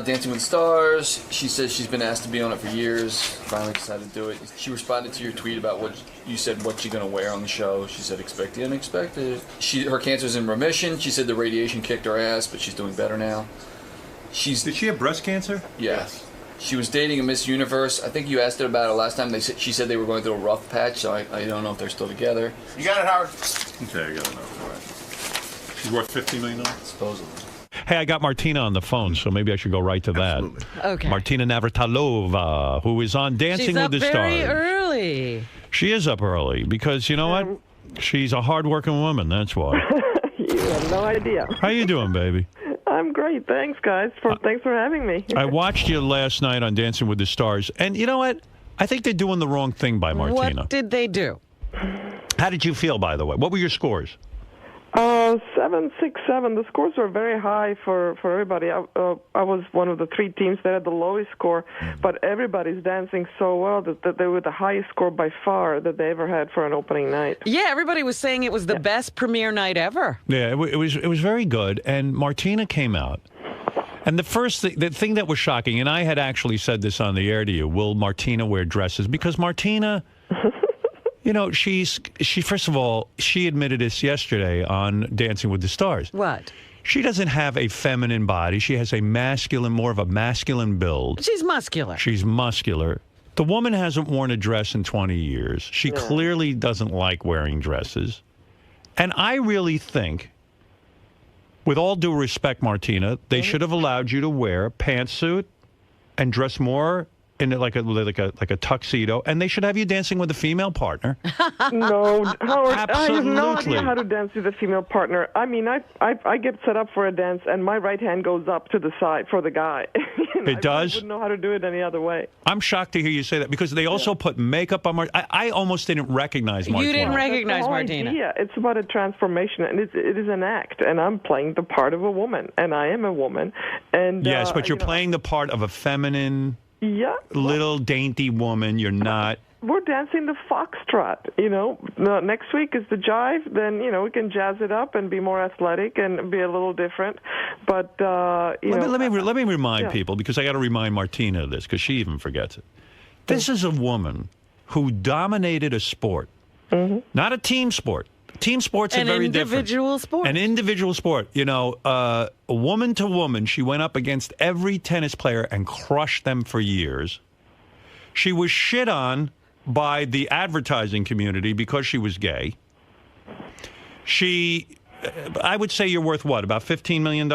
Dancing with the Stars. She says she's been asked to be on it for years. Finally decided to do it. She responded to your tweet about what you said, what she's going to wear on the show. She said, expect the unexpected. Her cancer's in remission. She said the radiation kicked her ass, but she's doing better now. Did she have breast cancer? Yes. She was dating a Miss Universe. I think you asked her about it last time. She said they were going through a rough patch, so I don't know if they're still together. You got it, Howard? Okay, I got it. All right. She's worth $50 million? Supposedly. Hey, I got Martina on the phone, so maybe I should go right to that. Absolutely. Okay. Martina Navratilova, who is on Dancing with the Stars. She's up very early. She is up early because, you know what? She's a hard-working woman, that's why. You have no idea. How you doing, baby? I'm great. Thanks, guys. Thanks for having me. I watched you last night on Dancing with the Stars, and you know what? I think they're doing the wrong thing by Martina. What did they do? How did you feel, by the way? What were your scores? 7, 6, 7. The scores were very high for everybody. I was one of the 3 teams that had the lowest score, but everybody's dancing so well that they were the highest score by far that they ever had for an opening night. Yeah, everybody was saying it was the best premiere night ever. Yeah, it was very good, and Martina came out. And the thing that was shocking, and I had actually said this on the air to you, will Martina wear dresses? Because Martina... You know, she first of all, she admitted this yesterday on Dancing with the Stars. What? She doesn't have a feminine body. She has more of a masculine build. She's muscular. She's muscular. The woman hasn't worn a dress in 20 years. She clearly doesn't like wearing dresses. And I really think, with all due respect, Martina, they should have allowed you to wear a pantsuit and dress more in like a tuxedo, and they should have you dancing with a female partner. No, Howard, Absolutely. I have no idea how to dance with a female partner. I mean, I get set up for a dance, and my right hand goes up to the side for the guy. It does? I wouldn't know how to do it any other way. I'm shocked to hear you say that, because they also put makeup on Martina. I almost didn't recognize Martina. You didn't recognize Martina. Yeah, it's about a transformation, and it is an act, and I'm playing the part of a woman, and I am a woman. And yes, but you're playing the part of a feminine... Yeah. Little dainty woman, you're not. We're dancing the foxtrot, you know. Next week is the jive, then, you know, we can jazz it up and be more athletic and be a little different. But, let me remind people, because I got to remind Martina of this, because she even forgets it. This is a woman who dominated a sport, not a team sport. Team sports are very different. An individual sport. You know, woman to woman, she went up against every tennis player and crushed them for years. She was shit on by the advertising community because she was gay. I would say you're worth what, about $15 million?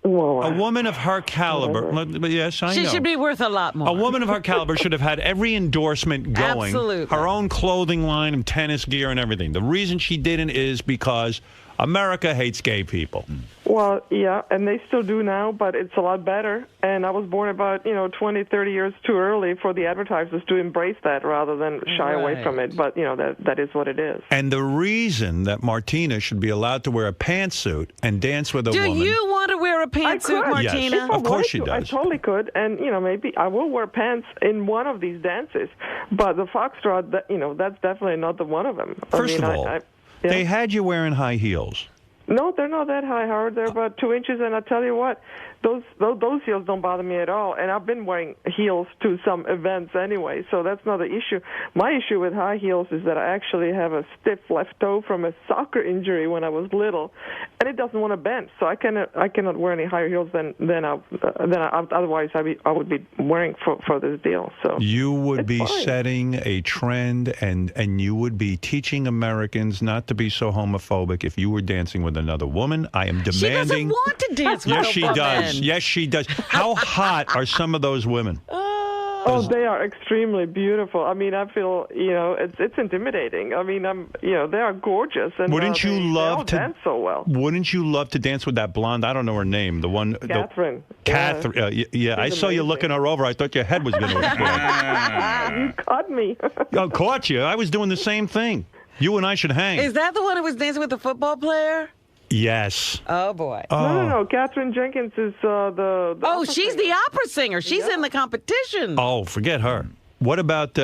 Whoa. A woman of her caliber, yes, I know. She should be worth a lot more. A woman of her caliber should have had every endorsement going. Absolutely. Her own clothing line and tennis gear and everything. The reason she didn't is because America hates gay people. Well, yeah, and they still do now, but it's a lot better. And I was born about, 20, 30 years too early for the advertisers to embrace that rather than shy away from it. But, that is what it is. And the reason that Martina should be allowed to wear a pantsuit and dance with a woman... Do you want to wear a pantsuit, Martina? Yes, of course she does. I totally could. And, maybe I will wear pants in one of these dances. But the foxtrot, that's definitely not the one of them. First of all, they had you wearing high heels. No, they're not that high, Howard. They're about 2 inches, and I tell you what, those heels don't bother me at all. And I've been wearing heels to some events anyway, so that's not the issue. My issue with high heels is that I actually have a stiff left toe from a soccer injury when I was little, and it doesn't want to bend. So I cannot wear any higher heels than otherwise I would be wearing for this deal. So you would be setting a trend, and you would be teaching Americans not to be so homophobic if you were dancing with another woman. I am demanding. She doesn't want to dance with Yes, she does. Yes, she does. How hot are some of those women? Oh, they are extremely beautiful. I mean, I feel, it's intimidating. I mean, they are gorgeous, and wouldn't you love to dance so well? Wouldn't you love to dance with that blonde? I don't know her name. The one, Catherine. Catherine. Yeah, I saw you looking her over. I thought your head was going to explode. You caught me. I caught you. I was doing the same thing. You and I should hang. Is that the one who was dancing with the football player? Yes. Oh, boy. No. Catherine Jenkins is the she's singer. the opera singer. She's in the competition. Oh, forget her. What about,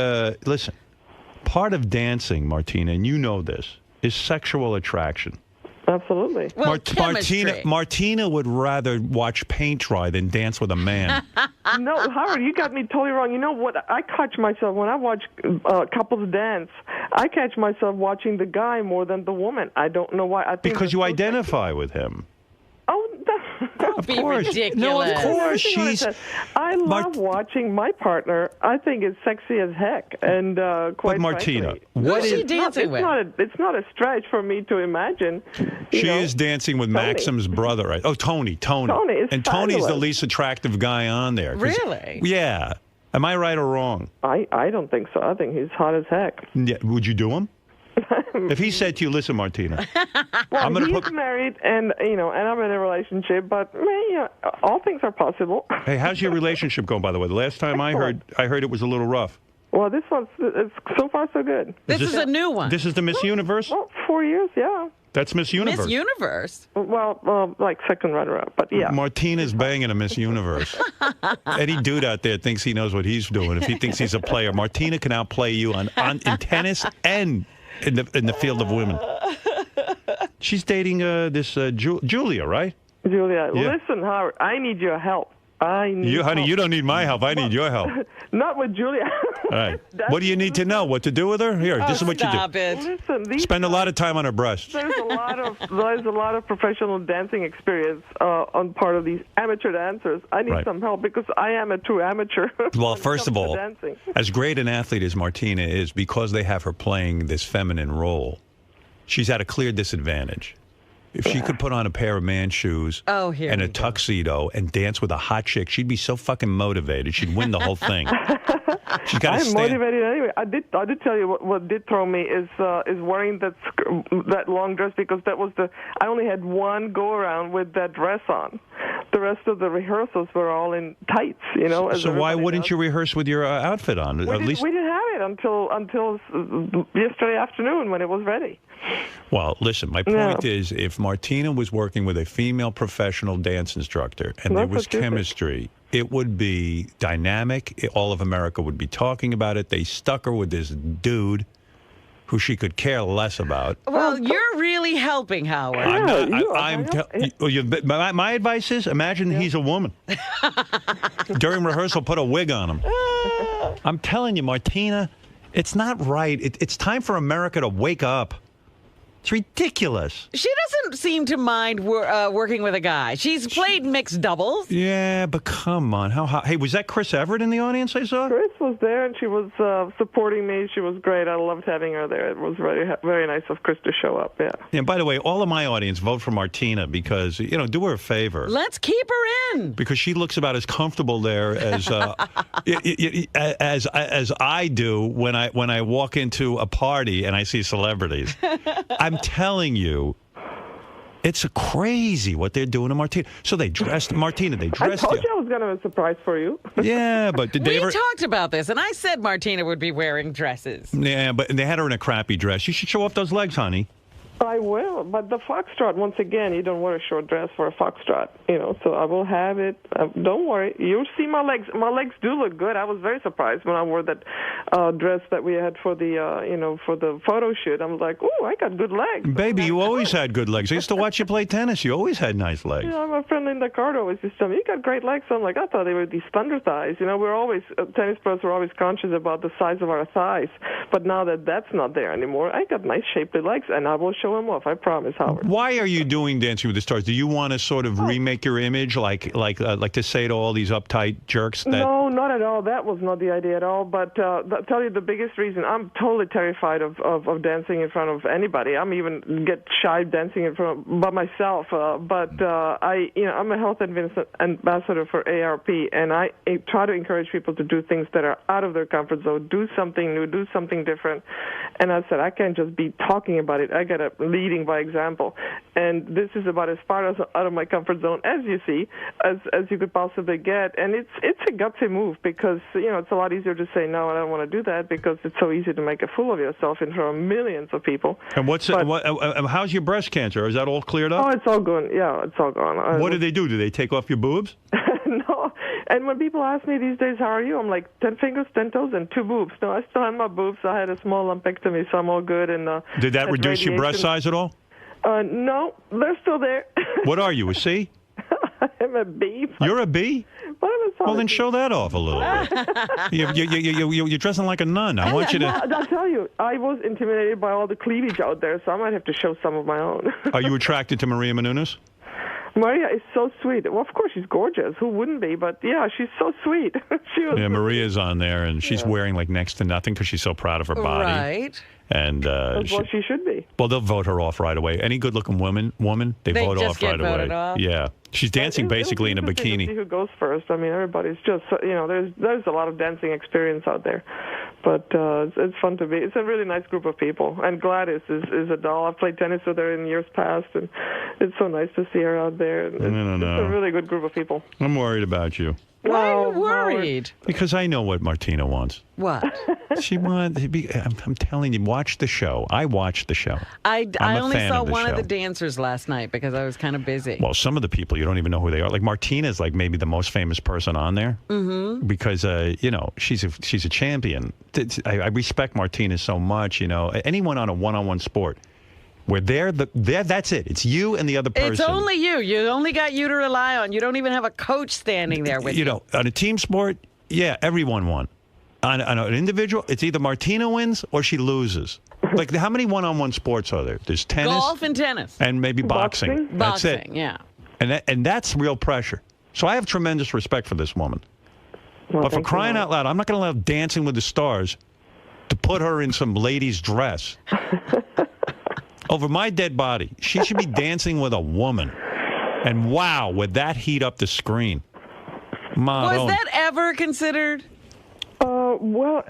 listen, part of dancing, Martina, and you know this, is sexual attraction. Absolutely. Well, chemistry. Martina would rather watch paint dry than dance with a man. No, Howard, you got me totally wrong. You know what? I catch myself when I watch couples dance. I catch myself watching the guy more than the woman. I don't know why. I think Because you identify with him. Oh, Of Be course. ridiculous. No, of course. I love watching my partner. I think it's sexy as heck. And quite But Martina, frankly, Who's she dancing with? It's not a stretch for me to imagine. She is dancing with Maxim's brother, right? Oh, Tony. Tony is And Tony's the fabulous. least attractive guy on there. Really? Yeah. Am I right or wrong? I don't think so. I think he's hot as heck. Yeah. Would you do him? If he said to you, listen, Martina, Well, I'm going to he's put... married, and and I'm in a relationship, but all things are possible. Hey, how's your relationship going, by the way? The last time I heard it was a little rough. Well, it's so far so good. This is a new one. This is the Miss Universe? Well, 4 years, yeah. That's Miss Universe. Miss Universe. Well, like second runner-up, but yeah. Martina's banging a Miss Universe. Any dude out there thinks he knows what he's doing if he thinks he's a player. Martina can outplay you in tennis and in the field of women. She's dating this Julia, right? Julia, Yeah. listen, Howard, I need your help. Honey, you don't need my help. I need your help. Not with Julia. All right. What do you need to know? What to do with her? Here, this is what you do. Stop it. Listen, Spend a lot of time on her breasts. there's a lot of professional dancing experience on part of these amateur dancers. I need Right. some help because I am a true amateur. Well, when it first of comes to all, dancing. as great an athlete as Martina is, because they have her playing this feminine role, she's at a clear disadvantage. If she could put on a pair of man shoes here and we a go. tuxedo and dance with a hot chick, she'd be so fucking motivated. She'd win the whole thing. She's got to I'm stand. motivated anyway. I did tell you what did throw me is wearing that long dress because I only had one go around with that dress on. The rest of the rehearsals were all in tights, as So why everybody wouldn't does. you rehearse with your outfit on? We didn't have it until yesterday afternoon when it was ready. Well, listen, my point is if Martina was working with a female professional dance instructor and there That's was what you think. chemistry, it would be dynamic. All of America would be talking about it. They stuck her with this dude who she could care less about. Well, you're really helping, Howard. My advice is imagine he's a woman. During rehearsal, put a wig on him. I'm telling you, Martina, it's not right. It's time for America to wake up. It's ridiculous. She doesn't seem to mind working with a guy. She's played mixed doubles. Yeah, but come on. How hot? Hey, was that Chris Everett in the audience I saw? Chris was there, and she was supporting me. She was great. I loved having her there. It was very, very nice of Chris to show up, yeah. And by the way, all of my audience vote for Martina because, do her a favor. Let's keep her in. Because she looks about as comfortable there as as I do when I walk into a party and I see celebrities. I'm telling you, it's crazy what they're doing to Martina. So they dressed Martina. They dressed I told you I was going to have a surprise for you. Yeah, but did they We ever? talked about this, and I said Martina would be wearing dresses. Yeah, but they had her in a crappy dress. You should show off those legs, honey. I will, but the foxtrot, once again, you don't wear a short dress for a foxtrot, so I will have it. Don't worry. You'll see my legs. My legs do look good. I was very surprised when I wore that dress that we had for the, for the photo shoot. I was like, oh, I got good legs. Baby, you always had good legs. I used to watch you play tennis. You always had nice legs. My friend Linda Carter always used to tell me, you got great legs. I'm like, I thought they were these thunder thighs. We're always, tennis pros were always conscious about the size of our thighs. But now that that's not there anymore, I got nice shapely legs, and I will show them off. I promise, Howard. Why are you doing Dancing with the Stars? Do you want to sort of remake your image, like to say to all these uptight jerks that? No, not at all. That was not the idea at all. But I'll tell you the biggest reason. I'm totally terrified of dancing in front of anybody. I'm even get shy dancing in front of by myself. But I'm a health ambassador for ARP, and I try to encourage people to do things that are out of their comfort zone, do something new, do something different. And I said I can't just be talking about it. I got to leading by example. And this is about as far as out of my comfort zone as you see, as you could possibly get. And it's a gutsy move because it's a lot easier to say no, I don't want to do that because it's so easy to make a fool of yourself in front of millions of people. And how's your breast cancer? Is that all cleared up? Oh, it's all gone. Yeah, it's all gone. What do they do? Do they take off your boobs? No. And when people ask me these days, how are you? I'm like, 10 fingers, 10 toes, and 2 boobs. No, I still have my boobs. I had a small lumpectomy, so I'm all good. And did that reduce your breast size at all? No, they're still there. What are you, a C? I'm a B. You're a B? What am I Well, then show that off a little bit. You're dressing like a nun. I want you to... I'll tell you, I was intimidated by all the cleavage out there, so I might have to show some of my own. Are you attracted to Maria Menounos? Maria is so sweet. Well, of course, she's gorgeous. Who wouldn't be? But, yeah, she's so sweet. Yeah, Maria's on there, and she's wearing, like, next to nothing because she's so proud of her body. Right. And That's what she should be. Well, they'll vote her off right away. Any good-looking woman, they vote just off get right voted away. off? Yeah. She's dancing basically in a It'll be interesting bikini. to see who goes first. I mean, everybody's just, there's a lot of dancing experience out there. But it's fun to be. It's a really nice group of people. And Gladys is a doll. I've played tennis with her in years past, and it's so nice to see her out there. It's a really good group of people. I'm worried about you. Why are you worried? Because I know what Martina wants. What? She wants. I'm telling you, watch the show. I watched the show. I only saw one show. of the dancers last night because I was kind of busy. Well, some of the people you don't even know who they are. Like Martina's like maybe the most famous person on there because she's a champion. I respect Martina so much. Anyone on a one-on-one sport. Where that's it. It's you and the other person. It's only you. You only got you to rely on. You don't even have a coach standing there with you. On a team sport, yeah, everyone won. On an individual, it's either Martina wins or she loses. Like, how many one-on-one sports are there? There's tennis. Golf and tennis. And maybe boxing. That's it. Boxing, yeah. And that's real pressure. So I have tremendous respect for this woman. Well, but for crying out loud, I'm not going to allow Dancing with the Stars to put her in some lady's dress. Over my dead body. She should be dancing with a woman. And wow, would that heat up the screen? Was that ever considered? Well,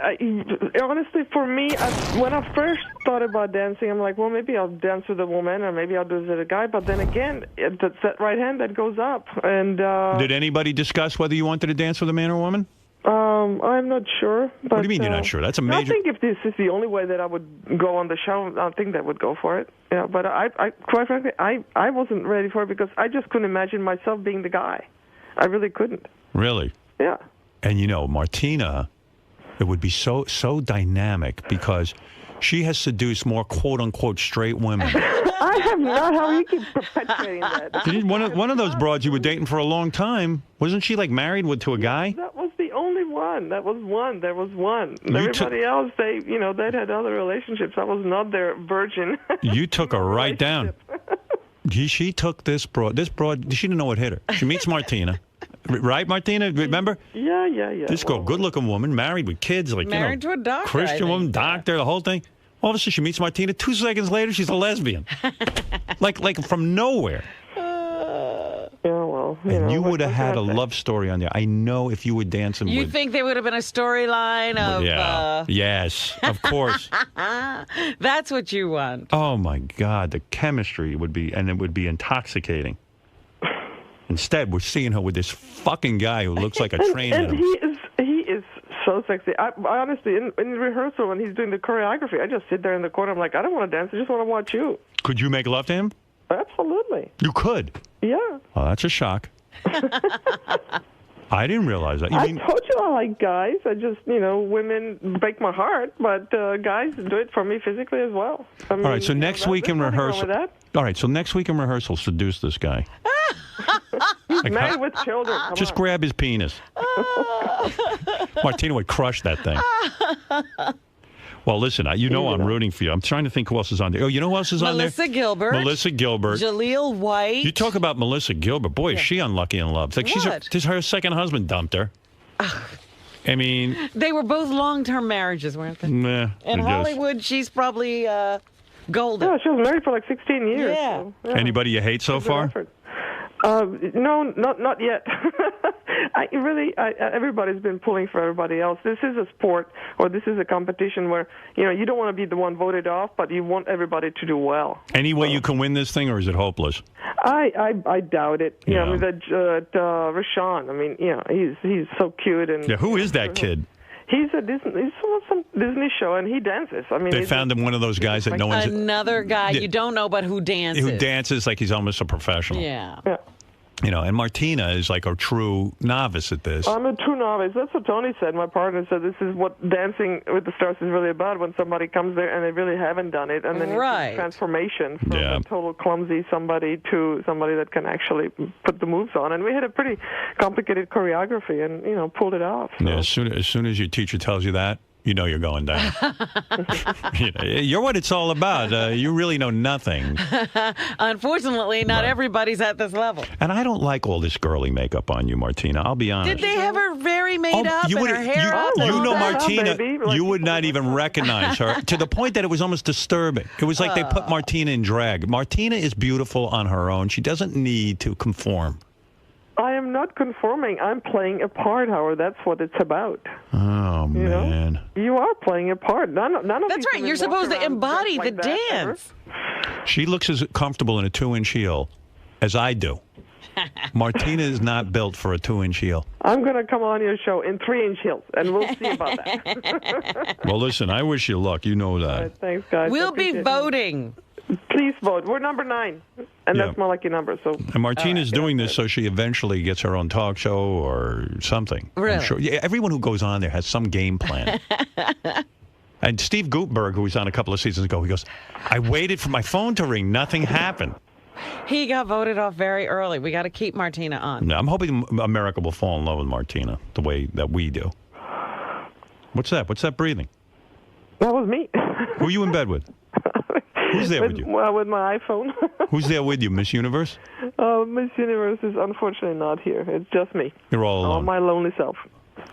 honestly, for me, when I first thought about dancing, I'm like, well, maybe I'll dance with a woman, or maybe I'll do it with a guy. But then again, it's that right hand that goes up. And did anybody discuss whether you wanted to dance with a man or a woman? I'm not sure. But, what do you mean you're not sure? That's a major... I think if this is the only way that I would go on the show, I think that would go for it. Yeah, but I quite frankly, I wasn't ready for it because I just couldn't imagine myself being the guy. I really couldn't. Really? Yeah. And Martina, it would be so dynamic because she has seduced more quote-unquote straight women. I have not. How you keep perpetuating that? One of those broads you were dating for a long time, wasn't she like married to a guy? That was the only one. There was one. Everybody else, they'd had other relationships. I was not their virgin. You took her right down. She took this broad. She didn't know what hit her. She meets Martina. Right, Martina? Remember? Yeah. This girl, good-looking woman, married with kids. Married to a doctor. Christian woman, doctor, the whole thing. All of a sudden, she meets Martina. 2 seconds later, she's a lesbian. like from nowhere. And you would have had a love story on there. I know if you were dancing with... You think there would have been a storyline of... Yeah. Yes, of course. That's what you want. Oh, my God. The chemistry would be... And it would be intoxicating. Instead, we're seeing her with this fucking guy who looks like a train animal. He is so sexy. I honestly, in rehearsal, when he's doing the choreography, I just sit there in the corner. I'm like, I don't want to dance. I just want to watch you. Could you make love to him? Absolutely. You could? Yeah. Oh, that's a shock. I didn't realize that. I told you I like guys. I just, women break my heart, but guys do it for me physically as well. I mean, all right, so next week in rehearsal. All right, so next week in rehearsal, seduce this guy. He's married with children. Just grab his penis. Martina would crush that thing. Well, listen, I'm rooting for you. I'm trying to think who else is on there. Oh, you know who else is on there? Melissa Gilbert. Jaleel White. You talk about Melissa Gilbert. Boy, is she unlucky in love. It's like her second husband dumped her. I mean... They were both long-term marriages, weren't they? Nah. In Hollywood, she's probably golden. Yeah, she was married for like 16 years. Yeah. So, yeah. Anybody you hate so far? No, not yet. Everybody's been pulling for everybody else. This is a sport, or this is a competition where, you don't want to be the one voted off, but you want everybody to do well. Any way you can win this thing, or is it hopeless? I doubt it. Yeah. Rashawn, he's so cute. And yeah, who is that kid? He's on some Disney show, and he dances. They found him one of those guys that no one's... Another guy you don't know, but who dances. Who dances like he's almost a professional. Yeah. And Martina is like a true novice at this. I'm a true novice. That's what Tony said. My partner said this is what Dancing with the Stars is really about, when somebody comes there and they really haven't done it, and then you see transformation from a total clumsy somebody to somebody that can actually put the moves on. And we had a pretty complicated choreography and, pulled it off. So. Yeah, as soon as your teacher tells you that, you know you're going down. You're what it's all about. You really know nothing. Unfortunately, not everybody's at this level. And I don't like all this girly makeup on you, Martina. I'll be honest. Did they have her very made up and her hair up? Martina, you would not even recognize her, to the point that it was almost disturbing. It was like they put Martina in drag. Martina is beautiful on her own. She doesn't need to conform. I am not conforming. I'm playing a part, Howard. That's what it's about. Oh, man. You are playing a part. None of That's right. You're supposed to embody the dance. She looks as comfortable in a 2-inch heel as I do. Martina is not built for a 2-inch heel. I'm going to come on your show in 3-inch heels, and we'll see about that. Well, listen, I wish you luck. You know that. All right, thanks, guys. We'll be voting. Please vote. We're number 9, and that's my lucky number. So. And Martina's doing this so she eventually gets her own talk show or something. Really? I'm sure. Yeah, everyone who goes on there has some game plan. And Steve Guttenberg, who was on a couple of seasons ago, he goes, I waited for my phone to ring. Nothing happened. He got voted off very early. We got to keep Martina on. No, I'm hoping America will fall in love with Martina the way that we do. What's that? What's that breathing? That was me. Who are you in bed with? Who's there with you? Well, with my iPhone. Who's there with you, Miss Universe? Miss Universe is unfortunately not here. It's just me. You're all alone. My lonely self.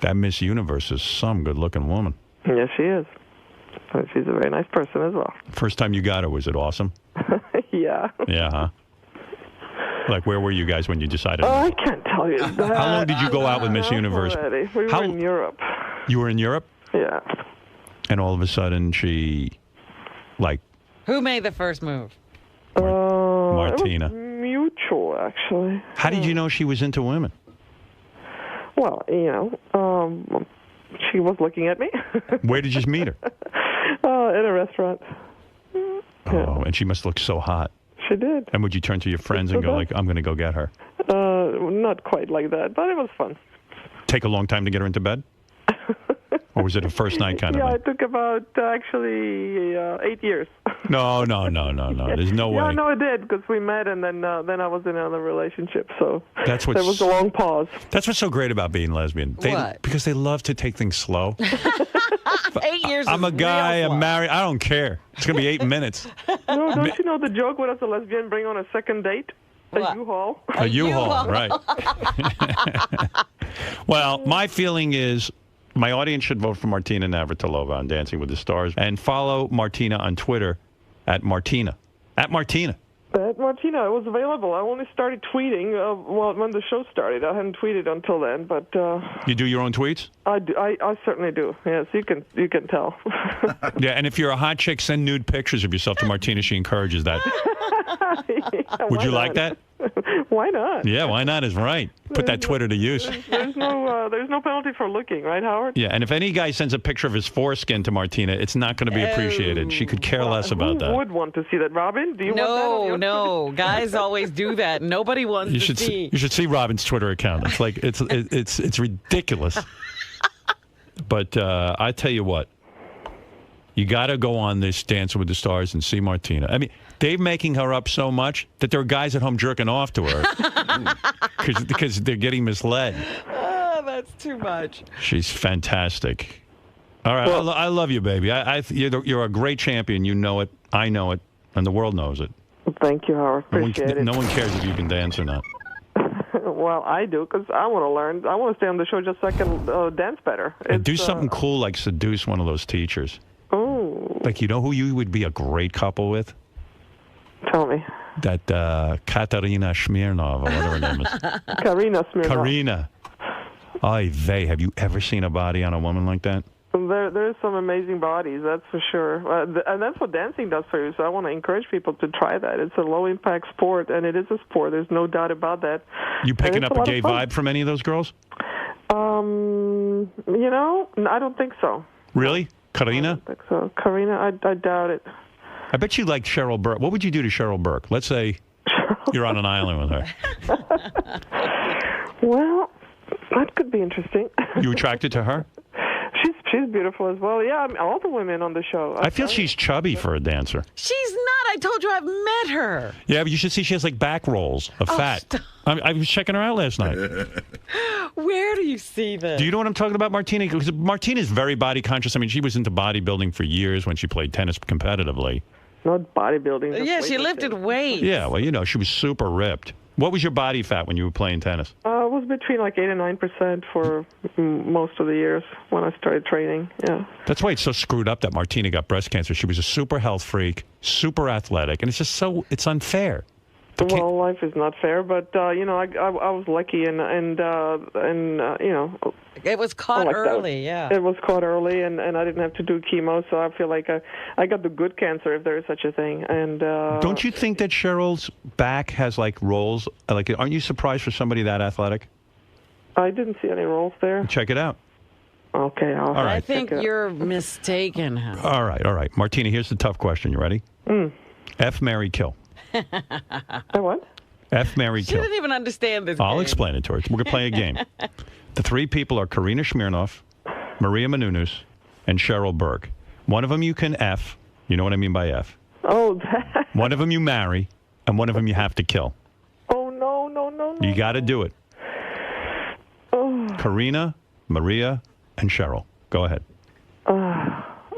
That Miss Universe is some good-looking woman. Yes, she is. She's a very nice person as well. First time you got her, was it awesome? Yeah. Yeah, huh? Like, where were you guys when you decided? Oh, I can't tell you that. How long did you go out with Miss Universe? Already. We were in Europe. You were in Europe? Yeah. And all of a sudden, she, like... Who made the first move? Martina. It was mutual, actually. How did you know she was into women? Well, she was looking at me. Where did you meet her? In a restaurant. Oh, and she must look so hot. She did. And would you turn to your friends and go like, I'm going to go get her? Not quite like that, but it was fun. Take a long time to get her into bed? Or was it a first night kind of thing? Yeah, it took about, 8 years. No. There's no way. Yeah, no, it did, because we met, and then I was in another relationship, so there was a long pause. That's what's so great about being lesbian. What? Because they love to take things slow. 8 years I'm a guy, I'm married, I don't care. It's going to be 8 minutes. No, don't you know the joke, what does a lesbian bring on a second date? What? A U-Haul. A U-Haul, right. Well, my feeling is my audience should vote for Martina Navratilova on Dancing with the Stars and follow Martina on Twitter at Martina. At Martina. At Martina, it was available. I only started tweeting when the show started. I hadn't tweeted until then, but... You do your own tweets? I do. I certainly do. Yes, you can tell. Yeah, and if you're a hot chick, send nude pictures of yourself to Martina. She encourages that. Would you like that? Why not? Yeah, why not is right. Put that Twitter to use. There's no penalty for looking, right, Howard? Yeah, and if any guy sends a picture of his foreskin to Martina, it's not going to be appreciated. She could care less about that. Who would want to see that, Robin? Do you want that? No. Guys always do that. Nobody wants to see. You should see Robin's Twitter account. It's like it's ridiculous. But I tell you what, you got to go on this Dancing with the Stars and see Martina. I mean, they're making her up so much that there are guys at home jerking off to her because they're getting misled. Oh, that's too much. She's fantastic. All right, well, I love you, baby. You're a great champion. You know it. I know it. And the world knows it. Thank you, Howard. Appreciate it. No one cares if you can dance or not. Well, I do, because I want to learn. I want to stay on the show just so I can dance better. Do something cool like seduce one of those teachers. Oh. Like, you know who you would be a great couple with? Tell me. That Katarina Smirnov, or whatever her name is. Karina Smirnov. Karina. Have you ever seen a body on a woman like that? There's some amazing bodies, that's for sure. And that's what dancing does for you, so I want to encourage people to try that. It's a low-impact sport, and it is a sport. There's no doubt about that. You picking up a gay vibe from any of those girls? I don't think so. Really? Karina? I don't think so. Karina, I doubt it. I bet you liked Cheryl Burke. What would you do to Cheryl Burke? Let's say You're on an island with her. Well, that could be interesting. You attracted to her? She's beautiful as well. Yeah, I mean, all the women on the show. I feel she's chubby for a dancer. She's not. I told you I've met her. Yeah, but you should see she has like back rolls of fat. Stop. I was checking her out last night. Where do you see this? Do you know what I'm talking about, Martina? Because Martina's very body conscious. I mean, she was into bodybuilding for years when she played tennis competitively. Not bodybuilding. Yeah, she lifted weights. Yeah, well, you know, she was super ripped. What was your body fat when you were playing tennis? It was between like 8 and 9% for most of the years when I started training. Yeah. That's why it's so screwed up that Martina got breast cancer. She was a super health freak, super athletic, and it's just it's unfair. Well, life is not fair, but you know, I was lucky, and you know, it was caught early. Yeah, it was caught early, and I didn't have to do chemo, so I feel like I got the good cancer, if there is such a thing. And don't you think that Cheryl's back has like rolls? Like, aren't you surprised for somebody that athletic? I didn't see any rolls there. Check it out. Okay, all right. I think you're mistaken. All right, Martina. Here's the tough question. You ready? F, marry, kill. What? F, marry, She kill. didn't even understand this. I'll game. explain it to her. We're going to play a game. The three people are Karina Smirnoff, Maria Menounos, and Cheryl Burke. One of them you can F. You know what I mean by F. Oh, One of them you marry, and one of them you have to kill. Oh, no. You got to do it. Oh. Karina, Maria, and Cheryl. Go ahead.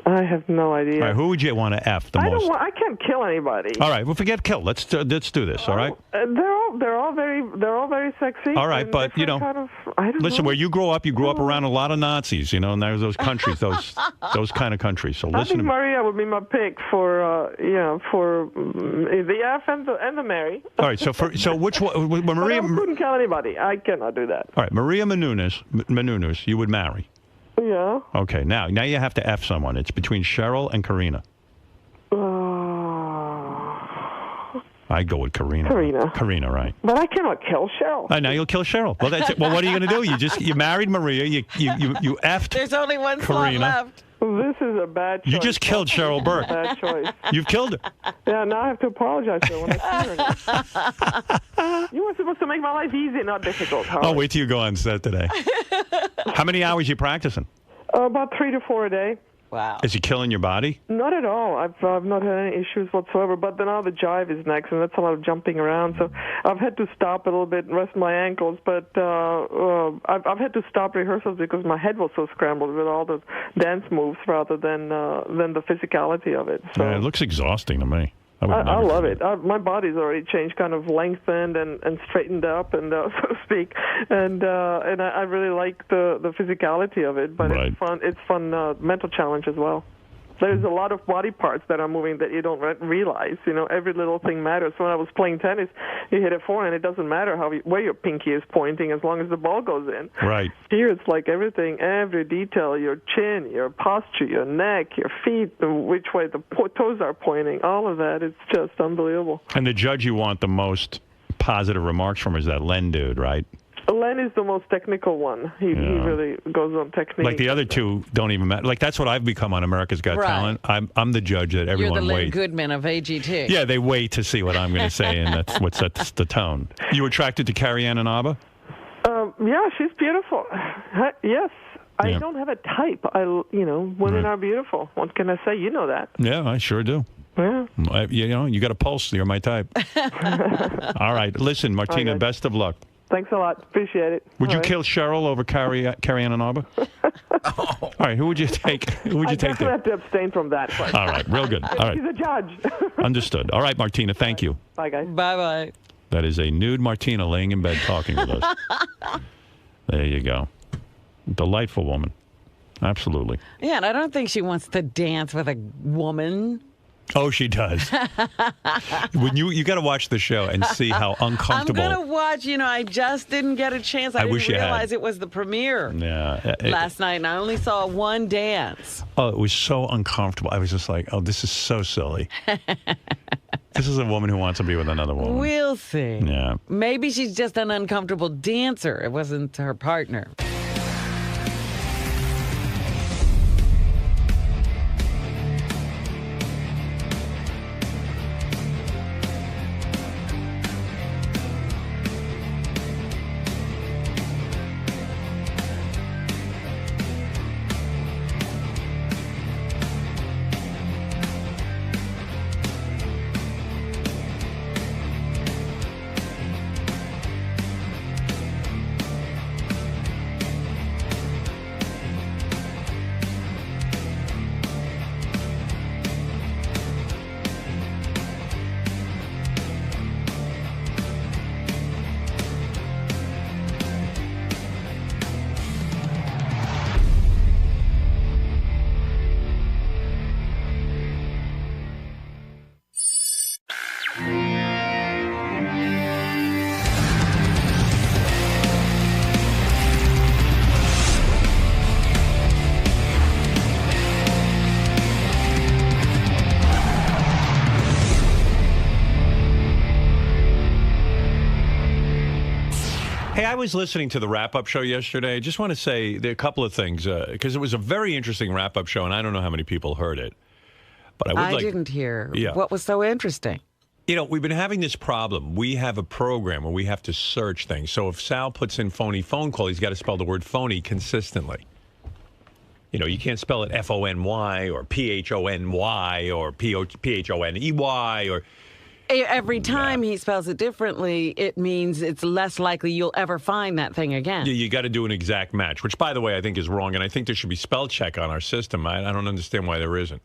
I have no idea. All right, who would you want to F the most? I can't kill anybody. All right, well, forget kill. Let's do this. All right. They're all very sexy. All right, but you know, I don't listen. know. Where you grow up around a lot of Nazis. You know, and there's those countries, those kind of countries. So I listen. think Maria would be my pick for the F and the Mary. All right, so which one? Maria. I couldn't kill anybody. I cannot do that. All right, Maria Menounos, you would marry. Yeah. Okay, now you have to F someone. It's between Cheryl and Karina. I go with Karina. Karina, right? But I cannot kill Cheryl. Now you'll kill Cheryl. Well, that's it. Well, what are you going to do? You married Maria. You effed. There's only one Karina. slot left. This is a bad choice. You just killed Cheryl Burke. Bad choice. You've killed her. Yeah, now I have to apologize to her when I see her. You were supposed to make my life easy, not difficult. Howard. I'll wait till you go on set today. How many hours you practicing? About 3 to 4 a day. Wow. Is he killing your body? Not at all. I've not had any issues whatsoever. But then now the jive is next, and that's a lot of jumping around. So I've had to stop a little bit and rest my ankles. But I've had to stop rehearsals because my head was so scrambled with all the dance moves rather than the physicality of it. So Yeah, it looks exhausting to me. I love it. My body's already changed, kind of lengthened and straightened up, and so to speak. And I really like the physicality of it. But Right. it's fun. It's fun mental challenge as well. There's a lot of body parts that are moving that you don't realize. You know, every little thing matters. When I was playing tennis, you hit a forehand, it doesn't matter where your pinky is pointing as long as the ball goes in. Right. Here, it's like everything, every detail, your chin, your posture, your neck, your feet, which way the toes are pointing, all of that. It's just unbelievable. And the judge you want the most positive remarks from is that Len dude, right? Len is the most technical one. He really goes on technique. Like the other two don't even matter. Like that's what I've become on America's Got Right. Talent. I'm the judge that You're everyone the Lynn waits. Goodman of AGT. Yeah, they wait to see what I'm going to say, and that's what sets the tone. You attracted to Carrie Ann Inaba? Yeah, she's beautiful. Yes. I Yeah. don't have a type. Women are beautiful. What can I say? You know that. Yeah, I sure do. Yeah. You got a pulse. You're my type. All right. Listen, Martina, Okay. best of luck. Thanks a lot. Appreciate it. Would All you right. kill Cheryl over Carrie Ann Inaba? All right. Who would you take? Who would I you take definitely there? have to abstain from that. But All right. Real good. All right. she's a judge. Understood. All right, Martina. Thank you. Bye, guys. Bye-bye. That is a nude Martina laying in bed talking with us. There you go. Delightful woman. Absolutely. Yeah, and I don't think she wants to dance with a woman. Oh, she does. When you got to watch the show and see how uncomfortable. I'm going to watch. I just didn't get a chance. I wish didn't you had. realize it was the premiere Yeah. last night, and I only saw one dance. Oh, it was so uncomfortable. I was just like, oh, this is so silly. This is a woman who wants to be with another woman. We'll see. Yeah. Maybe she's just an uncomfortable dancer. It wasn't her partner. I was listening to the wrap-up show yesterday. I just want to say a couple of things, because it was a very interesting wrap-up show, and I don't know how many people heard it. But I didn't hear. Yeah. What was so interesting? You know, we've been having this problem. We have a program where we have to search things. So if Sal puts in phony phone call, he's got to spell the word phony consistently. You know, you can't spell it F-O-N-Y or P-H-O-N-Y or P-H-O-N-E-Y or... Every time he spells it differently, it means it's less likely you'll ever find that thing again. Yeah, you got to do an exact match, which, by the way, I think is wrong, and I think there should be spell check on our system. I don't understand why there isn't,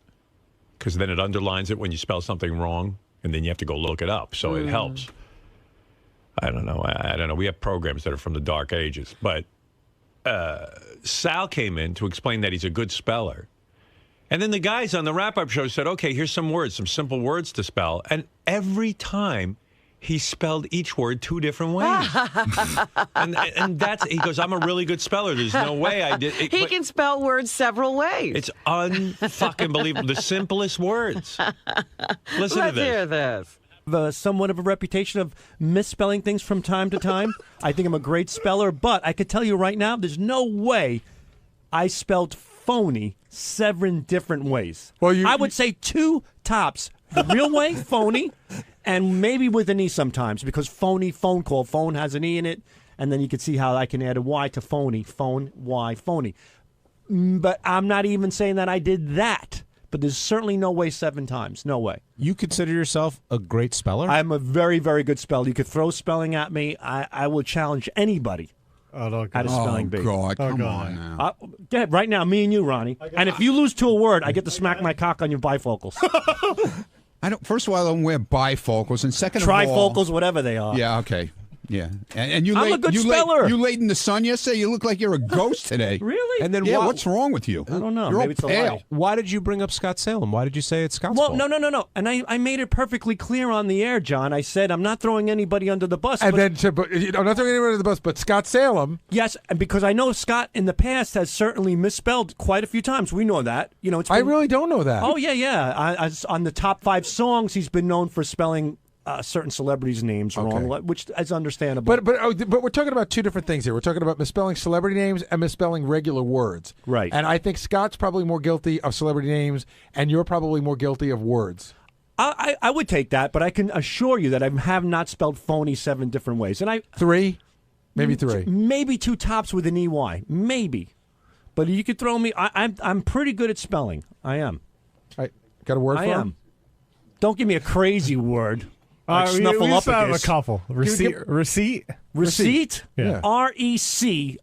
because then it underlines it when you spell something wrong, and then you have to go look it up, so it helps. I don't know. I don't know. We have programs that are from the dark ages, but Sal came in to explain that he's a good speller. And then the guys on the wrap-up show said, okay, here's some words, some simple words to spell. And every time he spelled each word 2 different ways. and that's, he goes, I'm a really good speller. There's no way I did. He can spell words several ways. It's unfucking believable. The simplest words. Listen to Let's hear this. Somewhat of a reputation of misspelling things from time to time. I think I'm a great speller, but I could tell you right now, there's no way I spelled phony 7 different ways. Well, I would say 2 tops. The real way, phony, and maybe with an E sometimes, because phony, phone call, phone has an E in it, and then you can see how I can add a Y to phony, phone, Y, phony. But I'm not even saying that I did that. But there's certainly no way 7 times. No way. You consider yourself a great speller? I'm a very, very good speller. You could throw spelling at me. I will challenge anybody. At a spelling bee. God, come on now. Go ahead, right now, me and you, Ronnie. And if you lose to a word, I get to smack my cock on your bifocals. First of all, I don't wear bifocals, and second of all, trifocals, whatever they are. Yeah, okay. Yeah, and I'm a good speller. You laid in the sun yesterday. You look like you're a ghost today. Really? And then what's wrong with you? I don't know. You're Maybe it's a pale. lie. Why did you bring up Scott Salem? Why did you say it's Scott's fault? No. And I made it perfectly clear on the air, John. I said I'm not throwing anybody under the bus. And then, I'm not throwing anybody under the bus, but Scott Salem. Yes, because I know Scott in the past has certainly misspelled quite a few times. We know that. You know, I really don't know that. Oh yeah. On the top 5 songs, he's been known for spelling certain celebrities' names wrong, which is understandable. But we're talking about 2 different things here. We're talking about misspelling celebrity names and misspelling regular words. Right. And I think Scott's probably more guilty of celebrity names, and you're probably more guilty of words. I would take that, but I can assure you that I have not spelled phony 7 different ways. And 3? Maybe 3. Maybe 2 tops with an EY. Maybe. But you could throw me. I'm pretty good at spelling. I am. Got a word for him? I am. Don't give me a crazy word. Like we just have a couple. Receipt. Yeah. RECIEPT.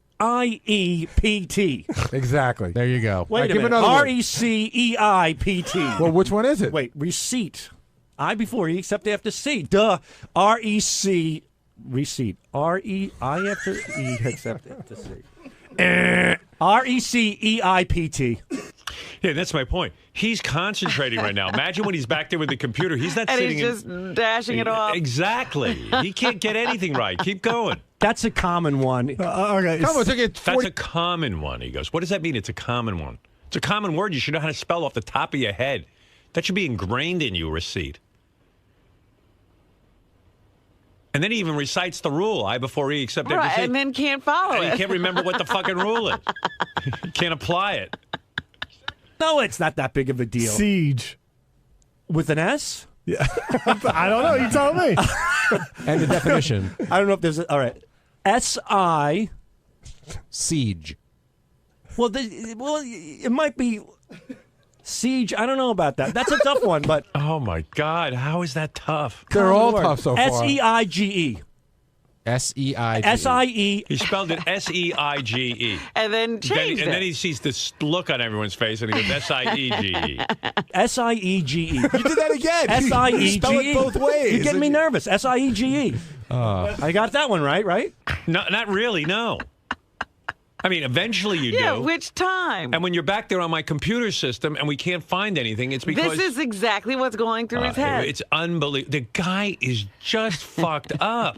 Exactly. There you go. Wait a minute. RECEIPT. Well, which one is it? Wait, receipt. I before E except after C. Duh. REC. Receipt. REI after E except after C. RECEIPT. Yeah, that's my point. He's concentrating right now. Imagine when he's back there with the computer. He's not sitting. And he's just dashing it off. Exactly. He can't get anything right. Keep going. That's a common one. Okay. That's a common one. He goes, what does that mean? It's a common one. It's a common word. You should know how to spell off the top of your head. That should be ingrained in you, receipt. And then he even recites the rule, I before E except after C. And then can't follow And it. he can't remember what the fucking rule is. He can't apply it. No, it's not that big of a deal. Siege. With an S? Yeah. I don't know. You tell me. And the definition. I don't know if there's all right. S-I. Siege. Well, it might be siege. I don't know about that. That's a tough one, but. Oh, my God. How is that tough? They're all tough so far. S-E-I-G-E. S-E-I-G-E. S-I-E. He spelled it S-E-I-G-E. And then changed it. And then he sees this look on everyone's face, and he goes, S-I-E-G-E. S-I-E-G-E. You did that again. S-I-E-G-E. Spell it both ways. You're getting me nervous. S-I-E-G-E. I got that one right? No, not really, no. I mean, eventually you do. Yeah, which time? And when you're back there on my computer system and we can't find anything, it's because... This is exactly what's going through his head. It's unbelievable. The guy is just fucked up.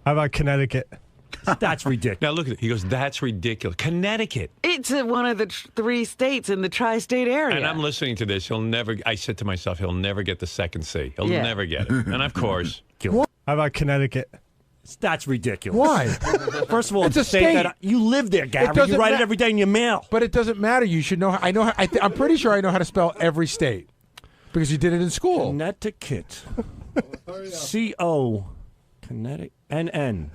How about Connecticut? That's ridiculous. Now look at it. He goes, that's ridiculous. Connecticut. It's one of the 3 states in the tri-state area. And I'm listening to this. I said to myself, he'll never get the second C. He'll never get it. And of course... How about Connecticut? That's ridiculous. Why? First of all, It's a state state. that you live there, Gary. doesn't You write it ma- every day in your mail. But it doesn't matter. You should know. I know. I'm pretty sure I know how to spell every state because you did it in school. Connecticut. C-O. Connecticut. N-N.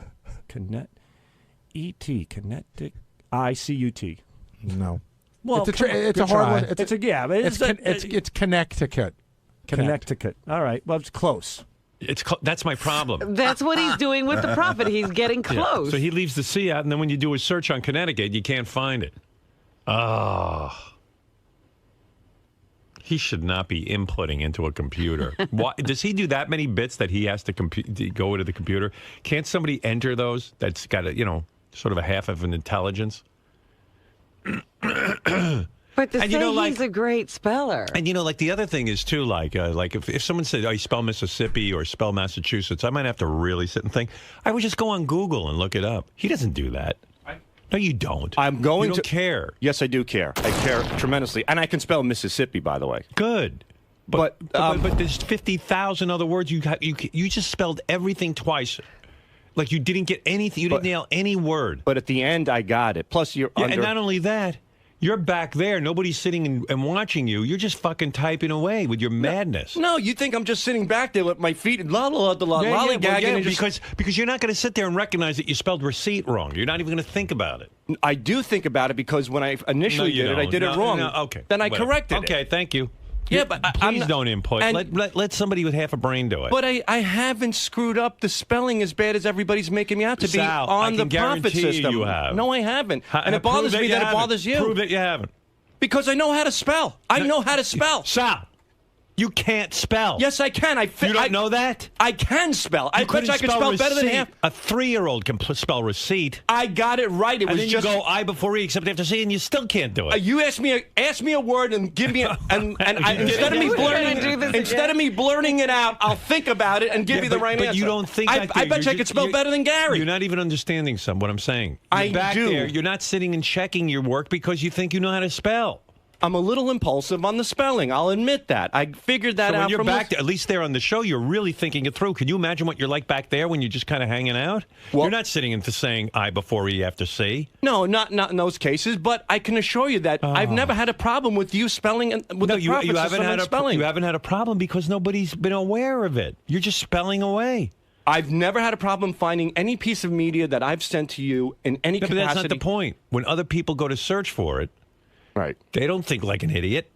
E-T. Connecticut. I-C-U-T. No. Well, it's a good hard try. one. It's a yeah, but It's Connecticut. Connecticut. All right. Well, it's close. That's my problem. That's what he's doing with the prophet. He's getting close. So he leaves the C out, and then when you do a search on Connecticut, you can't find it. Oh. He should not be inputting into a computer. Why, does he do that many bits that he has to go into the computer? Can't somebody enter those that's got a, sort of a half of an intelligence? But to say he's a great speller. And like the other thing is too, like if someone said, "Oh, you spell Mississippi or spell Massachusetts," I might have to really sit and think. I would just go on Google and look it up. He doesn't do that. No, you don't. I'm going you don't care. Yes, I do care. I care tremendously, and I can spell Mississippi, by the way. Good. But there's 50,000 other words you just spelled everything twice. Like you didn't get anything. You didn't nail any word. But at the end, I got it. Plus, you're under. And not only that. You're back there. Nobody's sitting and watching you. You're just fucking typing away with your madness. No, you think I'm just sitting back there with my feet and lollygagging. Because you're not going to sit there and recognize that you spelled receipt wrong. You're not even going to think about it. I do think about it because when I initially did it, I did it wrong. Okay. Then I corrected it. Okay, thank you. Yeah, but please don't input. Let somebody with half a brain do it. But I haven't screwed up the spelling as bad as everybody's making me out to be on the profit system. You have. No, I haven't. And it bothers me that it bothers you. Prove that you haven't. Because I know how to spell. I know how to spell. Sal, you can't spell. Yes, I can. You don't know that? I can spell. I bet you I can spell better than half. A 3-year-old can spell receipt. I got it right. It was then just you go I before E except after C, and you still can't do it. You ask me a word and give me instead of me blurting it out, I'll think about it and give you the right answer. But you don't think. I bet you I could spell better than Gary. You're not even understanding what I'm saying. I do. do. You're not sitting and checking your work because you think you know how to spell. I'm a little impulsive on the spelling. I'll admit that. I figured that out. When you're back there, at least there on the show, you're really thinking it through. Can you imagine what you're like back there when you're just kind of hanging out? Well, you're not sitting and saying I before E after C. No, not in those cases. But I can assure you that I've never had a problem with you spelling and with you haven't had a problem because nobody's been aware of it. You're just spelling away. I've never had a problem finding any piece of media that I've sent to you in any capacity. But that's not the point. When other people go to search for it, right? They don't think like an idiot.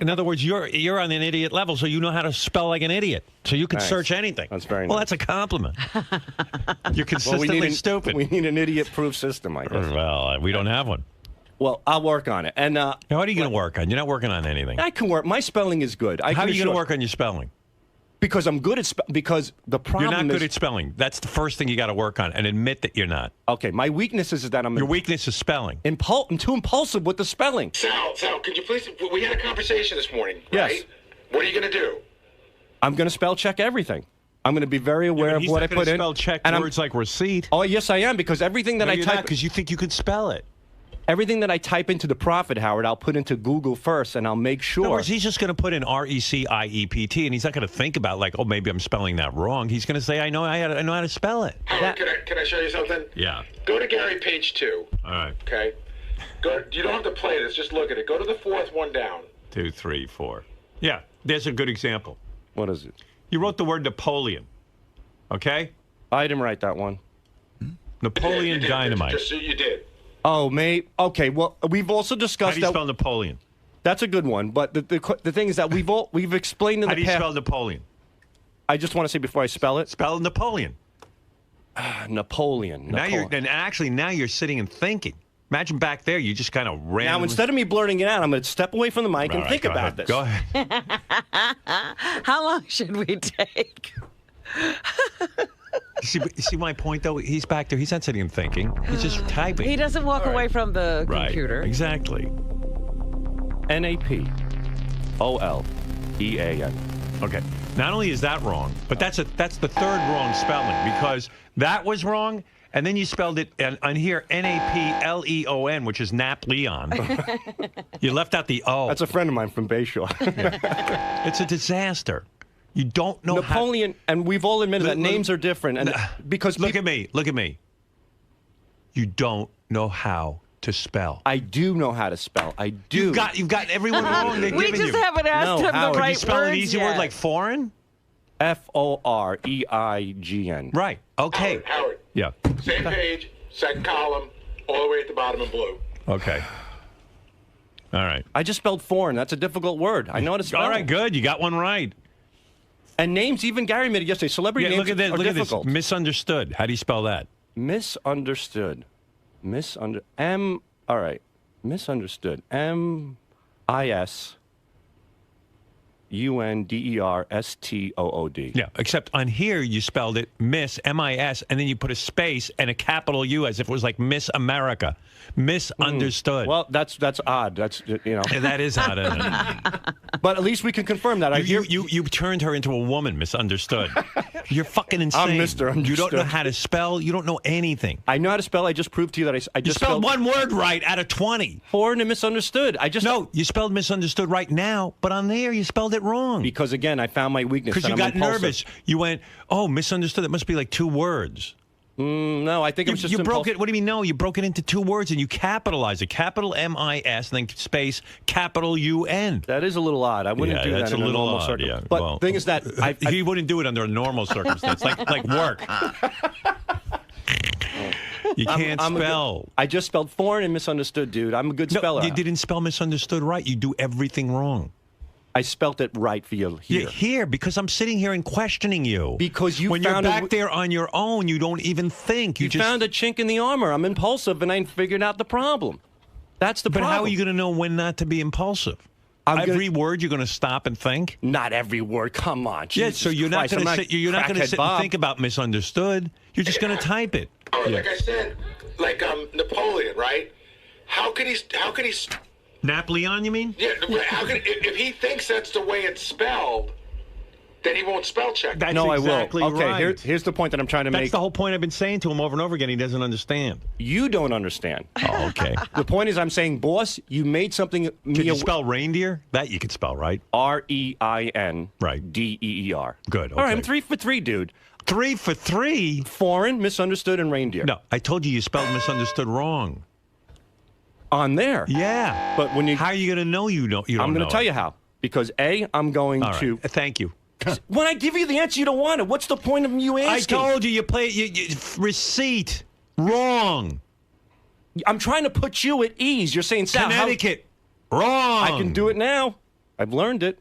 In other words, you're on an idiot level, so you know how to spell like an idiot. So you can search anything. That's very nice. Well, that's a compliment. You're consistently stupid. We need an idiot-proof system, I guess. Well, we don't have one. Well, I'll work on it. And now, what are you going to work on? You're not working on anything. I can work. My spelling is good. How are you going to work on your spelling? Because I'm good at because the problem You're not good at spelling. That's the first thing you got to work on, and admit that you're not. Okay, my weakness is that Your weakness is spelling. I'm too impulsive with the spelling. Sal, could you please? We had a conversation this morning, right? Yes. What are you going to do? I'm going to spell check everything. I'm going to be very aware of what I put in. Spell check words like receipt. Oh, yes, I am, because everything that I type, because you think you could spell it. Everything that I type into the Prophet, Howard, I'll put into Google first, and I'll make sure. In other words, he's just going to put in RECIEPT, and he's not going to think about like, oh, maybe I'm spelling that wrong. He's going to say, I know how to spell it. Howard, can I show you something? Yeah. Go to Gary, page 2. All right. Okay. You don't have to play this. Just look at it. Go to the 4th one down. 2, 3, 4. Yeah, there's a good example. What is it? You wrote the word Napoleon. Okay. I didn't write that one. Napoleon Dynamite. You did. Oh, mate. Okay. Well, we've also discussed How do you spell Napoleon? That's a good one. But the thing is that we've explained in the past. How do you spell Napoleon? I just want to say before I spell it. Spell Napoleon. Napoleon. Now you're sitting and thinking. Imagine back there, you just kind of ran. Now, instead of me blurting it out, I'm going to step away from the mic and think about this. Go ahead. How long should we take? See my point, though? He's back there. He's not sitting and thinking. He's just typing. He doesn't walk away from the computer. Exactly. NAPOLEAN. Okay. Not only is that wrong, but that's the third wrong spelling, because that was wrong, and then you spelled it on here NAPLEON, which is Napoleon. You left out the O. That's a friend of mine from Bayshore. It's a disaster. You don't know Napoleon, and we've all admitted that names are different. And because look at me. You don't know how to spell. I do know how to spell. I do. You've got everyone wrong. They're We giving just you. haven't asked him Howard, the right Can you spell words an easy yet. word like foreign? Foreigen. Right. Okay. Howard. Yeah. Same page, second column, all the way at the bottom in blue. Okay. All right. I just spelled foreign. That's a difficult word. I know how to spell. All right, good. You got one right. And names, even Gary made it yesterday. Celebrity names look at this. are Look difficult. at this. Misunderstood. How do you spell that? Misunderstood. All right. Misunderstood. MISUNDERSTOOD. Yeah, except on here you spelled it Miss, M-I-S, and then you put a space and a capital U as if it was like Miss America. Misunderstood. Well, that's odd. That's Yeah, that is odd, isn't it? But at least we can confirm that. You turned her into a woman, misunderstood. You're fucking insane. I'm Mr. Understood. You don't know how to spell. You don't know anything. I know how to spell. I just proved to you that I You just spelled one word right out of 20. Foreign and misunderstood. No, you spelled misunderstood right now, but on there you spelled it wrong. Because again, I found my weakness. Because you and I'm got impulsive. nervous. You went, oh, misunderstood. It must be like 2 words. No, I think it was just you broke impulsive. it. What do you mean? No, you broke it into 2 words and you capitalized it. Capital M-I-S, and then space capital U-N. That is a little odd. I wouldn't do that that's in a little normal odd. circum- Yeah. But well, the thing is that he wouldn't do it under a normal circumstance, like work. You can't spell. I just spelled foreign and misunderstood, dude. I'm a good speller. You didn't spell misunderstood right. You do everything wrong. I spelt it right for you here. Yeah, here, because I'm sitting here and questioning you. Because you when found you're back there on your own, you don't even think. You just found a chink in the armor. I'm impulsive, and I figured out the problem. That's the But problem. how are you going to know when not to be impulsive? Every word you're going to stop and think? Not every word. Come on. Yeah, so you're not going to sit. You're not going to crackhead sit Bob. and think about misunderstood. You're just going to type it. Like I said, like Napoleon, right? How could he? Napoleon, you mean? Yeah. How could if he thinks that's the way it's spelled, then he won't spell check. That's No, exactly I will. Okay, right. here's the point that I'm trying to That's make. the whole point I've been saying to him over and over again. He doesn't understand. You don't understand. Oh, okay. The point is, I'm saying, boss, you made something. Can you spell reindeer? That you could spell, right? R-E-I-N. Right. D-E-E-R. Good. All right, okay. I'm 3 for 3, dude. 3 for 3? Foreign, misunderstood, and reindeer. No, I told you spelled misunderstood wrong. On there. Yeah. But when you... How are you going to know you don't I'm going to tell you how. Because, A, I'm going All right. to... Thank you. When I give you the answer, you don't want it. What's the point of you asking? I told you you play receipt wrong. I'm trying to put you at ease. You're saying, Sal, Connecticut wrong. I can do it now. I've learned it.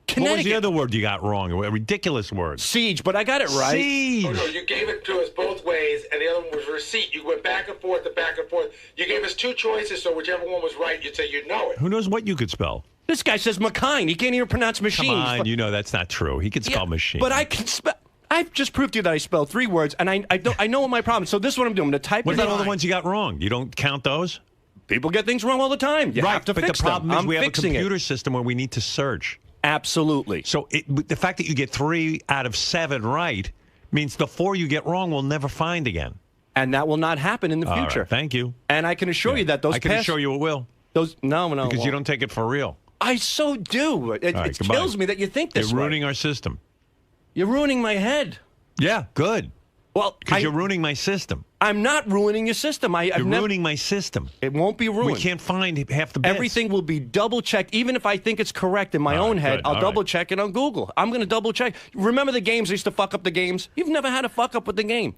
What was the Connecticut. other word you got wrong? A ridiculous word. Siege, but I got it right. Siege. Oh, no, you gave it to us both ways, and the other one was receipt. You went back and forth and back and forth. You gave us 2 choices, so whichever one was right, you'd say you know it. Who knows what you could spell? This guy says McKine. He can't even pronounce machine. Come on, you know that's not true. He could spell machine. But I can spell. I've just proved to you that I spelled 3 words, and I know what my problem is. So this is what I'm doing. I'm going to type What it about all in. the ones you got wrong? You don't count those? People get things wrong all the time. You have to but fix the problem them. is I'm we have a fixing computer it. system where we need to search. Absolutely. So the fact that you get 3 out of 7 right means the 4 you get wrong we'll never find again. And that will not happen in the All future. right, thank you. And I can assure you that those I can assure you it will. Those no. Because you won't. don't take it for real. I so do. It, All right, it goodbye. kills me that you think this You're way. ruining our system. You're ruining my head. Yeah, good. Well, Because you're ruining my system. I'm not ruining your system. You're ruining my system. It won't be ruined. We can't find half the bits. Everything will be double checked. Even if I think it's correct in my own head, good. I'll All double right. check it on Google. I'm going to double check. Remember the games? I used to fuck up the games. You've never had a fuck up with the game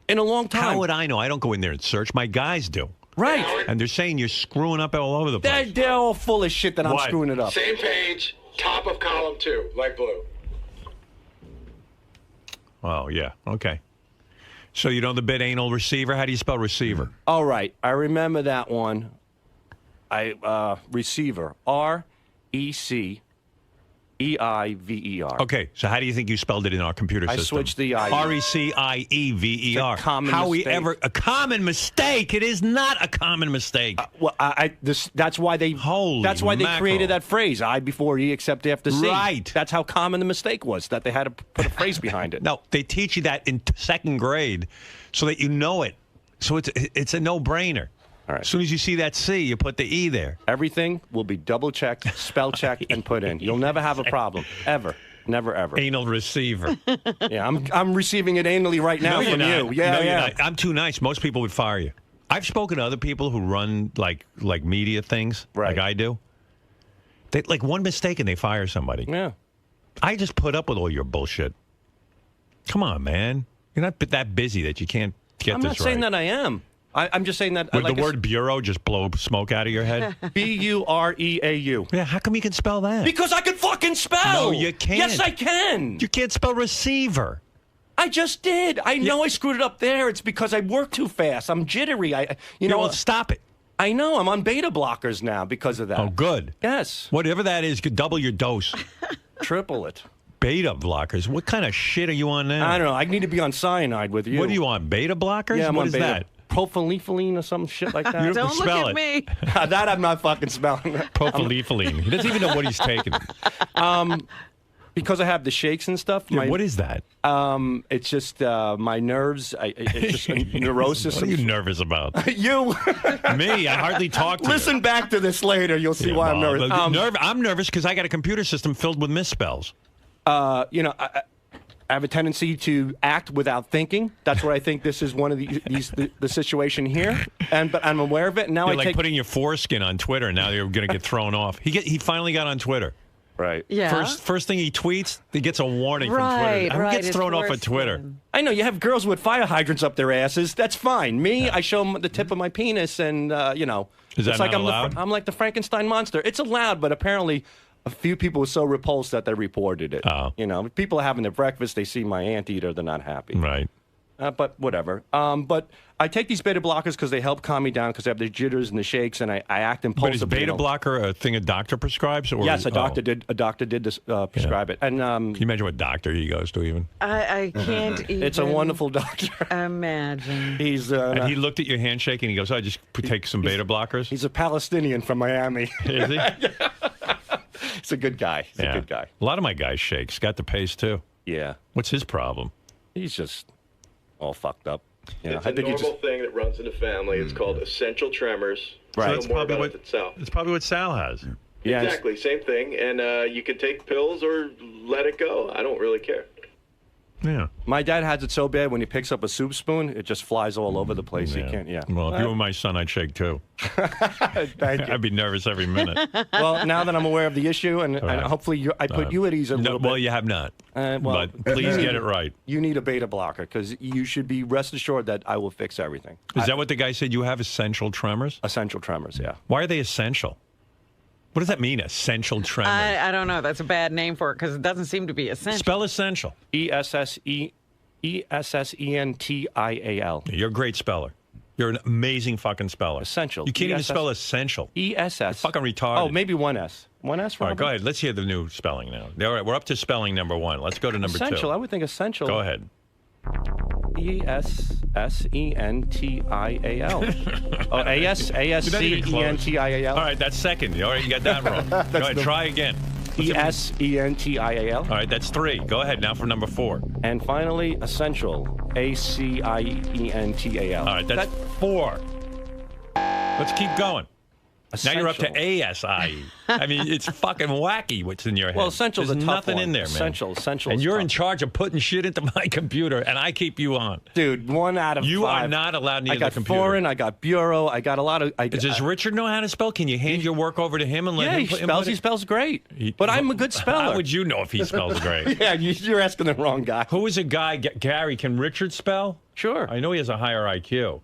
in a long time. How would I know? I don't go in there and search. My guys do. Right. And they're saying you're screwing up all over the place. They're all full of shit that I'm What? screwing it up. Same page, top of column 2, light blue. Oh, yeah. Okay. So you know the bit anal receiver? How do you spell receiver? All right. I remember that one. Receiver. R-E-C-E-I-V-E-R. Okay, so how do you think you spelled it in our computer I system? switched the I. R-E-C-I-E-V-E-R. It's a common How we mistake. ever... A common mistake? It is not a common mistake. Well, that's why they. Holy That's why they mackerel. created that phrase. I before E, except after C. Right. That's how common the mistake was. That they had to put a phrase behind it. No, they teach you that in 2nd grade so that you know it. So it's a no-brainer. All right. As soon as you see that C, you put the E there. Everything will be double checked, spell checked, and put in. You'll never have a problem ever. Never ever. Anal receiver. Yeah, I'm receiving it anally right now No, from you're you. not. Yeah, No, you're yeah. not. I'm too nice. Most people would fire you. I've spoken to other people who run like media things, like I do. They like one mistake and they fire somebody. Yeah. I just put up with all your bullshit. Come on, man. You're not that busy that you can't get I'm this not saying right. that I am. I'm just saying that. Would like the word bureau just blow smoke out of your head? B-U-R-E-A-U. Yeah, how come you can spell that? Because I can fucking spell. No, you can't. Yes, I can. You can't spell receiver. I just did. I know I screwed it up there. It's because I work too fast. I'm jittery. You know, stop it. I know. I'm on beta blockers now because of that. Oh, good. Yes. Whatever that is, you could double your dose. Triple it. Beta blockers. What kind of shit are you on now? I don't know. I need to be on cyanide with you. What are you on? Beta blockers? Yeah, I'm what on is beta. that? Propylethylene or some shit like that. You don't look at me. That I'm not fucking spelling. Propylethylene. He doesn't even know what he's taking. Because I have the shakes and stuff. Yeah, what is that? It's just my nerves. It's just a neurosis. What are you nervous about? You. Me? I hardly talk to Listen back to this later. You'll see you. why I'm nervous. I'm nervous because I got a computer system filled with misspells. You know, I have a tendency to act without thinking. That's what I think this is one of the situation here. But I'm aware of it. And now You're I like putting your foreskin on Twitter. Now you're going to get thrown off. He finally got on Twitter. Right. Yeah. First thing he tweets, he gets a warning from Right, Twitter. Who right, gets it's thrown off worse of Twitter? than- I know you have girls with fire hydrants up their asses. That's fine. Me, I show them the tip of my penis, and you know, Is that it's like not I'm allowed? I'm like the Frankenstein monster. It's allowed, but apparently, a few people were so repulsed that they reported it. Oh. You know, people are having their breakfast. They see my anteater, they're not happy. Right. But whatever. But I take these beta blockers because they help calm me down because I have the jitters and the shakes, and I act But impulsive. is beta blocker a thing a doctor prescribes? Or Yes, a doctor did. A doctor did prescribe it, and Can you imagine what doctor he goes to even? I can't even. it's a wonderful doctor. Imagine. He's And he looked at your handshake and he goes, "I just take some beta blockers." He's a Palestinian from Miami. Is he? He's a good guy. He's a good guy. A lot of my guys shakes. Got the pace too. Yeah. What's his problem? He's just all fucked up. You know, It's a normal thing that runs in the family. It's called essential tremors. Right. So that's Know more probably about what it Sal. It's probably what Sal has. Yeah, exactly, same thing. And you can take pills or let it go. I don't really care. Yeah. My dad has it so bad when he picks up a soup spoon, it just flies all over the place. He can't. Yeah. Well, if you were my son, I'd shake too. Thank you. I'd be nervous every minute. Well, now that I'm aware of the issue, and hopefully I put you at ease a little bit. Well, you have not. Well, but please get it right. You need a beta blocker because you should be rest assured that I will fix everything. Is that what the guy said? You have essential tremors? Essential tremors, yeah. Why are they essential? What does that mean, essential tremors? I don't know. That's a bad name for it because it doesn't seem to be essential. Spell essential. ESSENTIAL. You're a great speller. You're an amazing fucking speller. Essential. You can't even spell essential. ESS. You're fucking retarded. Oh, maybe one S. One S for All right, go ahead. Let's hear the new spelling now. All right, we're up to spelling number one. Let's go to number Essential. two. I would think essential. Go ahead. ESSENTIAL. Oh, ASCENTIAL. All right, that's second. All right, you got that wrong. Go ahead, try again. ESENTIAL. All right, that's three. Go ahead now for number four. And finally, essential. ACIENTAL. All right, that's four. Let's keep going. Now you're up to Essential. ASIE. I mean, it's fucking wacky what's in your head. Well, essential's There's a tough nothing one. in there, man. Essential And is you're tough. in charge of putting shit into my computer, and I keep you on. Dude, 1 out of 5. You are not allowed near I got the computer. foreign, I got bureau, I got a lot of... Does Richard know how to spell? Can you hand your work over to him and let Yeah, him he put spells. input He it? spells great. But I'm a good speller. How would you know if he spells great? Yeah, you're asking the wrong guy. Who is a guy, Gary, can Richard spell? Sure. I know he has a higher IQ.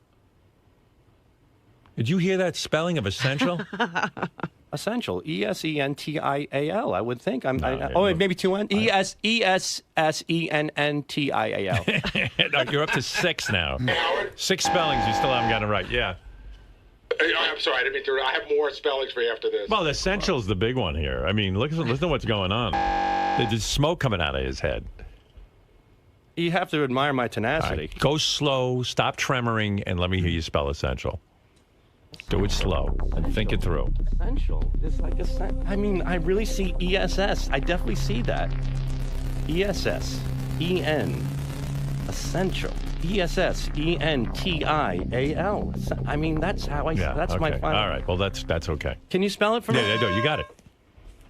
Did you hear that spelling of essential? Essential. ESENTIAL. I would think. No, Maybe 2 N. ESSENNTIAL. No, you're up to 6 now. 6 spellings. You still haven't gotten it right. Yeah. I'm sorry, I didn't mean to. I have more spellings for you after this. Well, the essential is the big one here. I mean, listen to what's going on. There's smoke coming out of his head. You have to admire my All tenacity. right, go slow, stop tremoring, and let me hear you spell essential. Do it slow and think it through. Essential. It's like I mean, I really see ESS. I definitely see that. ESSEN. Essential. ESSENTIAL. I mean, that's how I. Yeah, that's okay. my final. All right. Well, that's okay. Can you spell it for me? Yeah, you got it.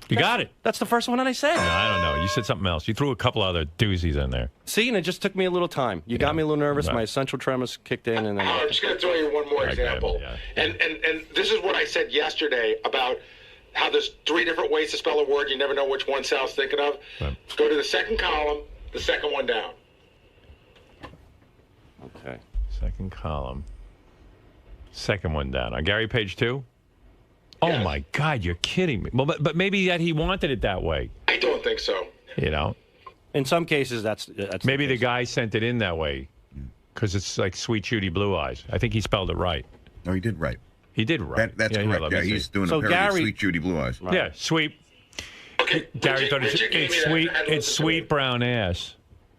You got it. That's the first one that I said. No, I don't know. You said something else. You threw a couple other doozies in there. See, and it just took me a little time. You got me a little nervous. Right. My essential tremors kicked in, and then I'm just going to throw you one more example. And this is what I said yesterday about how there's 3 different ways to spell a word. You never know which one Sal's thinking of. Right. Go to the second column, the second one down. Okay. Second column. Second one down. On Gary, page 2? Oh, my God, you're kidding me. Well, but maybe that he wanted it that way. I don't think so. You know? In some cases, that's maybe the guy sent it in that way because it's like Sweet Shooty Blue Eyes. I think he spelled it right. No, he did right. He did right. That's yeah, correct. Yeah, he's doing a parody of Sweet Shooty Blue Eyes. Right. Yeah, sweet. Okay, Gary thought it's sweet. It's sweet brown ass.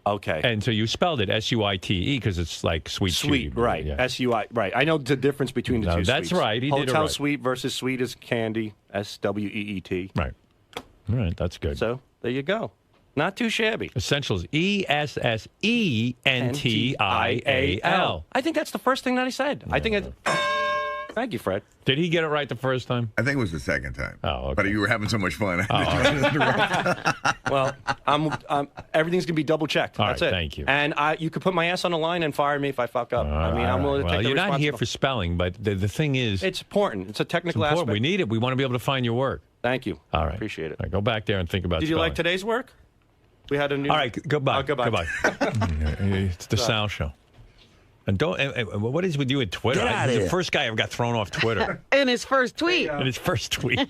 Okay. And so you spelled it S-U-I-T-E because it's like sweet. Sweet, Shooty. right. Yeah. S-U-I, right. I know the difference between the No, two that's sweets. right. He did it Hotel right. sweet versus sweet as candy, S-W-E-E-T. Right. All right, that's good. So there you go. Not too shabby. Essentials, E-S-S-E-N-T-I-A-L. I think that's the first thing that I said. I think it... Thank you, Fred. Did he get it right the first time? I think it was the second time. Oh, okay. But you were having so much fun. Well, everything's going to be double checked. All That's right, it. thank you. And you could put my ass on the line and fire me if I fuck up. I mean, I'm willing to take the you're not here responsibility. for spelling, but the thing is... It's important. It's a technical it's important. aspect. We need it. We want to be able to find your work. Thank you. All right. Appreciate it. All right, go back there and think about Did you spelling. like today's work? We had a new... All right, goodbye. Oh, goodbye. Goodbye. It's the Sal Show. And don't. And what is with you at Twitter? Get outta He's the here. first guy I've got thrown off Twitter. In his first tweet. In his first tweet.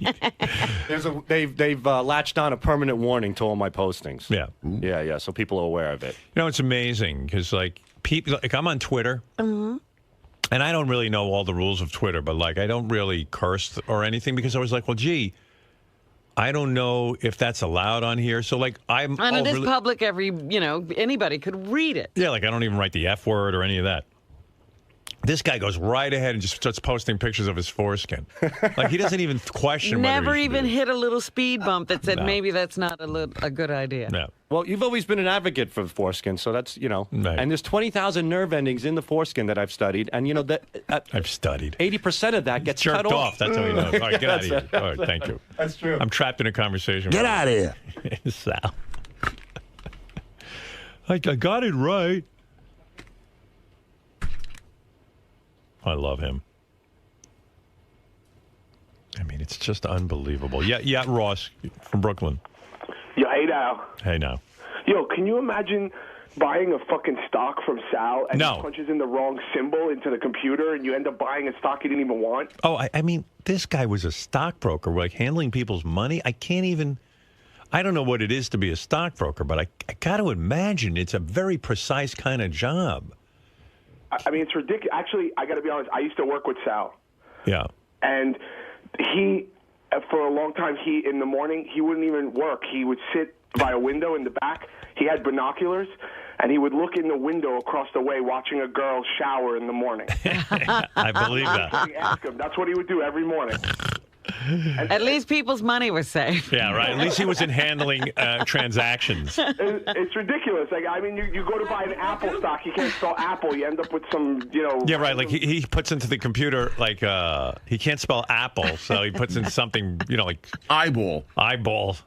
They've latched on a permanent warning to all my postings. Yeah. Yeah. So people are aware of it. You know, it's amazing because like people, like I'm on Twitter, and I don't really know all the rules of Twitter, but like I don't really curse or anything because I was like, well, gee, I don't know if that's allowed on here. So like I'm And it is overly- public. Anybody could read it. Yeah, like I don't even write the F word or any of that. This guy goes right ahead and just starts posting pictures of his foreskin. Like he doesn't even question Never whether he should even do it. hit a little speed bump that said No. maybe that's not a good idea. No. Well, you've always been an advocate for the foreskin, so that's, Right. and there's 20,000 nerve endings in the foreskin that I've studied, and that I've studied. 80% of that gets Jerked cut off. That's how he knows. All right, get out of here. All right, thank you. That's true. I'm trapped in a conversation. Get with outta him. Sal. I got it right. I love him. I mean, it's just unbelievable. Yeah, Ross from Brooklyn. Yo, hey now. Hey, now. Yo, can you imagine buying a fucking stock from Sal and No. he punches in the wrong symbol into the computer and you end up buying a stock you didn't even want? Oh, I mean, this guy was a stockbroker, like handling people's money. I don't know what it is to be a stockbroker, but I got to imagine it's a very precise kind of job. I mean, it's ridiculous. Actually, I got to be honest, I used to work with Sal. Yeah. And he, for a long time, in the morning, he wouldn't even work. He would sit by a window in the back. He had binoculars, and he would look in the window across the way watching a girl shower in the morning. I believe that. Ask him. That's what he would do every morning. At least people's money was safe. Yeah, right. At least he wasn't handling transactions. It's ridiculous. Like, I mean, you go to buy an Apple stock, you can't spell Apple. You end up with some, Yeah, right. Like he puts into the computer, like he can't spell apple, so he puts in something, like eyeball.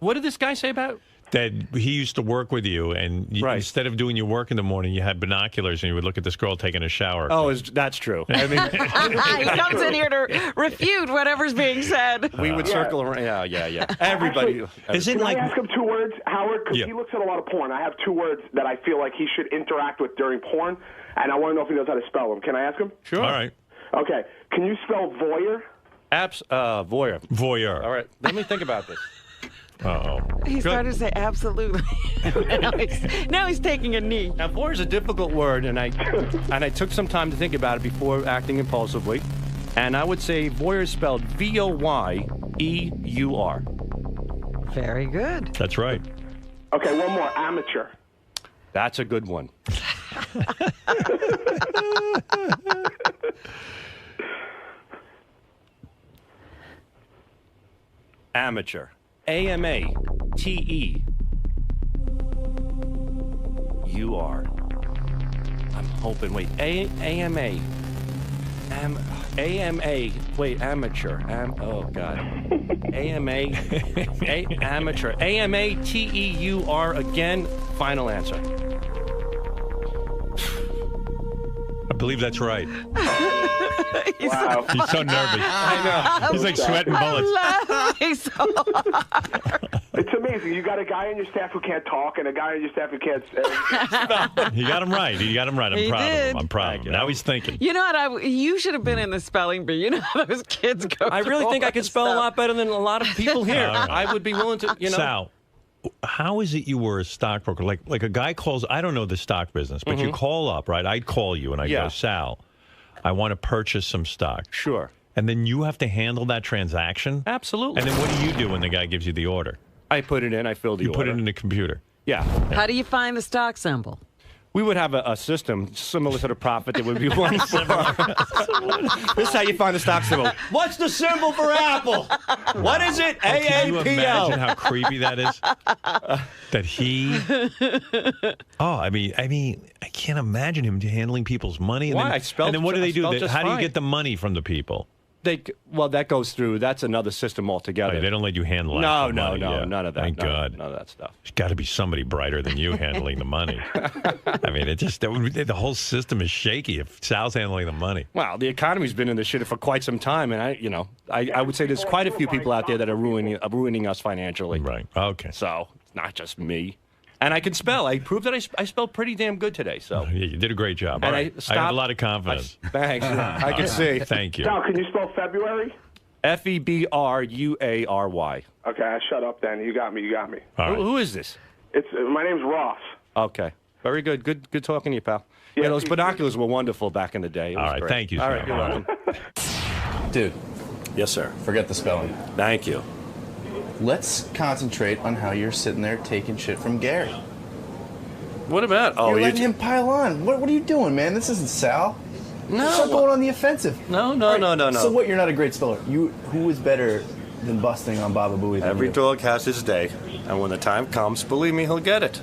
What did this guy say about? That he used to work with you, and instead of doing your work in the morning, you had binoculars, and you would look at this girl taking a shower. Oh, that's true. I mean, He comes in here to refute whatever's being said. we would circle around. Yeah. Everybody. Can I ask him 2 words, Howard? Because Yeah. he looks at a lot of porn. I have 2 words that I feel like he should interact with during porn, and I want to know if he knows how to spell them. Can I ask him? Sure. All right. Okay. Can you spell voyeur? Voyeur. Voyeur. All right. Let me think about this. Uh-oh. He started to say absolutely. now he's taking a knee. Now, voyeur is a difficult word, and I took some time to think about it before acting impulsively. And I would say voyeur is spelled V-O-Y-E-U-R. Very good. That's right. Okay, one more. Amateur. That's a good one. Amateur. A-M-A-T-E-U-R. I'm hoping. Wait. A-M-A. AMA. Wait, amateur. Oh, God. AMA. Amateur. AMATEUR again. Final answer. I believe that's right. Wow. He's so nervous. I know. He's like sweating bullets. It's amazing. You got a guy on your staff who can't talk and a guy on your staff who can't. He got him right. He got him right. I'm He proud of did. him. I'm proud of him. Now he's thinking. You know what? You should have been in the spelling bee. You know how those kids go. I really think I could spell a lot better than a lot of people here. All right. I would be willing to, Sal, how is it you were a stockbroker? Like a guy calls, I don't know the stock business, but you call up, right? I'd call you and I'd go, Sal, I want to purchase some stock. Sure. And then you have to handle that transaction? Absolutely. And then what do you do when the guy gives you the order? I put it in. I fill the order. You put it in the computer? Yeah. How do you find the stock symbol? We would have a system similar to the Prophet that would be one for. This is how you find the stock symbol. What's the symbol for Apple? What is it? AAPL. Can you imagine how creepy that is? That he. Oh, I mean, I can't imagine him handling people's money. And Why? Then, I spelled. And then what do they do? Just How do you fine. get the money from the people? Well, that goes through. That's another system altogether. Oh, they don't let you handle No, actual no, money. no, Yeah. none of that. Thank God. None of that stuff. There's got to be somebody brighter than you handling the money. I mean, the whole system is shaky if Sal's handling the money. Well, the economy's been in this shit for quite some time, and I would say there's quite a few people out there that are ruining us financially. Right. Okay. So it's not just me. And I can spell. I proved that I spelled pretty damn good today. So Yeah, you did a great job. And All right. I have a lot of confidence. Thanks. I can see. Thank you. Sal, can you spell February? FEBRUARY. Okay, I shut up then. You got me. All right. Who is this? My name's Ross. Okay. Very good. Good talking to you, pal. Yeah, those binoculars were wonderful back in the day. It was All right, great. thank you, All sir. right, you're welcome. Dude. Yes, sir. Forget the spelling. Thank you. Let's concentrate on how you're sitting there taking shit from Gary. What about? Oh, you're letting him pile on. What are you doing, man? This isn't Sal. No. Stop going on the offensive. No. So what? You're not a great speller. Who is better than busting on Baba Booey? Every dog has his day, and when the time comes, believe me, he'll get it.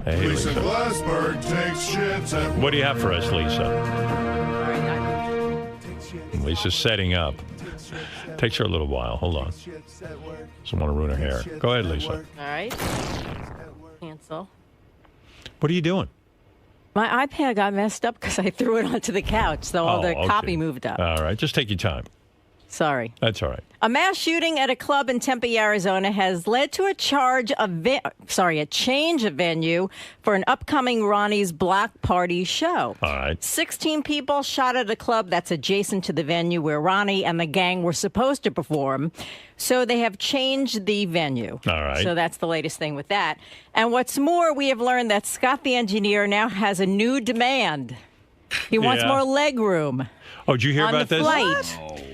Hey, Lisa Lisa. Glassberg takes shits at What do you have for us, Lisa? Lisa's setting up. Takes her a little while. Hold on. Doesn't want to ruin her hair. Go ahead, Lisa. All right. Cancel. What are you doing? My iPad got messed up because I threw it onto the couch, so all the okay. copy moved up. All right. Just take your time. Sorry. That's all right. A mass shooting at a club in Tempe, Arizona has led to a change of venue for an upcoming Ronnie's Block Party show. All right. 16 people shot at a club that's adjacent to the venue where Ronnie and the gang were supposed to perform. So they have changed the venue. All right. So that's the latest thing with that. And what's more, we have learned that Scott the engineer now has a new demand. He wants Yeah. more leg room. Oh, did you hear on about the this? flight.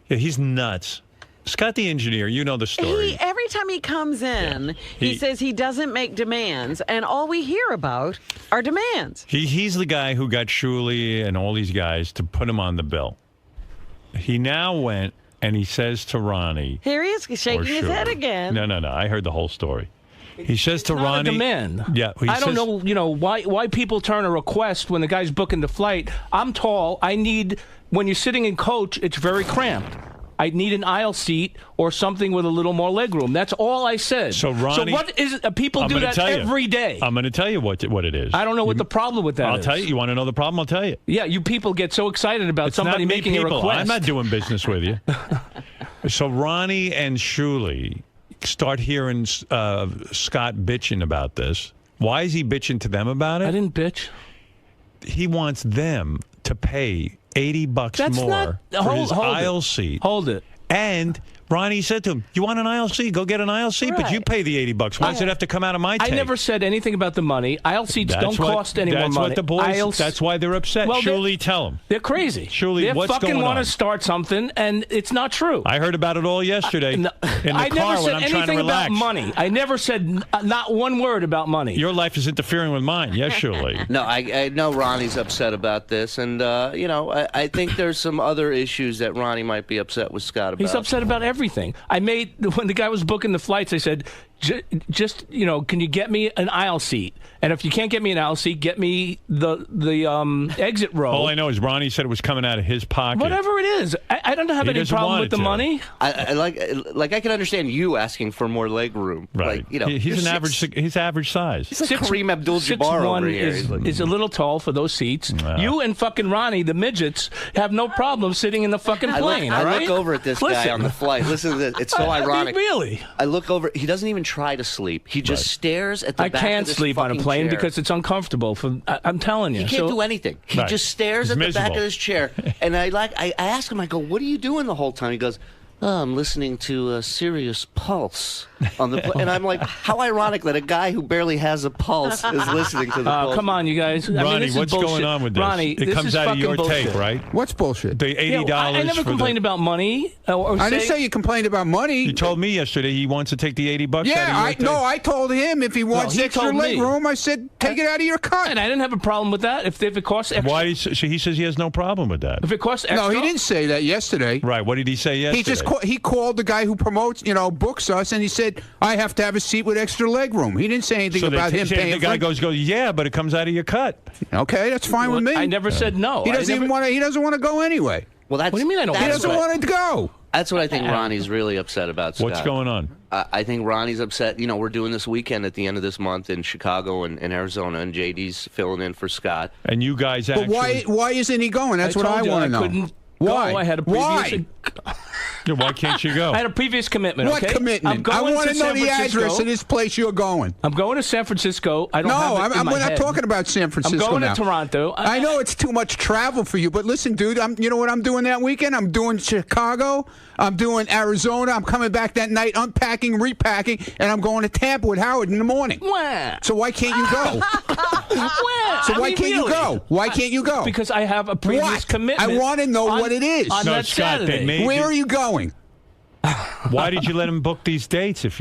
Yeah, he's nuts. Scott the engineer, you know the story. Every time he comes in, he says he doesn't make demands, and all we hear about are demands. He's the guy who got Shuli and all these guys to put him on the bill. He now went and he says to Ronnie. Here he is shaking his head again. No. I heard the whole story. He says to Not Ronnie. a demand. Yeah. I don't know, why people turn a request when the guy's booking the flight. I'm tall. I need, when you're sitting in coach, it's very cramped. I need an aisle seat or something with a little more leg room. That's all I said. So, Ronnie, so what is it? People do that every day. I'm going to tell you what it is. I don't know what the problem with that is. I'll tell you. You want to know the problem? I'll tell you. Yeah, you people get so excited about It's somebody not me, making a people. request. I'm not doing business with you. So Ronnie and Shuli start hearing Scott bitching about this. Why is he bitching to them about it? I didn't bitch. He wants them to pay $80 more for his aisle seat. Hold it. And Ronnie said to him, "You want an aisle seat? Go get an aisle seat, but you pay the $80. Why does it have to come out of my take?" I never said anything about the money. Aisle seats don't cost any more money. That's what the boys. That's why they're upset. Well, Shuli, tell them. They're crazy. Shuli, they what's fucking going want on? to start something, and it's not true. I heard about it all yesterday in the I car never said when I'm trying to anything relax. about money. I never said not one word about money. Your life is interfering with mine. Yes, Shuli. No, I know Ronnie's upset about this, and I think there's some other issues that Ronnie might be upset with Scott about. He's upset about everything. When the guy was booking the flights, I said, just can you get me an aisle seat? And if you can't get me an aisle seat, get me the exit row. All I know is Ronnie said it was coming out of his pocket. Whatever it is, I don't have any problem with the money. I I can understand you asking for more leg room. Right. Like, he's He's average size. He's like Kareem Abdul-Jabbar over here. Is a little tall for those seats. You and fucking Ronnie, the midgets, have no problem sitting in the fucking plane. I look over at this guy on the flight. Listen to this. It's so ironic. Really? I look over. He doesn't even try to sleep. He just stares at the back I can't of this sleep on a fucking plane chair. because it's uncomfortable. I'm telling you. He can't do anything. He just stares at the back of his chair. And I ask him, I go, "What are you doing the whole time?" He goes, "Oh, I'm listening to Sirius Pulse on the and I'm like, how ironic that a guy who barely has a pulse is listening to the Pulse. Come on, you guys. Ronnie, what's going on with this? Ronnie, it this comes is out of your bullshit. take, right? What's bullshit? The $80. I never complained about money. I didn't say you complained about money. You told me yesterday he wants to take the $80 Yeah, out of your take. I told him if he wants extra leg room, I said take it out of your cut. And I didn't have a problem with that. If it costs extra. Why? He says he has no problem with that. If it costs extra. No, he didn't say that yesterday. Right. What did he say yesterday? He called the guy who promotes, books us, and he said I have to have a seat with extra leg room. He didn't say anything about him paying. The guy goes, yeah, but it comes out of your cut. Okay, that's fine with me. I never said no. He doesn't even want to. He doesn't want to go anyway. Well, what do you mean I don't? He doesn't want to go. That's what I think Ronnie's really upset about, Scott. What's going on? I think Ronnie's upset. We're doing this weekend at the end of this month in Chicago and Arizona, and JD's filling in for Scott. And you guys But why isn't he going? That's what I want to know. Couldn't why? Go. I had a previous. Yeah, why can't you go? I had a previous commitment. What okay? commitment? I want to know the address of this place you're going. I'm going to San Francisco. I don't have it in my we're not head. talking about San Francisco. I'm going now. to Toronto. I know it's too much travel for you, but listen, dude. You know what I'm doing that weekend? I'm doing Chicago. I'm doing Arizona. I'm coming back that night, unpacking, repacking, and I'm going to Tampa with Howard in the morning. Wah. So why can't you go? So why can't you go? Why can't you go? Because I have a previous commitment. I want to know what it is. On that Scott, Saturday. Where are you going? Why did you let him book these dates? If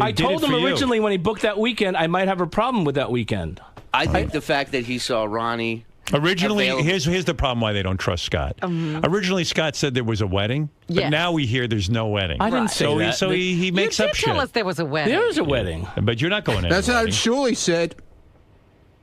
I told him originally when he booked that weekend, I might have a problem with that weekend. I think the fact that he saw Ronnie. Originally, here's the problem why they don't trust Scott. Originally, Scott said there was a wedding, but now we hear there's no wedding. I didn't say that. So he makes up shit. Tell us there was a wedding. There is a wedding. But you're not going to That's not what Shuli said.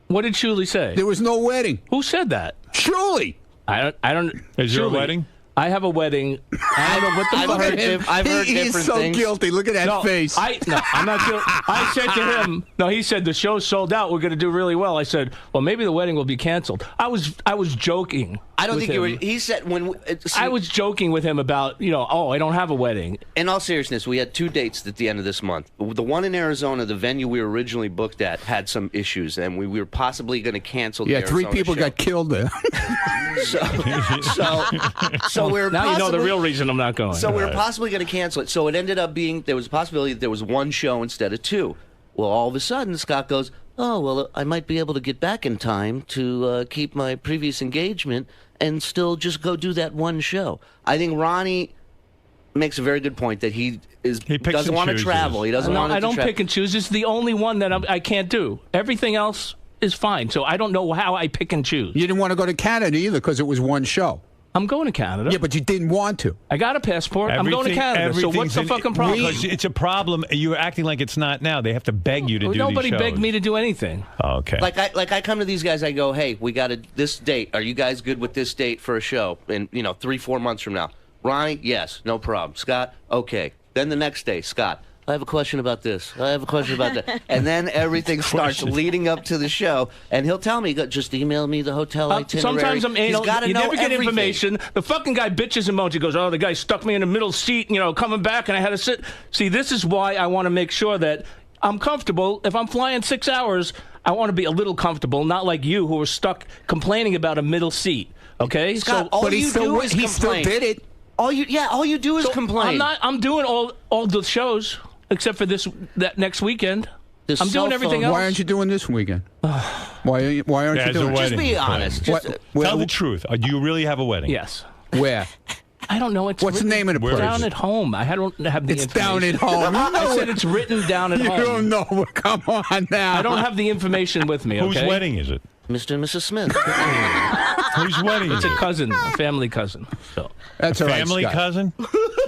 What did Shuli say? There was no wedding. Who said that? Shuli. I don't. Is there a Shuli, wedding? I have a wedding. I don't know what the fuck. I've heard He different is so things. guilty. Look at that face. I'm not guilty. I said to him, no, he said the show's sold out. We're going to do really well. I said, well, maybe the wedding will be canceled. I was joking. I don't think him. you were. He said I was joking with him about, I don't have a wedding. In all seriousness, we had 2 dates at the end of this month. The one in Arizona, the venue we were originally booked at, had some issues, and we were possibly going to cancel the Yeah, 3 Arizona people show. got killed there. So we're now you know the real reason I'm not going. So we were possibly going to cancel it. So it ended up being there was a possibility that there was 1 show instead of 2. Well, all of a sudden, Scott goes, "Oh, well, I might be able to get back in time to keep my previous engagement and still just go do that 1 show." I think Ronnie makes a very good point that he doesn't want to travel. He doesn't want to. I don't pick and choose. It's the only one that I can't do. Everything else is fine. So I don't know how I pick and choose. You didn't want to go to Canada either because it was 1 show. I'm going to Canada. Yeah, but you didn't want to. I got a passport. I'm going to Canada. So what's the fucking problem? Because it's a problem. You're acting like it's not now. They have to beg you to do these shows. Nobody begged me to do anything. Okay. Like I come to these guys, I go, "Hey, we got this date. Are you guys good with this date for a show?" And 3-4 months from now, Ronnie, yes, no problem. Scott, okay. Then the next day, Scott, I have a question about this. I have a question about that. And then everything starts leading up to the show, and he'll tell me, just email me the hotel itinerary. Sometimes I'm anal. He's got to you know never get everything. information. The fucking guy bitches and moans. He goes, oh, the guy stuck me in the middle seat, coming back, and I had to sit. See, this is why I want to make sure that I'm comfortable. If I'm flying 6 hours, I want to be a little comfortable, not like you who are stuck complaining about a middle seat. Okay? Scott, all you do is complain. Still did it. All you do is complain. I'm doing all the shows. Except for that next weekend. I'm doing everything else. Why aren't you doing this weekend? Why aren't you doing it? Just be honest. Tell the truth. Do you really have a wedding? Yes. Where? I don't know. What's the name of the place? Down at home. I don't have the It's information. down at home. I said it's written down at You home. don't know. Come on now. I don't have the information with me, okay? Whose wedding is it? Mr. and Mrs. Smith. Whose wedding It's is a it? cousin, a family cousin. So That's all right, Family Scott. cousin?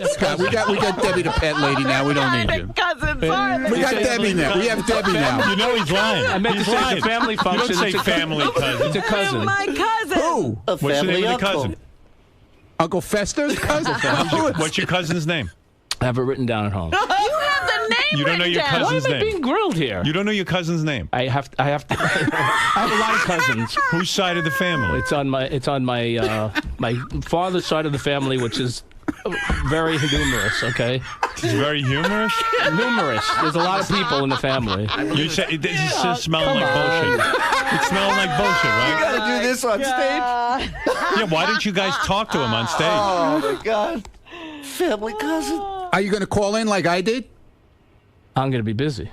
Scott, we got Debbie the pet lady now. We don't need you. Cousins. We got Debbie now. We have Debbie now. You know he's lying. I meant to He's say lying. it's a family function. You don't It's say a family cousin. It's a cousin. My cousin. Who? A What's the family name of the uncle. cousin? Uncle Fester's cousin? What's your cousin's name? I have it written down at home. You have the name You don't know your written down. cousin's Why am I name. being grilled here? You don't know your cousin's name. I have to. I have a lot of cousins. Whose side of the family? It's on my my father's side of the family, which is very numerous. Okay, He's very humorous. numerous. There's a lot of people in the family. You say this is smelling like bullshit. It's smelling like bullshit, right? You got to do this on stage? Yeah. Why didn't you guys talk to him on stage? Oh, my God. Family cousin. Are you going to call in like I did? I'm going to be busy.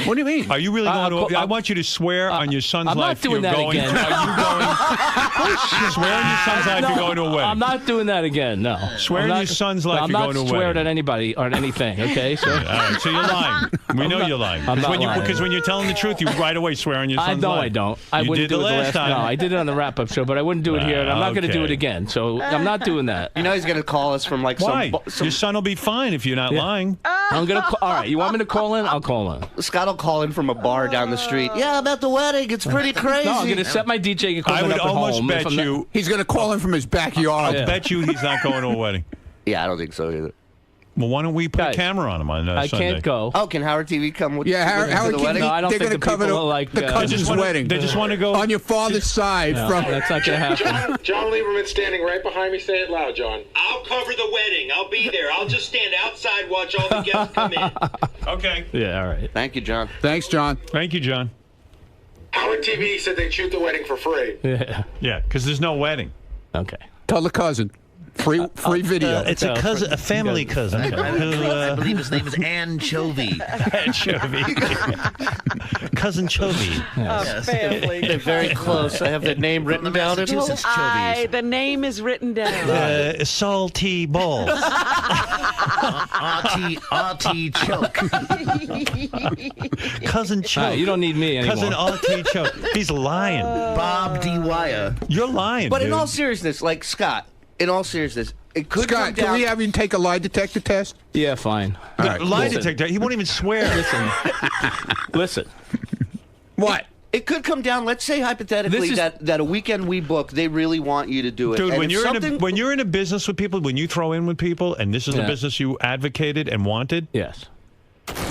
What do you mean? Are you really going to? I want you to swear on your son's I'm not life doing you're that going. again. Are you going? Swear on your son's life you're going to a wedding. I'm not doing that again. No. Swear I'm on not- your son's life I'm you're not going to a swearing wedding. at anybody or anything. Okay. So. All right, so you're lying. We know you're lying. I'm not lying. Because when you're telling the truth, you right away swear on your son's life. I don't. I You wouldn't did do the it last time. No, I did it on the wrap-up show, but I wouldn't do it here, and I'm not going to do it Okay. again. So I'm not doing that. You know he's going to call us from like Why? some. Your son will be fine if you're not lying. I'm going to. All right. You want me to call in? I'll call in. Scott will call in from a bar down the street. Yeah, about the wedding. It's pretty crazy. No, I'm going to set my DJ equipment I would up at almost home. bet if I'm not- you. He's going to call in from his backyard. I bet you he's not going to a wedding. Yeah, I don't think so either. Well, why don't we put Guys, a camera on him on I Sunday? can't go. Oh, can Howard TV come with? Yeah, with Howard the TV, wedding? No, I don't they're think going to the cover people are like, the they cousin's just wanna- wedding. They just want to go on your father's side. No, from that's not going to happen. John Lieberman's standing right behind me. Say it loud, John. I'll cover the wedding. I'll be there. I'll just stand outside, watch all the guests come in. Okay. Yeah. All right. Thank you, John. Thanks, John. Thank you, John. Howard TV said they'd shoot the wedding for free. Yeah. Yeah, because there's no wedding. Okay. Tell the cousin. Free video. It's a cousin, a family cousin. I believe his name is Anchovy. Anchovy. Cousin Chovy. Family. They're very close. I have the name written down at home. Massachusetts Chovies. The name is written down. Salty balls. RT choke. Cousin Choke. You don't need me anymore. Cousin RT Choke. He's lying. Bob D. Wire. You're lying, But dude. in all seriousness, like Scott, in all seriousness, it could come Scott, down. can we have you take a lie detector test? Yeah. Fine. All right, Lie cool. detector. He won't even swear. Listen. What? It could come down. Let's say hypothetically that a weekend we book, they really want you to do it. Dude, And when if you're in a business with people, when you throw in with people, and this is a business you advocated and wanted, Yes.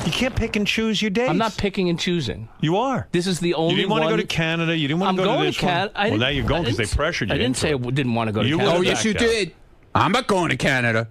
you can't pick and choose your days. I'm not picking and choosing. You are. This is the only You didn't want one. to go to Canada. You didn't want to go to this one. Well, now you're going because they pressured you. I didn't say I didn't want to go to You Canada. Oh, yes, you did. I'm not going to Canada.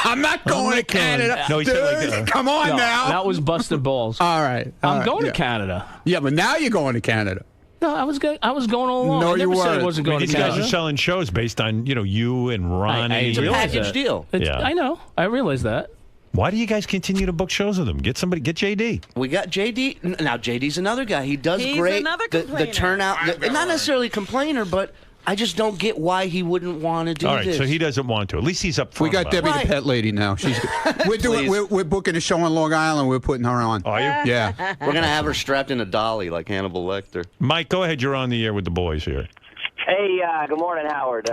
I'm not going to Canada. No, he said like Dude, that. come on No, now. that was busted balls. All right. I'm going yeah. to Canada. Yeah, but now you're going to Canada. No, I was going all along. No, I never you said I weren't. wasn't I going mean, to these guys Canada. are selling shows based on you and Ronnie. I it's a realize package that. deal. Yeah. I know. I realize that. Why do you guys continue to book shows with them? Get JD. We got JD. Now JD's another guy. He does He's great. another The complainer. turnout, not necessarily a complainer, but I just don't get why he wouldn't want to do All right, this. so he doesn't want to. At least he's up front. We got about Debbie it. Right. the pet lady now. She's we're booking a show on Long Island. We're putting her on. Are you? Yeah. We're gonna have her strapped in a dolly like Hannibal Lecter. Mike, go ahead. You're on the air with the boys here. Hey, good morning, Howard.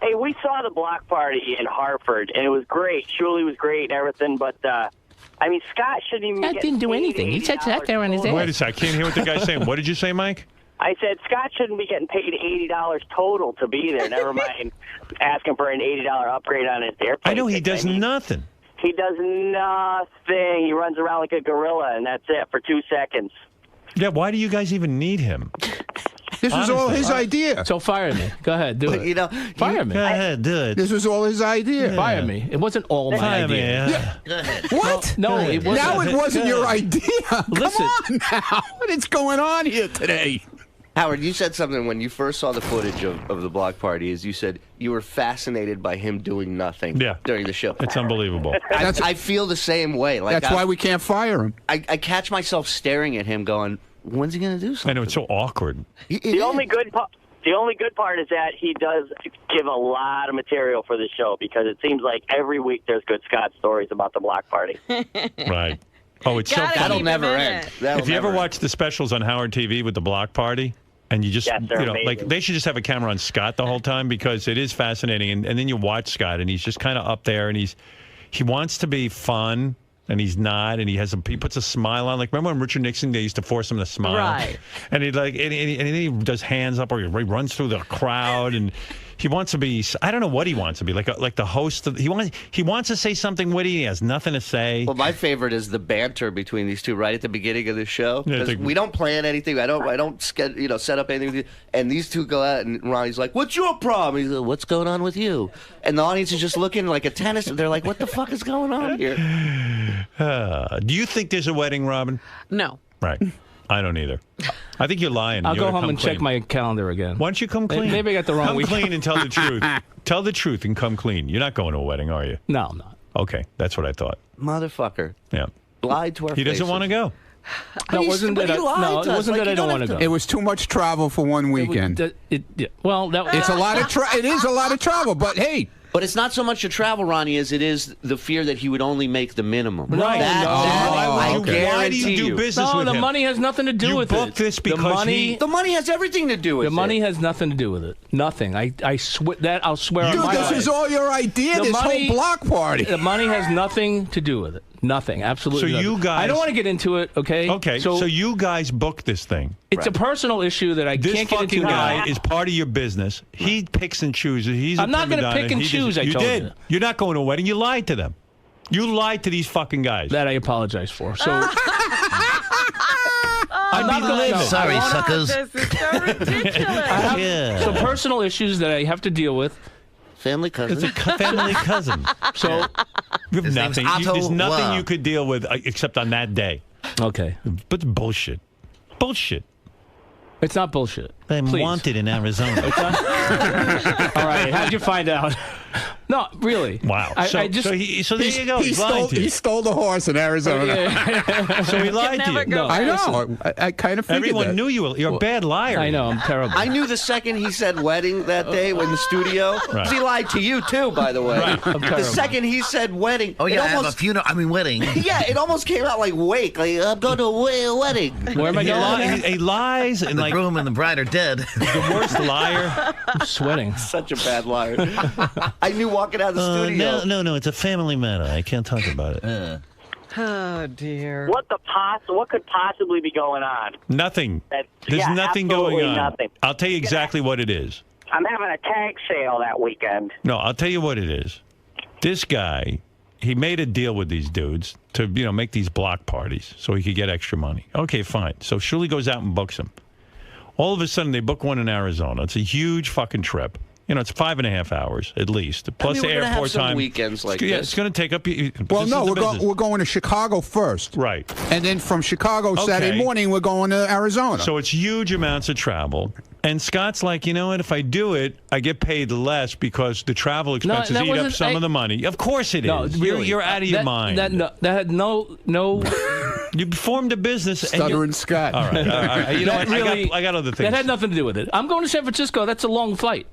Hey, we saw the block party in Hartford, and it was great. Shuli was great and everything, but, I mean, Scott shouldn't even Scott didn't do anything. He sat there on his ass. Wait a second. I can't hear what the guy's saying. What did you say, Mike? I said Scott shouldn't be getting paid $80 total to be there. Never mind asking for an $80 upgrade on his airplane. I know he does nothing. He does nothing. He runs around like a gorilla, and that's it for 2 seconds. Yeah, why do you guys even need him? This was all his idea. So fire me. Go ahead, do it. You know, fire me. Go ahead, do it. This was all his idea. Fire me. It wasn't all my Fire me, idea. yeah. Go ahead. What? No, it wasn't. Now it wasn't your idea. Listen. Come on now. What is going on here today? Howard, you said something when you first saw the footage of the block party. Is you said you were fascinated by him doing nothing during the show. It's unbelievable. I feel the same way. Like That's why we can't fire him. I catch myself staring at him going, when's he going to do something? I know, it's so awkward. The only good part is that he does give a lot of material for the show because it seems like every week there's good Scott stories about the block party. Right. Oh, it's so Gotta funny. That'll never end. If you ever watch the specials on Howard TV with the block party, and you just, Yes, they're like amazing. they should just have a camera on Scott the whole time because it is fascinating. And then you watch Scott, and he's just kind of up there, and he wants to be fun, and he's not, and he puts a smile on. Like, remember when Richard Nixon, they used to force him to smile? Right. And he and then he does hands up, or he runs through the crowd, and he wants to be, I don't know what he wants to be, like the host of, he wants to say something witty, he has nothing to say. Well, my favorite is the banter between these two right at the beginning of the show. Yeah, Because we don't plan anything. I don't set up anything. And these two go out, and Ronnie's like, "What's your problem?" He's like, "What's going on with you?" And the audience is just looking like a tennis. They're like, "What the fuck is going on here?" Do you think there's a wedding, Robin? No. Right. I don't either. I think you're lying. I'll You go oughta home come and clean. check my calendar again. Why don't you come clean? Maybe I got the wrong Come week. clean and tell the truth. Tell the truth and come clean. You're not going to a wedding, are you? No, I'm not. Okay, that's what I thought. Motherfucker. Yeah. Lied to our He doesn't faces. want to go. No, it wasn't that. It wasn't that I don't want to go. It was too much travel for one weekend. Well, It's a lot of it is a lot of travel, but hey. But it's not so much the travel, Ronnie, as it is the fear that he would only make the minimum. Right. I Why do guarantee you do business No, with the him? money has nothing to do You with it. booked this because the money, The money has everything to do with it. the money has nothing to do with it. Nothing. I swear that I'll swear on Dude, my this life. is all your idea, The this money- whole block party. The money has nothing to do with it. Nothing. Absolutely. So you nothing. guys- I don't want to get into it. Okay. Okay, so you guys booked this thing. It's a personal issue that I This can't get into fucking guy now. is part of your business. He picks and chooses. He's a I'm not prima gonna donna. pick and He choose, I you told did. you. You're not going to a wedding. You lied to them. You lied to these fucking guys. That I apologize for. So I'm not going to. Sorry, suckers. This is so ridiculous. I have Yeah. some personal issues that I have to deal with. Family cousin. It's a family cousin. So You have His name's nothing. Otto There's nothing Wa. you could deal with except on that day. okay, But it's bullshit. Bullshit. it's not bullshit. I'm Please. wanted in Arizona. All right, how'd you find out? No, really. Wow. I So just there you go. He's lying to He you. stole the horse in Arizona. So he lied to you. go I know. I kind of figured Everyone that. knew you were. You're a bad liar. I know I'm terrible. I knew the second he said wedding that day in the studio. 'Cause he lied to you too, by the way. Right. I'm The terrible. second he said wedding, Oh, yeah, it I have a almost, funeral. I mean, wedding. yeah, it almost came out like wake. Like I'm going to a wedding. Where am I going? He lies and The like groom and the bride are dead. the worst liar. I'm sweating. Such a bad liar. I knew walking out of the studio. No, it's a family matter. I can't talk about it. Oh dear. What could possibly be going on? Nothing. That- There's yeah, nothing going absolutely on. nothing. I'll tell you exactly what it is. I'm having a tag sale that weekend. No, I'll tell you what it is. This guy, he made a deal with these dudes to, make these block parties so he could get extra money. Okay, fine. So Shuli goes out and books them. All of a sudden, they book one in Arizona. It's a huge fucking trip. It's 5.5 hours at least, plus we're the gonna have airport some time. weekends like yeah, this. it's going to take up. Well, this no, is the business. we're going to Chicago first. Right. And then from Chicago Saturday Okay. morning, we're going to Arizona. So it's huge amounts of travel. And Scott's like, you know what? If I do it, I get paid less because the travel expenses that eat up wasn't- some of the money. Of course it is. No, really. You're out of your mind. That had no. You formed a business. Stuttering Scott. All right. You know what? Really, I got other things. That had nothing to do with it. I'm going to San Francisco. That's a long flight.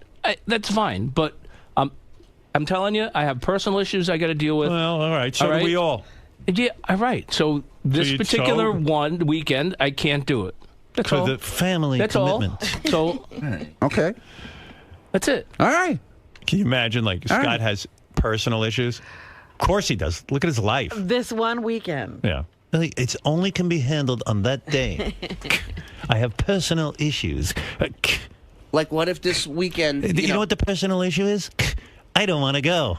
That's fine. But I'm telling you, I have personal issues I got to deal with. Well, all right. So do we all. Yeah, all right. So this particular one weekend, I can't do it. That's For all. the family That's commitment. all. So Okay. that's it. All right. Can you imagine, like, All Scott right. has personal issues? Of course he does. Look at his life. This one weekend. Yeah. It's only can be handled on that day. I have personal issues. Like, what if this weekend... You know what the personal issue is? I don't want to go.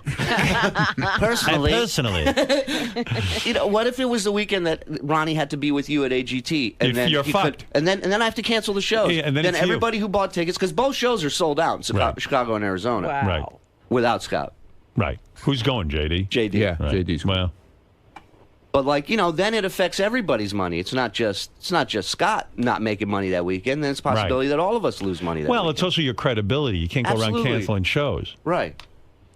Personally. Personally. What if it was the weekend that Ronnie had to be with you at AGT, and then you're fucked. And then I have to cancel the shows. Yeah, and then it's everybody who bought tickets, because both shows are sold out in Chicago and Arizona. Wow. Right. Without Scott. Right. Who's going, JD? JD. Yeah, Right. JD's. Well, But then it affects everybody's money. It's not just Scott not making money that weekend. Then it's a possibility that all of us lose money that weekend. it's also your credibility. You can't go around Absolutely. canceling shows. Right.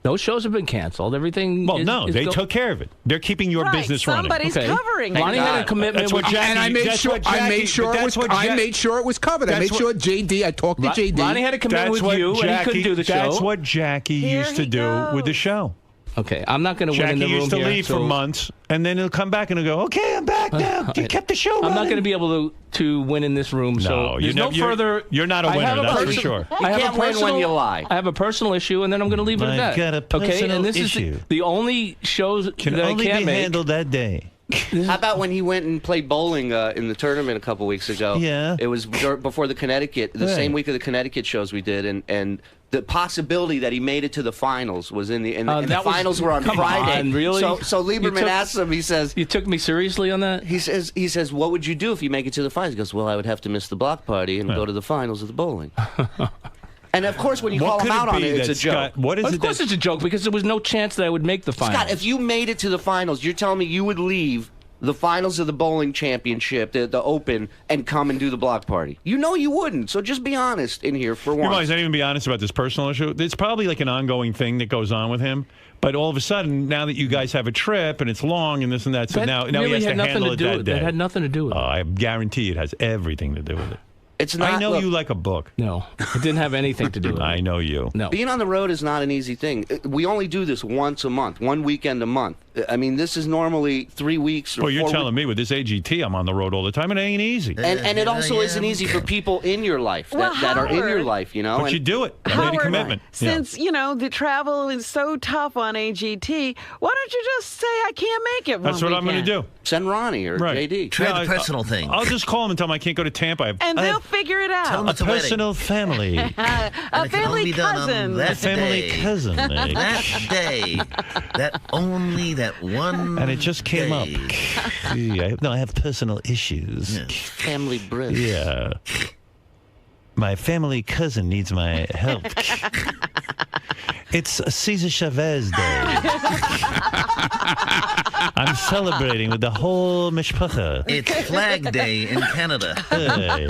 Those shows have been canceled. Everything. Well, they took care of it. They're keeping your business running. Somebody's covering it. Ronnie had a commitment. That's what with Jackie. And I made that's sure. what Jackie, I made sure it was. I made sure it was covered. I That's made sure JD. I talked to JD. Ronnie had a commitment That's with what you, and he couldn't do the show. That's what Jackie used to do with the show. Okay, I'm not going to win in Jackie the room used to here, leave for so- months, and then he'll come back and he'll go, "Okay, I'm back now. You kept the show running." I'm not going to be able to win in this room. So there's no further. You're not a I winner, have that's for person- sure. I have can't a win when personal- you lie. I have a personal issue, and then I'm going to leave it at that. I've got a Okay, personal and this issue. is the only shows Can that I only can't be make. handled that day. How about when he went and played bowling in the tournament a couple weeks ago? Yeah. It was before the Right. same week of the Connecticut shows we did, and the possibility that he made it to the finals was and the finals were on come Friday. on, really? So Lieberman asked him. He says, "You took me seriously on that?" He says, "What would you do if you make it to the finals?" He goes, "Well, I would have to miss the block party and go to the finals of the bowling." And of course, when you call him out on it, it's a joke. Of course, it's a joke because there was no chance that I would make the finals. Scott, if you made it to the finals, you're telling me you would leave the finals of the bowling championship, the Open, and come and do the block party? You know you wouldn't. So just be honest in here for You might once. not even be honest about this personal issue. It's probably like an ongoing thing that goes on with him. But all of a sudden, now that you guys have a trip and it's long and this and that, so now he really has had to nothing handle to it do that with day. That had nothing to do with it. I guarantee it has everything to do with it. It's not. I know look, you like a book. No, it didn't have anything to do with it. I know you. No. Being on the road is not an easy thing. We only do this once a month, one weekend a month. I mean, this is normally 3 weeks or Well, you're 4 telling me with this AGT, I'm on the road all the time. It ain't easy. And it also isn't easy for people in your life that are in your Howard- life, you know. But and you do it. You made a Howard, commitment. Since, the travel is so tough on AGT, why don't you just say I can't make it That's what I'm going to do. Send Ronnie or JD. Try the personal thing. I'll just call him and tell him I can't go to Tampa. And they'll figure it out. Tell 'em A it's a personal family. A And it can family only be done on cousin. that A family day. cousin. That day. That one. And it just came up. Yeah, I have personal issues. Family bliss. Yeah. My family cousin needs my help. It's Cesar Chavez Day. I'm celebrating with the whole mishpacha. It's Flag Day in Canada. Hey.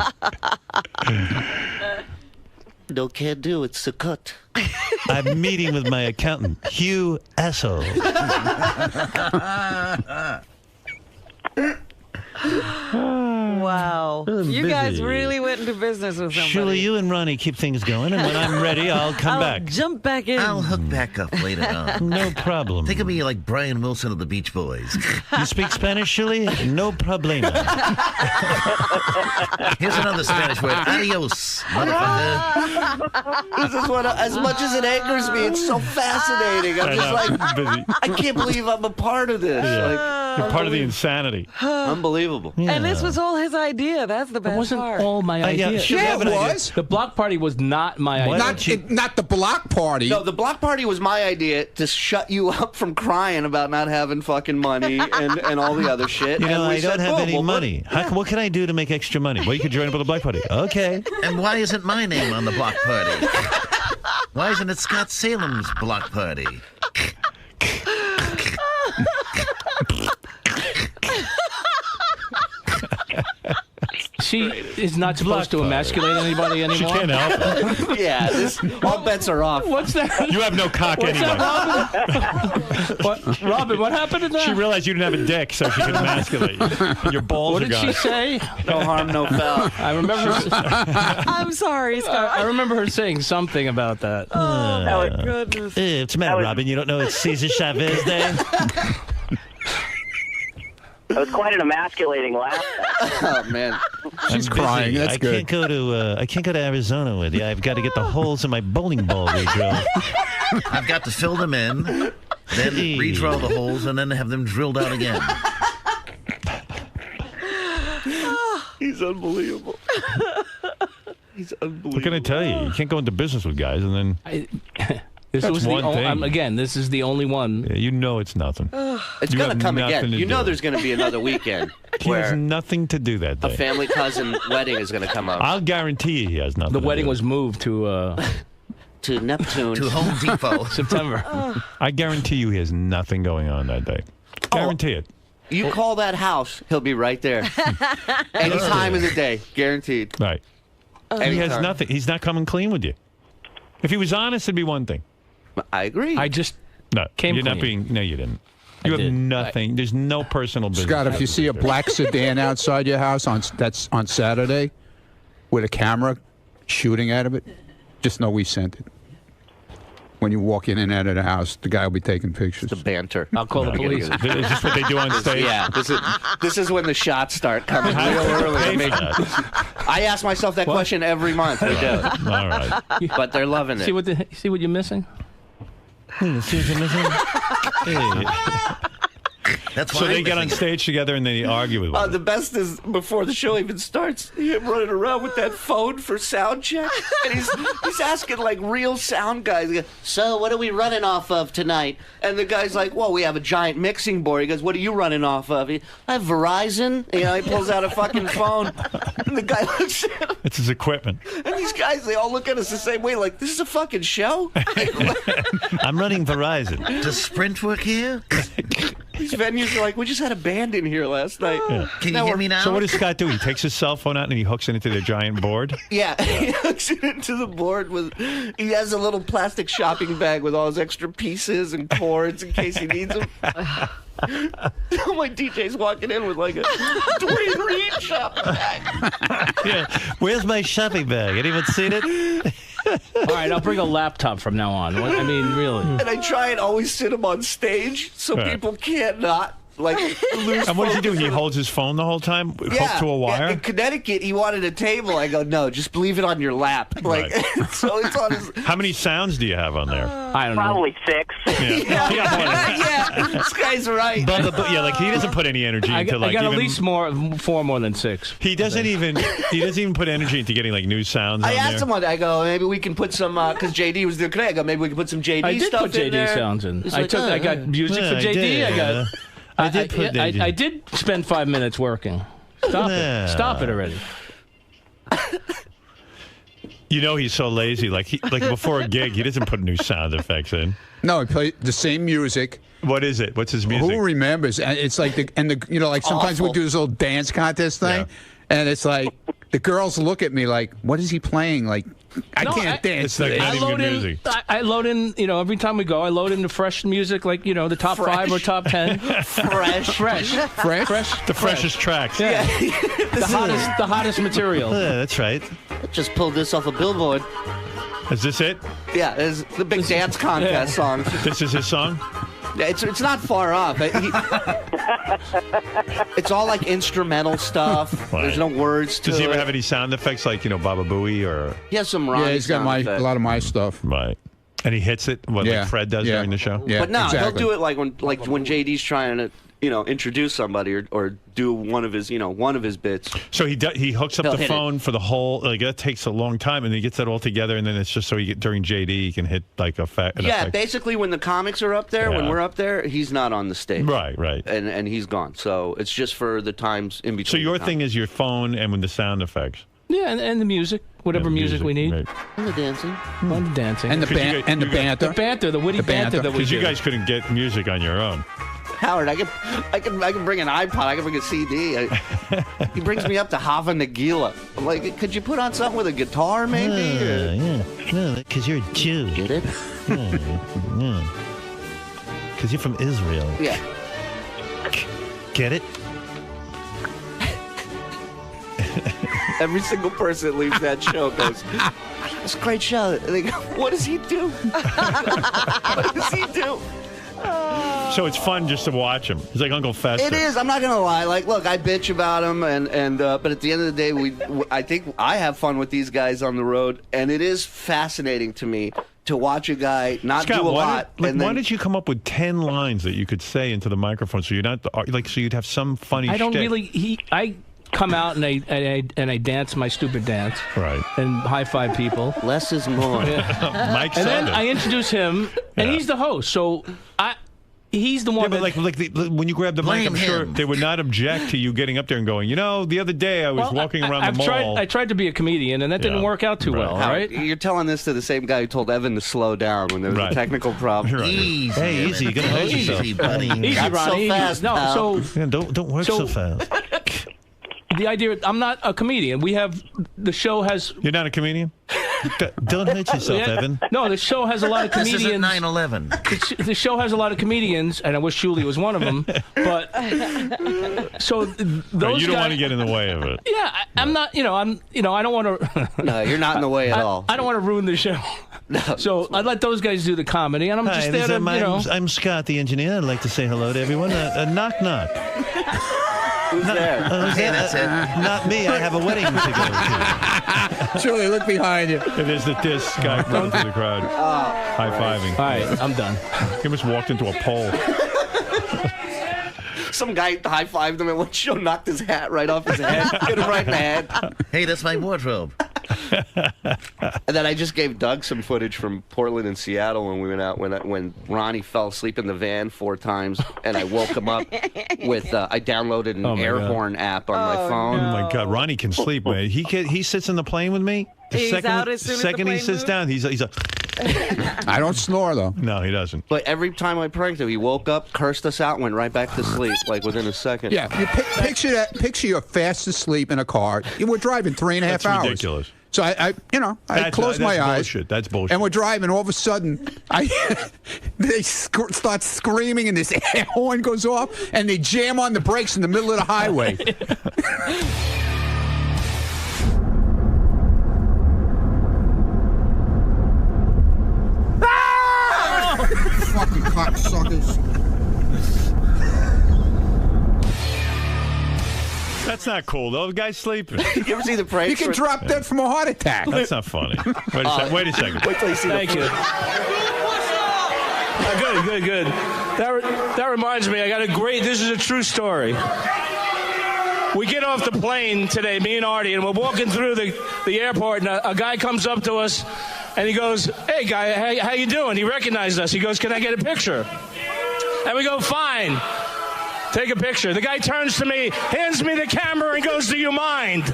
No, can't do. It's Sukkot. I'm meeting with my accountant, Hugh Asshole. Wow. I'm You guys busy. really went into business with somebody. Shuli, you and Ronnie keep things going, and when I'm ready, I'll come back. Jump back in. I'll hook back up later on. No problem. Think of me like Brian Wilson of the Beach Boys. You speak Spanish, Shuli? No problema. Here's another Spanish word. Adios, motherfucker. This is what, as much as it angers me, it's so fascinating. I'm just like, I can't believe I'm a part of this. Yeah. You're part of the insanity. Unbelievable. And this was all his idea. That's the best It wasn't part. all my idea. Yeah, it was. The block party was not my idea. Not the block party. No, the block party was my idea to shut you up from crying about not having fucking money and all the other shit. You know, And we I don't said, have boom, any we'll put- money. What can I do to make extra money? Well, you could join up with the black party. Okay. And why isn't my name on the block party? Why isn't it Scott Salem's block party? She is not supposed to emasculate anybody anymore. She can't help it. Yeah, all bets are off. What's that? You have no cock What's anyway. that, Robin? Robin, what happened to that? She realized you didn't have a dick, so she could emasculate you. And your balls What are did gone. she say? No harm, no foul. I remember. I'm sorry, Scott. I remember her saying something about that. Oh, my goodness. What's the matter, Robin? You don't know it's Cesar Chavez Day? It was quite an emasculating laugh. Oh man, she's I'm crying. busy. That's I good. can't go to Arizona with you. I've got to get the holes in my bowling ball redrilled. I've got to fill them in, then redraw the holes, and then have them drilled out again. he's unbelievable. He's unbelievable. What can I tell you? You can't go into business with guys and then. This That's was the one thing. again. This is the only one. Yeah, you know it's nothing. It's You going have to come nothing again. to You know do. there's going to be another weekend He has where nothing to do that a day. family cousin wedding is going to come up. I'll guarantee you he has nothing. The to wedding do. was moved to Neptune. To Home Depot. September. I guarantee you he has nothing going on that day. Guarantee it. You call that house, he'll be right there. Any time of the day, guaranteed. Right. He has Anytime. nothing. He's not coming clean with you. If he was honest, it'd be one thing. I agree. I just No, came you're not clean. being. No, you didn't. You have did. nothing. There's no personal business. Scott, if you see a black sedan outside your house that's on Saturday with a camera shooting out of it, just know we sent it. When you walk in and out of the house, the guy will be taking pictures. The banter. I'll call the police. Is this what they do on stage? Yeah, this is when the shots start coming real early. I ask myself that question every month. I do. All right. But they're loving it. See what you're missing? See what you're missing? Hey. That's So why they I'm get on missing. stage together and they argue with one The best is before the show even starts, him running around with that phone for sound check, and he's asking like real sound guys. He goes, so what are we running off of tonight? And the guy's like, well, we have a giant mixing board. He goes, what are you running off of? I have Verizon. You know, he pulls out a fucking phone, and the guy looks at him, It's his equipment. and these guys, they all look at us the same way, like this is a fucking show. I'm running Verizon. Does Sprint work here? These venues are like, we just had a band in here last night. Yeah. Can you hear me now? So what does Scott do? He takes his cell phone out and he hooks it into their giant board. Yeah, he hooks it into the board with. He has a little plastic shopping bag with all his extra pieces and cords in case he needs them. My DJ's walking in with like a Dwayne Reed shopping bag. Yeah. Where's my shopping bag? Anyone seen it? All right, I'll bring a laptop from now on. I mean, really. And I try and always sit him on stage so Right. people can't not like lose. And what does he do? focus He on- holds his phone the whole time, hooked Yeah, to a wire. in Connecticut, he wanted a table. I go, no, just leave it on your lap. Like, so it's on his. How many sounds do you have on there? I don't know. Probably 6. Yeah, this guy's right. But yeah, like he doesn't put any energy into like I got even, at least four more than 6. He doesn't even put energy into getting like new sounds. I on asked there. him one day, I go, maybe we can put some, because JD was there today. I go, maybe we can put some JD I did stuff put in JD there. sounds in. He's I like, I got music Yeah, for I JD. did, I got. I did put JD. I did spend 5 minutes working. Stop Yeah. it! Stop it already. You know he's so lazy. Like before a gig, he doesn't put new sound effects in. No, he played the same music. What is it? What's his music? Who remembers? And it's like you know, like sometimes we Awful. do this little dance contest thing, and it's like the girls look at me like, "What is he playing?" Like, I No, can't dance. It's like to not this. even good music. I load in. You know, every time we go, I load in the fresh music, like the top 5 or top 10. fresh. The freshest tracks. Yeah, the hottest material. Yeah, that's right. Just pulled this off a billboard. Is this it? Yeah, it's the big dance contest song. This is his song? Yeah, it's not far off. It's all like instrumental stuff. Right. There's no words to Does he ever it. have any sound effects like, Baba Booey or... He has some Ronnie Yeah, he's got sound effects. a lot of my stuff. Right. And he hits it, like Fred does during the show? Yeah, But no, exactly. he'll do it like when JD's trying to introduce somebody or do one of his bits. So he hooks up He'll the hit phone for the whole, like that takes a long time, and he gets that all together, and then it's just so during JD he can hit like an Yeah, effect. basically when the comics are up there, when Yeah. we're up there, he's not on the stage. Right. And he's gone. So it's just for the times in between. So your the thing is your phone and with the sound effects. Yeah, and the music, whatever Yeah, music we need. right. and the dancing. And the dancing. And the Because you ban- got- and the you got- banter. The banter, the witty The banter. banter that we Because you do. guys couldn't get music on your own. Howard, I can bring an iPod. I can bring a CD. He brings me up to Hava Nagila. I'm like, could you put on something with a guitar, maybe? Or- Yeah. No, because you're a Jew. Get it? Yeah. Because you're from Israel. Yeah. Get it? Every single person that leaves that show goes, it's a great show. And they go, what does he do? What does he do? So it's fun just to watch him. He's like Uncle Fester. It is. I'm not gonna lie. Like, look, I bitch about him, but at the end of the day, I think I have fun with these guys on the road, and it is fascinating to me to watch a guy not Scott, do a why lot. Did, like, and then, why did you come up with 10 lines that you could say into the microphone so you're not so you'd have some funny I don't shtick? really. I come out and I dance my stupid dance. Right. And high five people. Less is more. Mike And said then it. I introduce him, and he's the host. So he's the one. Yeah, but when you grab the mic, I'm sure they would not object to you getting up there and going, the other day I was walking around the mall. I tried to be a comedian, and that didn't work out too well, right? You're telling this to the same guy who told Evan to slow down when there was a technical problem. Right. Easy. Hey, easy. You're going to hurt yourself. Easy, buddy. Easy, Not Ronnie. so fast, no, pal. so don't work so fast. the idea, I'm not a comedian. The show has... You're not a comedian? Don't hurt yourself, Evan. No, the show has a lot of comedians. This isn't 9/11. The show has a lot of comedians, and I wish Shuli was one of them. But so those you don't guys, want to get in the way of it. Yeah, I'm not. I don't want to. No, you're not in the way at all. I don't want to ruin the show. No. So I'd let those guys do the comedy, and I'm just there to, I'm Scott, the engineer. I'd like to say hello to everyone. Knock, knock. Who's there? Okay, that's it. Not me. I have a wedding to go to. Shuli, look behind you. It is this guy running through the crowd, high-fiving. All right, I'm done. He almost walked into a pole. Some guy high-fived him at one show, knocked his hat right off his head, hit him right in the head. Hey, that's my wardrobe. And then I just gave Doug some footage from Portland and Seattle when we went out when Ronnie fell asleep in the van 4 times, and I woke him up with I downloaded an air horn app on my phone. Oh my God, Ronnie can sleep, man. He sits in the plane with me. He's out as soon as the second he plane sits moves? down, he's a. I don't snore though. No, he doesn't. But every time I pranked him, he woke up, cursed us out, and went right back to sleep, like within a second. Yeah, you picture that. Picture you're fast asleep in a car. We're driving 3.5 That's hours. ridiculous. So I close my eyes. Bullshit. That's bullshit. And we're driving. All of a sudden, they start screaming, and this air horn goes off, and they jam on the brakes in the middle of the highway. Fucking cocksuckers. That's not cool, though. The guy's sleeping. You ever see the prank? You can drop dead from a heart attack. That's not funny. Wait a second. Wait till you see Thank you. Good. That reminds me, I got a great. This is a true story. We get off the plane today, me and Artie, and we're walking through the airport, and a guy comes up to us, and he goes, "Hey, guy, how you doing?" He recognized us. He goes, "Can I get a picture?" And we go, "Fine. Take a picture." The guy turns to me, hands me the camera, and goes, "Do you mind?"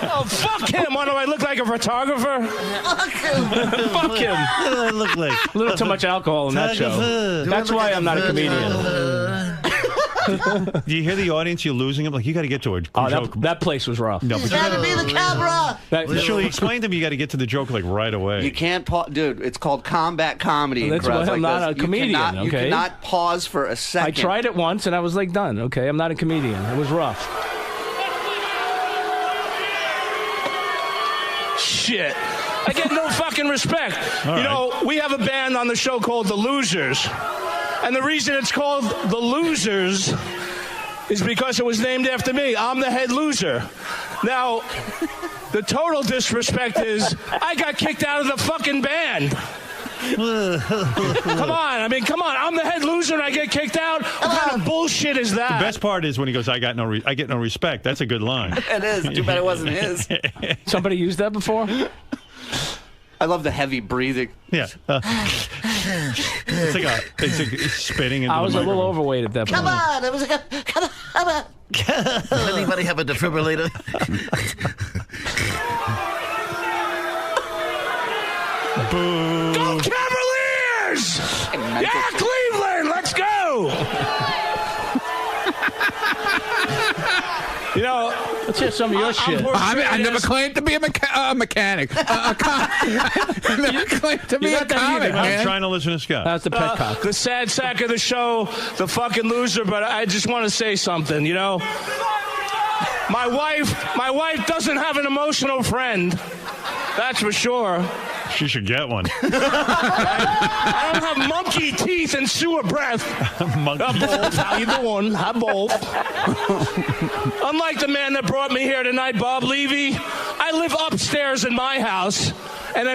Oh, fuck him. What, do I look like a photographer? Fuck him. I look like A little too much alcohol in that show. That's why I'm not a comedian. Do you hear the audience? You're losing them. Like, you got to get to a joke. That place was rough. No, but You gotta be the camera. Shuli, explain to me. You got to get to the joke like right away. You can't pause, dude. It's called combat comedy. That's why I'm not a comedian. You cannot pause for a second. I tried it once and I was like done. Okay, I'm not a comedian. It was rough. Shit. I get no fucking respect. All you know, we have a band on the show called The Losers. And the reason it's called The Losers is because it was named after me. I'm the head loser. Now, the total disrespect is I got kicked out of the fucking band. Come on. I'm the head loser and I get kicked out. What kind of bullshit is that? The best part is when he goes, I get no respect. That's a good line. It is. Too bad it wasn't his. Somebody used that before? I love the heavy breathing. Yeah. It's like spitting into I was the a little microphone. overweight at that point. Come on. It was like come on. Does anybody have a defibrillator? Boo. Go Cavaliers! Yeah, Cleveland, let's go! You know, let's hear some of your shit. I never claimed to be a mechanic. I never claimed to be a comic, man. I'm trying to listen to Scott. That's the petcock. The sad sack of the show, the fucking loser, but I just want to say something, you know? My wife doesn't have an emotional friend. That's for sure. She should get one. I don't have monkey teeth and sewer breath. Both. How you doing? Hi, both. Unlike the man that brought me here tonight, Bob Levy, I live upstairs in my house, And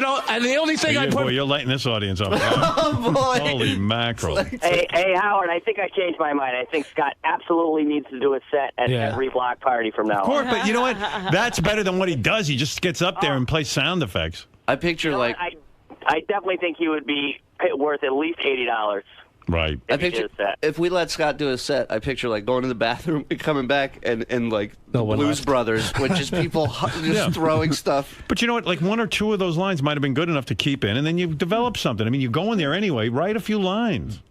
the only thing I put. Boy, you're lighting this audience up. Oh, boy. Holy mackerel. Hey, Howard, I think I changed my mind. I think Scott absolutely needs to do a set at every block party from now on. Of course, but you know what? That's better than what he does. He just gets up there and plays sound effects. I picture like... I definitely think he would be worth at least $80. Right. I picture if we let Scott do a set, I picture like going to the bathroom and coming back and like Blues Brothers, which is people just throwing stuff. But you know what? Like one or two of those lines might have been good enough to keep in, and then you develop something. I mean, you go in there anyway, write a few lines.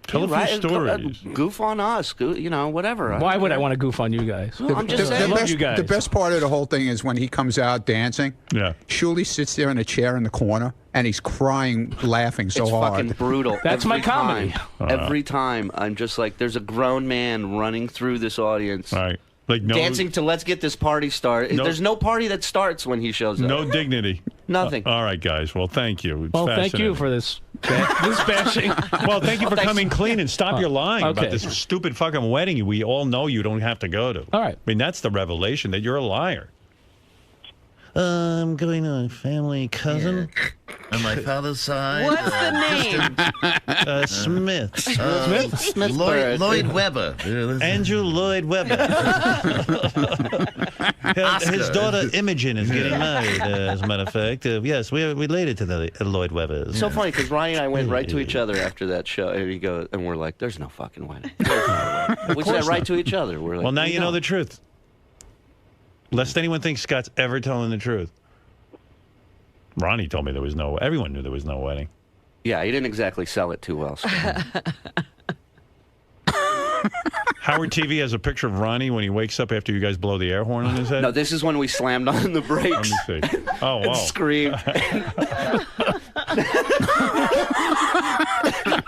Tell a few stories. Goof on us, whatever. Why would I want to goof on you guys? Well, I'm just saying. The best part of the whole thing is when he comes out dancing. Yeah. Shuli sits there in a chair in the corner, and he's crying, laughing so it's hard. It's fucking brutal. That's my comedy. Every time, I'm just like, there's a grown man running through this audience. Right. Like dancing to "Let's Get This Party Started." There's no party that starts when he shows up. No dignity. Nothing. All right, guys. Well, thank you. It's well, thank you for this bashing. Well, thank you for coming clean and stop your lying about this stupid fucking wedding we all know you don't have to go to. All right. I mean, that's the revelation that you're a liar. I'm going to a family cousin. On my father's side. What's the name? Smith. Smith. Lloyd Webber. Andrew Lloyd Webber. His daughter Imogen is getting married, as a matter of fact. Yes, we're related to the Lloyd Webbers. It's so funny because Ronnie and I went right to each other after that show, and we're like, "There's no fucking wedding." We said right to each other. We're like, well, now you know the truth. Lest anyone thinks Scott's ever telling the truth. Ronnie told me there was no. Everyone knew there was no wedding. Yeah, he didn't exactly sell it too well. Howard TV has a picture of Ronnie when he wakes up after you guys blow the air horn on his head. No, this is when we slammed on the brakes. Let me see. Oh, wow. And screamed.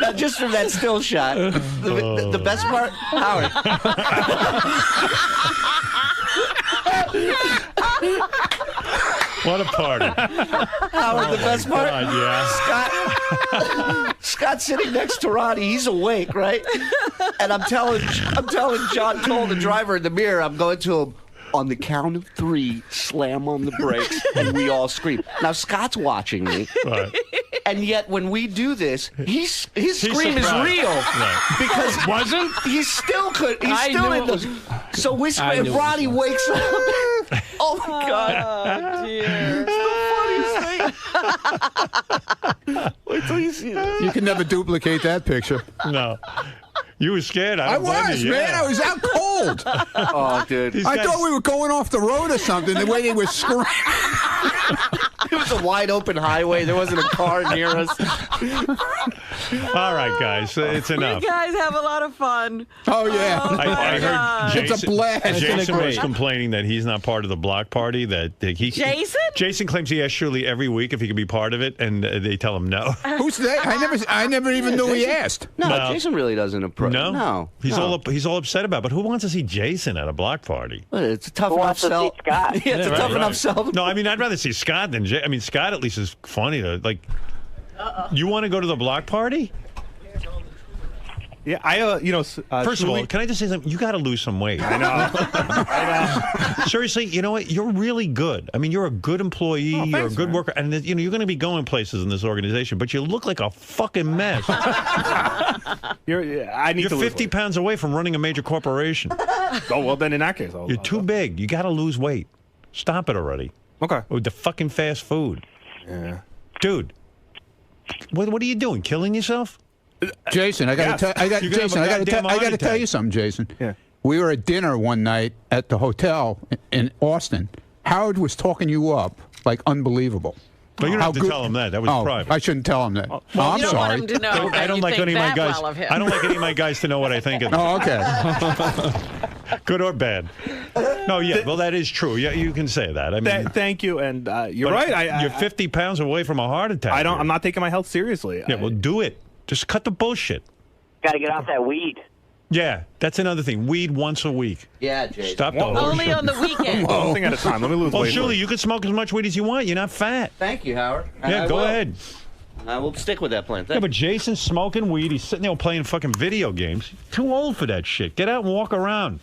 Now, just from that still shot, the best part, Howard. What a party. Howard, the best part, yeah. Scott's sitting next to Ronnie. He's awake, right? And I'm telling John Cole, the driver, in the mirror, I'm going to him, on the count of 3, slam on the brakes, and we all scream. Now, Scott's watching me. Right. And yet, when we do this, his scream is real. Right. Because he still could. He's still in the. So if Ronnie wakes up, oh my God. Oh, dear. It's the funniest thing. Wait till you see this. You can never duplicate that picture. No. You were scared. I was, man. I was out cold. Oh, dude. I thought we were going off the road or something, the way they were screaming. It was a wide open highway. There wasn't a car near us. All right, guys. It's enough. You guys have a lot of fun. Oh, yeah. I heard Jason, it's a blast. Jason was complaining that he's not part of the block party. Jason? Jason claims he asks Shuli every week if he could be part of it, and they tell him no. Who's that? I never even knew he asked. No, Jason really doesn't approach. No, he's all upset about it. But who wants to see Jason at a block party? Well, it's a tough enough sell. Scott? Yeah, it's a tough enough sell. No, I mean I'd rather see Scott than Jason. I mean Scott at least is funny to like. You want to go to the block party? Yeah, First of all, can I just say something? You got to lose some weight. I know. Seriously, you know what? You're really good. I mean, you're a good employee. You're a good worker, and you're going to be going places in this organization. But you look like a fucking mess. You're 50 pounds away from running a major corporation. Oh well, then in that case, you're too big. You got to lose weight. Stop it already. Okay. With the fucking fast food. Yeah. Dude, what are you doing? Killing yourself? Jason, I got to tell you something, Jason. Yeah. We were at dinner one night at the hotel in Austin. Howard was talking you up like unbelievable. But you don't have to tell him that. That was private. I shouldn't tell him that. Well, I'm you don't sorry. want him to know I don't like any of my guys. Well of him. I don't like any of my guys to know what I think of them. Oh, okay. Good or bad. No, yeah. Well, that is true. Yeah, you can say that. I mean, thank you, and you're right. You're 50 pounds away from a heart attack. I'm not taking my health seriously. Yeah, well, do it. Just cut the bullshit. Got to get off that weed. Yeah, that's another thing. Weed once a week. Yeah, Jay. Stop the Only on the weekend. One thing at a time. Let me lose weight. Shuli, you can smoke as much weed as you want. You're not fat. Thank you, Howard. Yeah, go ahead. I will stick with that plan. Yeah, but Jason's smoking weed. He's sitting there playing fucking video games. Too old for that shit. Get out and walk around.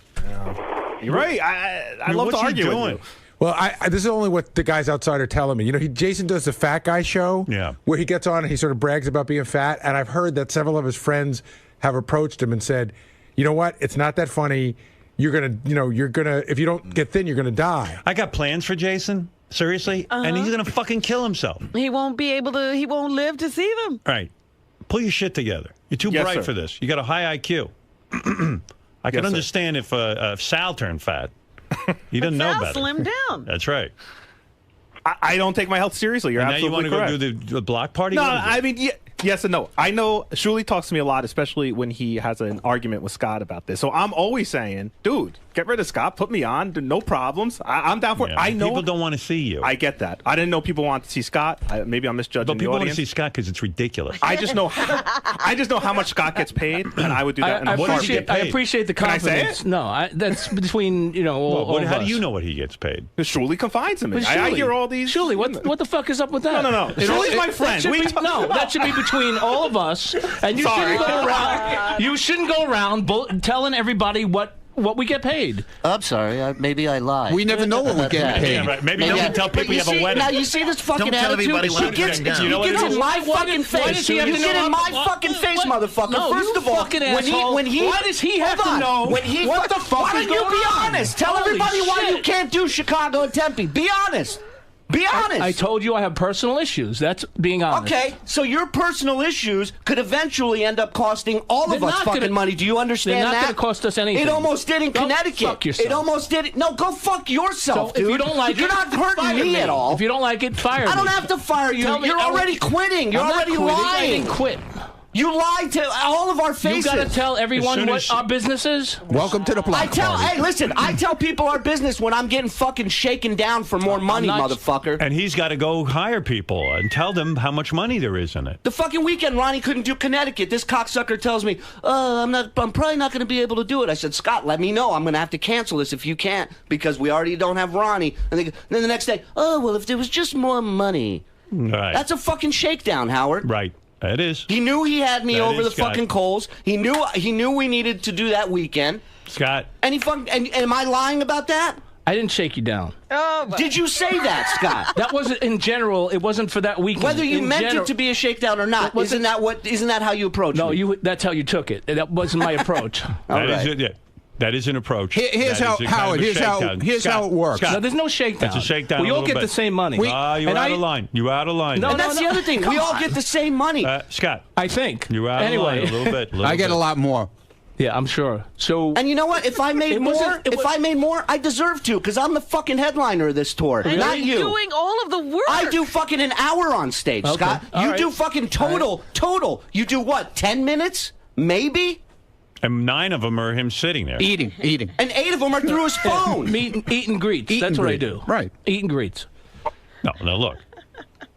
You're right. I love to argue with you. Well, this is only what the guys outside are telling me. You know, Jason does the fat guy show, where he gets on and he sort of brags about being fat. And I've heard that several of his friends have approached him and said, "You know what? It's not that funny. You're gonna, if you don't get thin, you're gonna die." I got plans for Jason. Seriously, and he's gonna fucking kill himself. He won't be able to. He won't live to see them. All right, pull your shit together. You're too Yes, bright sir. for this. You got a high IQ. I can understand if Sal turned fat. He didn't know better. Sal slimmed down. That's right. I don't take my health seriously. You're And now you absolutely want correct. to go do the block party? No, What is it? I mean, yes and no. I know Shuli talks to me a lot, especially when he has an argument with Scott about this. So I'm always saying, dude, get rid of Scott, put me on, no problems. I'm down for it. I know people don't want to see you. I get that. I didn't know people want to see Scott. Maybe I'm misjudging But the people want to audience. see Scott because it's ridiculous. I just know how much Scott gets paid, and I would do that. I appreciate the Can I confidence. say it? No, that's between all how of do us. you know what he gets paid? Shuli confides in me. But I Shuli- hear all these. Shuli, what the fuck is up with that? No. Shuli's my friend. That should be between all of us, and you Sorry. shouldn't go around. You shouldn't go around telling everybody what we get paid. I'm sorry. Maybe I lied. We never know what we get paid. Yeah, right. Maybe don't tell people you have a wedding. Now you see this fucking Don't tell attitude? everybody what He I'm gets, getting down. he You know what gets it in is? my Why fucking does he face. have You to get know in my what- fucking face, motherfucker. No, First you of all, fucking when asshole. he Why does he have hold to on. know When he what the fuck Why is don't you going be on? honest? Tell Holy everybody why you shit. can't do Chicago and Tempe. Be honest. Be honest. I told you I have personal issues. That's being honest. Okay, so your personal issues could eventually end up costing all They're of us not fucking gonna- money. Do you understand they're not that? gonna cost us anything. It almost did in Go Connecticut. fuck yourself. It almost did. No, go fuck yourself, So dude. if you don't like You're it, not hurting fire me at all. If you don't like it, fire me. I don't have to fire you. Tell me- You're already quitting. You're I'm not already quitting. I lying. didn't quit. You lied to all of our faces. You got to tell everyone soon what as- our business is. Welcome to the block party. Hey, listen, I tell people our business when I'm getting fucking shaken down for more money, not- motherfucker. And he's got to go hire people and tell them how much money there is in it. The fucking weekend, Ronnie couldn't do Connecticut. This cocksucker tells me, I'm probably not going to be able to do it. I said, Scott, let me know. I'm going to have to cancel this if you can't because we already don't have Ronnie. And then the next day, well, if there was just more money. Right. That's a fucking shakedown, Howard. Right. It is. He knew he had me That over is, the Scott. fucking coals. He knew we needed to do that weekend. Scott. And and am I lying about that? I didn't shake you down. Oh, Did you say that, Scott? That wasn't in general. It wasn't for that weekend. Whether you In meant general- it to be a shakedown or not, isn't that how you approach No, me? that's how you took it. That wasn't my approach. All That is right. it, yeah. That is an approach. Here's That how, is a kind Howard, of a here's how shakedown. it works. Scott, No, there's no shakedown. That's a shakedown. We a all little get bit. the same money. You're And out of line. You're out of line. No, And that's the other thing. We all get the same money. Scott, I think. you're out Anyway. of line a little bit. I get a lot more. Yeah, I'm sure. So. And you know what? If I made It more, wasn't- it if I made more, I deserve to, because I'm the fucking headliner of this tour, and not you're you. doing all of the work. I do fucking an hour on stage, Okay. Scott. All You right. do fucking total. You do what? 10 minutes? Maybe? And 9 of them are him sitting there. Eating. And 8 of them are through his phone. Eat and greets. Eat That's and what I greet. do. Right. Eat and greets. No, look.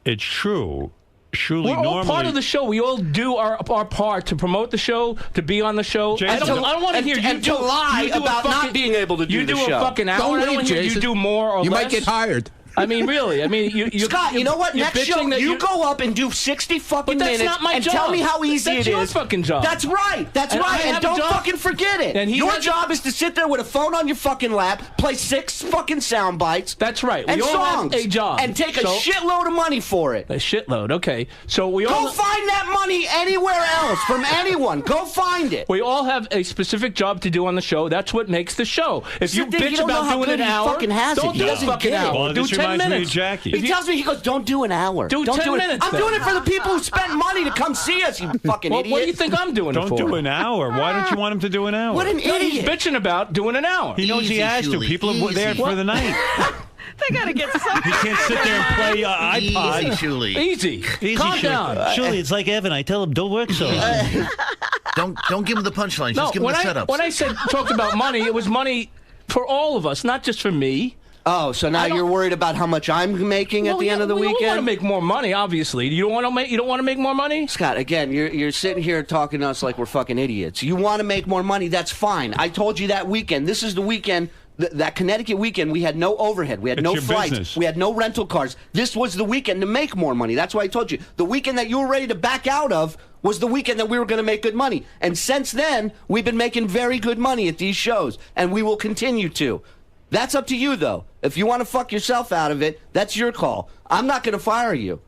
It's true. Shuli We're all normally. part of the show. We all do our part to promote the show, to be on the show. Jason, I don't want to hear you and to lie you do a about not being able to do you the do show. a fucking hour. Don't I don't leave, want to hear you Jason. do more or You less. might get hired. I mean, really. I mean, you Scott, you know what? you're Next show, bitching that you go up and do 60 fucking But that's minutes not my and job. tell me how easy That's it your is. fucking job. That's right. That's And I right. have And a don't job. fucking forget it. And he your has- job is to sit there with a phone on your fucking lap, play 6 fucking sound bites. That's right. And We all have songs. a job. And take a So- shitload of money for it. A shitload. Okay. So we all Go find that money anywhere else from anyone. Go find it. we all have a specific job to do on the show. That's what makes the show. If you Sit there, you bitch don't know about how doing good an he hour, fucking has it. don't He do a doesn't fucking get it. hour. Well, do this 10 reminds me minutes. of Jackie. He tells me, he goes, don't do an hour. Do don't 10 do it. minutes, I'm then. doing it for the people who spent money to come see us, you fucking Well, idiot. what do you think I'm doing it Don't for? do an hour. Why don't you want him to do an hour? What an No, he's idiot. bitching about doing an hour. He knows he Easy, has to. Shuli, People are there easy. for the night. They got to get something. He can't sit there and play iPod. Easy, Shuli. Easy. Calm Shuli. down. Shuli, it's like Evan. I tell him, don't work so hard. Don't give him the punchline. No, Just give him when the I setups. talked about money, it was money for all of us, not just for me. Oh, so now you're worried about how much I'm making at the end of the we weekend? We want to make more money, obviously. You don't want to make more money? Scott, again, you're sitting here talking to us like we're fucking idiots. You want to make more money, that's fine. I told you that weekend. This is the weekend, that Connecticut weekend, we had no overhead. We had It's no your flights. business. We had no rental cars. This was the weekend to make more money. That's why I told you. The weekend that you were ready to back out of was the weekend that we were going to make good money. And since then, we've been making very good money at these shows. And we will continue to. That's up to you, though. If you want to fuck yourself out of it, that's your call. I'm not going to fire you.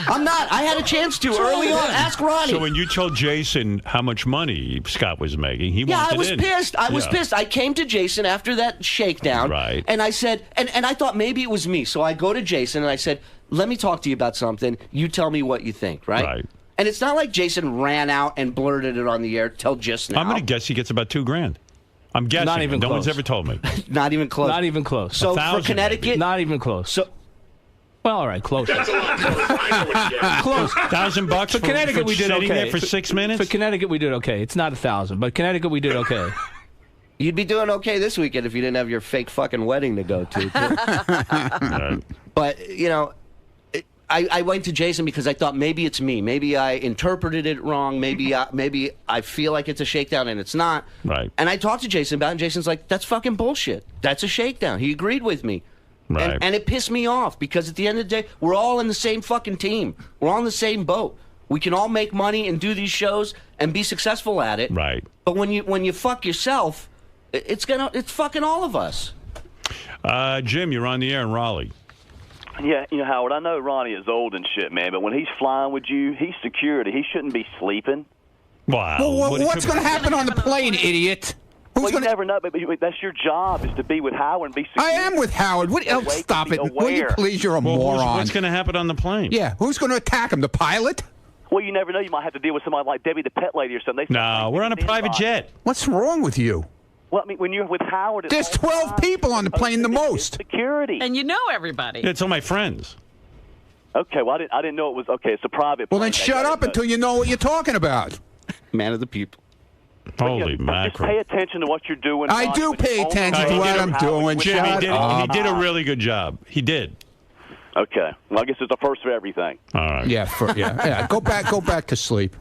I'm not. I had a chance to early on. Ask Ronnie. So when you told Jason how much money Scott was making, he wanted I was in. pissed. I was pissed. I came to Jason after that shakedown, right? And I said, and I thought maybe it was me. So I go to Jason and I said, let me talk to you about something. You tell me what you think, right? Right. And it's not like Jason ran out and blurted it on the air till just now. I'm going to guess he gets about $2,000. I'm guessing. Not even no close. one's ever told me. Not even close. Not even close. So for Connecticut, maybe. Not even close. So. Well, all right, close. That's a lot closer. Close. $1,000 For Connecticut, we did sitting okay. there for 6 minutes? For Connecticut, we did okay. It's not 1,000, but Connecticut, we did okay. You'd be doing okay this weekend if you didn't have your fake fucking wedding to go to. But, you know, I went to Jason because I thought maybe it's me. Maybe I interpreted it wrong. Maybe I feel like it's a shakedown and it's not. Right. And I talked to Jason about it, and Jason's like, that's fucking bullshit. That's a shakedown. He agreed with me. Right. And it pissed me off because at the end of the day, we're all in the same fucking team. We're all in the same boat. We can all make money and do these shows and be successful at it. Right. But when you fuck yourself, it's fucking all of us. Jim, you're on the air in Raleigh. Yeah, you know, Howard, I know Ronnie is old and shit, man, but when he's flying with you, he's security. He shouldn't be sleeping. Wow. Well, what's going to happen on the plane, idiot? Well, you never know, but that's your job, is to be with Howard and be secure. I am with Howard. Stop it. Will you please? You're a moron. What's going to happen on the plane? Yeah, who's going to attack him? The pilot? Well, you never know. You might have to deal with somebody like Debbie the pet lady or something. No, we're on a private jet. What's wrong with you? Well, I mean, when you're with Howard... There's 12 people on the plane, the most. Security. And you know everybody. Yeah, it's all my friends. Okay, well, I didn't know it was... Okay, it's a private Well, plane. then shut up until you know what you're talking about. Man of the people. Holy Just mackerel. pay attention to what you're doing. I Ronnie, do when pay you're on the attention to road. what I'm doing. Jim, he Shut did up. a really good job. He did. Okay. Well, I guess it's a first for everything. All right. Yeah. Go back to sleep.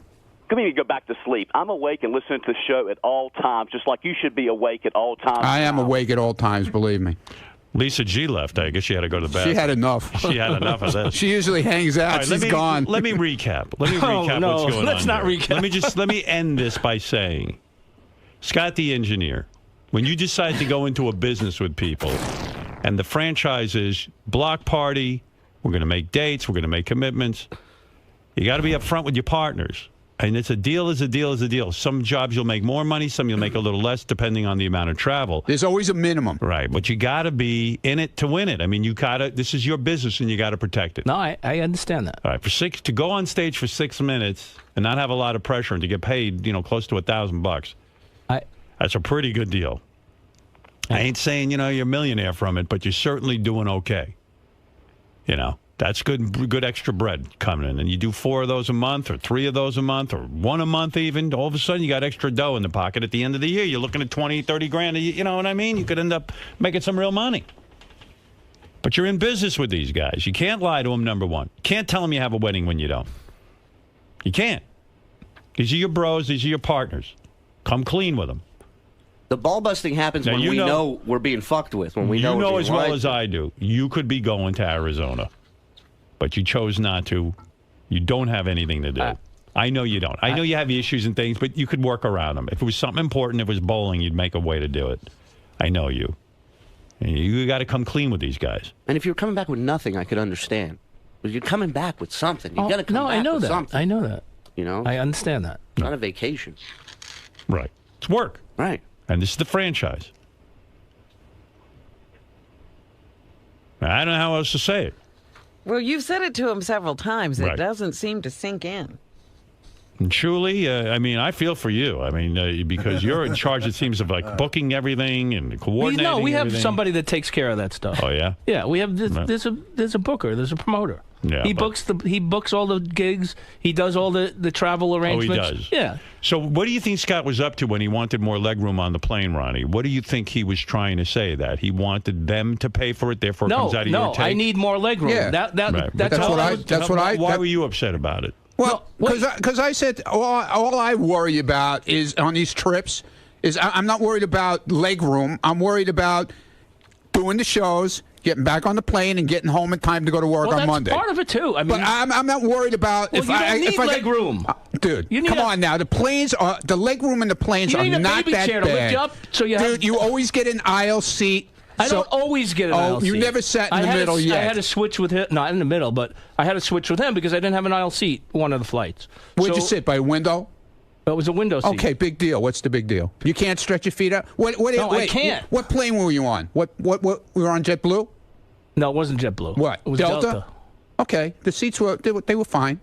Come here, you go back to sleep. I'm awake and listening to the show at all times, just like you should be awake at all times. I am awake at all times, believe me. Lisa G left. I guess she had to go to the bathroom. She had enough. She had enough of this. She usually hangs out. All right, She's gone. Let me recap. Let me Oh, recap no, what's going on. let's not here. recap. Let me end this by saying, Scott the engineer, when you decide to go into a business with people, and the franchise is block party, we're going to make dates, we're going to make commitments, you got to be upfront with your partners. And it's a deal is a deal is a deal. Some jobs you'll make more money, some you'll make a little less, depending on the amount of travel. There's always a minimum. Right, but you got to be in it to win it. I mean, this is your business, and you got to protect it. No, I understand that. All right, to go on stage for 6 minutes and not have a lot of pressure and to get paid, close to $1,000, that's a pretty good deal. I ain't saying you're a millionaire from it, but you're certainly doing okay. That's good extra bread coming in. And you do 4 of those a month or 3 of those a month or 1 a month even. All of a sudden, you got extra dough in the pocket at the end of the year. You're looking at 20, 30 grand. You know what I mean? You could end up making some real money. But you're in business with these guys. You can't lie to them, number one. You can't tell them you have a wedding when you don't. You can't. These are your bros. These are your partners. Come clean with them. The ball busting happens when we know we're being fucked with. When we know as well as I do, you could be going to Arizona. But you chose not to. You don't have anything to do. I know you don't. I know you have issues and things, but you could work around them. If it was something important, if it was bowling, you'd make a way to do it. I know you. And you got to come clean with these guys. And if you're coming back with nothing, I could understand. But you're coming back with something. You got to come back with something. I know that. I understand that. It's not a vacation. Right. It's work. Right. And this is the franchise. I don't know how else to say it. Well, you've said it to him several times. It Right. doesn't seem to sink in. And Shuli, I feel for you. Because you're in charge, it seems, of booking everything and coordinating. No, we have everything. somebody that takes care of that stuff. Oh yeah. Yeah, we have. There's a booker. There's a promoter. Yeah, he books all the gigs. He does all the travel arrangements. Oh, he does. Yeah. So, what do you think Scott was up to when he wanted more legroom on the plane, Ronnie? What do you think he was trying to say? That he wanted them to pay for it, therefore it comes out of your take? I need more legroom. Yeah. That's Why were you upset about it? Well, because I said all I worry about is on these trips is I'm not worried about leg room. I'm worried about doing the shows, getting back on the plane and getting home in time to go to work on that's Monday. part of it too. I mean, but I'm not worried about well, if you I don't need if I leg room. Dude, come on now. The planes are the leg room in the planes You are need a not baby that chair to bad. lift you up so you Dude, you always get an aisle seat. I don't always get an aisle seat. You never sat in the middle yet. I had to switch with him. Not in the middle, but I had to switch with him because I didn't have an aisle seat one of the flights. Where'd you sit? By a window? It was a window seat. Okay, big deal. What's the big deal? You can't stretch your feet out? No, I can't. What plane were you on? What we were on JetBlue? No, it wasn't JetBlue. What? It was Delta? Okay, the seats were they were fine.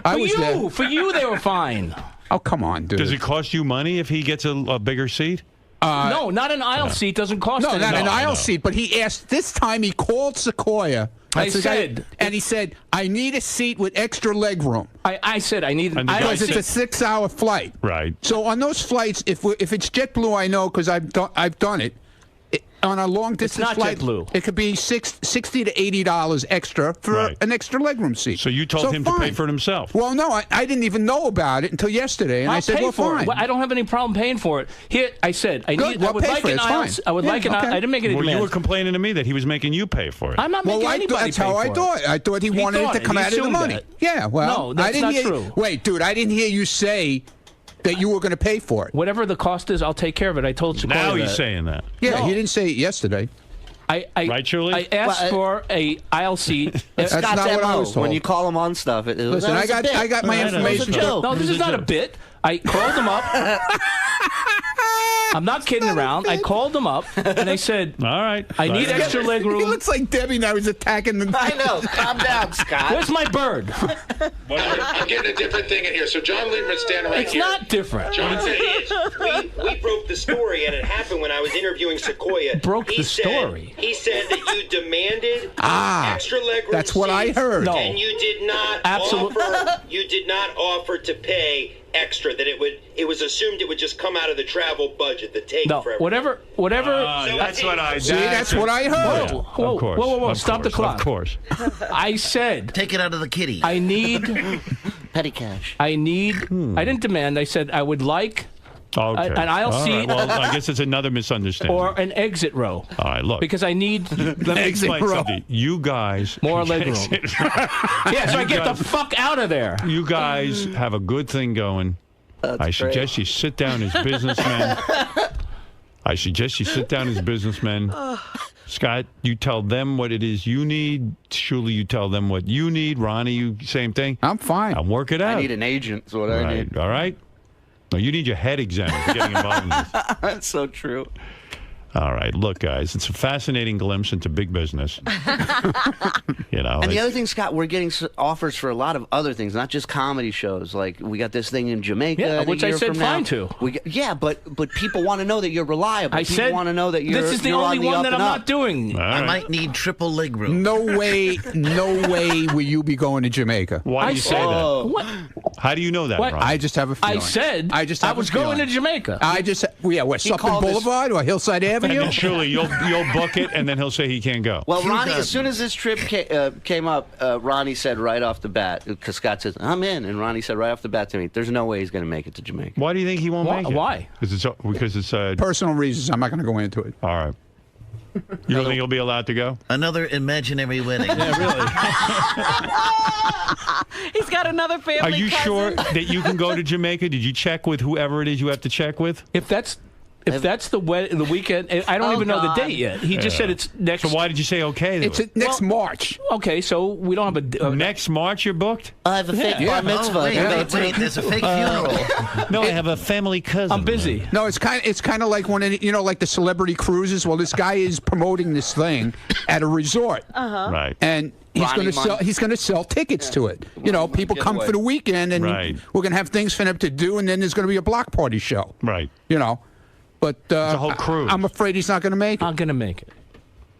I was there. For you, they were fine. Oh, come on, dude. Does it cost you money if he gets a bigger seat? No, not an aisle seat doesn't cost No, anything. not an aisle seat, but he asked, this time he called Sequoia. I That's the guy, said- and he said, I need a seat with extra leg room. I said I need an aisle Because it's seat. a 6-hour flight. Right. So on those flights, if it's JetBlue, I know because I've done it. On a long distance not flight, JetBlue. it could be $60 to $80 extra for an extra legroom seat. So you told him to pay for it himself. Well, no, I didn't even know about it until yesterday, and I'll I said, pay "Well, for fine." it. I don't have any problem paying for it. Here, I said I Good, need. well, I would pay like for it. an It's aisle. fine. I would Yeah, like an. okay. I didn't make any Well, demands. you were complaining to me that he was making you pay for it. I'm not making anybody that's pay how for I it. thought. I thought he wanted it thought to come He out of the assumed money. that. Yeah, well, No, that's I didn't not hear. true. Wait, dude, I didn't hear you say that you were going to pay for it. Whatever the cost is, I'll take care of it. I told Sequoia Now that. he's saying that. Yeah, No. he didn't say it yesterday. Right, Shuli? I asked for a aisle seat. That's not what I was told. When you call him on stuff, it was, Listen, that was a bit. I got my It was a information. joke. No, this is not a bit. I called him up. I'm not kidding around. I called them up and I said, "All right, I need extra leg room." He looks like Debbie now. He's attacking the. I know. Calm down, Scott. Where's my bird? I'm getting a different thing in here. So John Lieberman's standing right It's here. not different. John said he is. We broke the story, and it happened when I was interviewing Sequoia. Broke the story. He said that you demanded extra legroom. That's what I heard. No. And you did not offer to pay extra. That it was assumed it would just come out of the travel budget. The take No, for everything. whatever. That's what I. See, that's what I heard. Whoa, Of course. whoa! Of Stop the course, clock. Of course. I said Take it out of the kitty. I need. Petty cash. I need. I didn't demand. I said I would like Okay. an aisle All seat. right. Well, I guess it's another misunderstanding. or an exit row. All right, look. Because I need Let me explain something. You guys more leg room. Yeah, so I get the fuck out of there. You guys have a good thing going. I suggest you sit down as businessmen. I suggest you sit down as businessmen. Scott, you tell them what it is you need. Shuli, you tell them what you need. Ronnie, you same thing. I'm fine. I'll work it out. I need an agent. Is what I need. All right. No, you need your head examined for getting involved in this. That's so true. All right, look, guys, it's a fascinating glimpse into big business. You know, And the other thing, Scott, we're getting offers for a lot of other things, not just comedy shows. Like we got this thing in Jamaica. Yeah, in a which I year said from now. fine to. But people want to know that you're reliable. I people said want to know that you're. this is the you're only on the one up that I'm and up. not doing. All I right. might need triple leg room. No way will you be going to Jamaica. Why do you say that? What? How do you know that, What? Ron? I just have a feeling. I said I just I have a was going to feeling. Jamaica. What, Supper called this- Boulevard or Hillside and Avenue? then Shuli, you'll book it, and then he'll say he can't go. Well, Ronnie, as soon as this trip came up, Ronnie said right off the bat, because Scott says, I'm in. And Ronnie said right off the bat to me, there's no way he's going to make it to Jamaica. Why do you think he won't make it? Why? Because it's Personal reasons. I'm not going to go into it. all right. You don't think he'll be allowed to go? Another imaginary wedding. He's got another family Are you cousin. sure that you can go to Jamaica? Did you check with whoever it is you have to check with? If that's the weekend, I don't even know the date yet. He just said it's next. So why did you say okay? To It's it? next March. Okay, so we don't have a Next March you're booked? I have a fake bar mitzvah. Oh, wait, there's a fake funeral. No, I have a family cousin. I'm busy. No, it's kind of like when like the celebrity cruises. Well, this guy is promoting this thing at a resort, Right. and he's Ronnie going to sell. Money. He's going to sell tickets to it. People come for the weekend, and Right. we're going to have things for them to do, and then there's going to be a block party show. Right. But a whole cruise. I'm afraid he's not going to make it. I'm going to make it.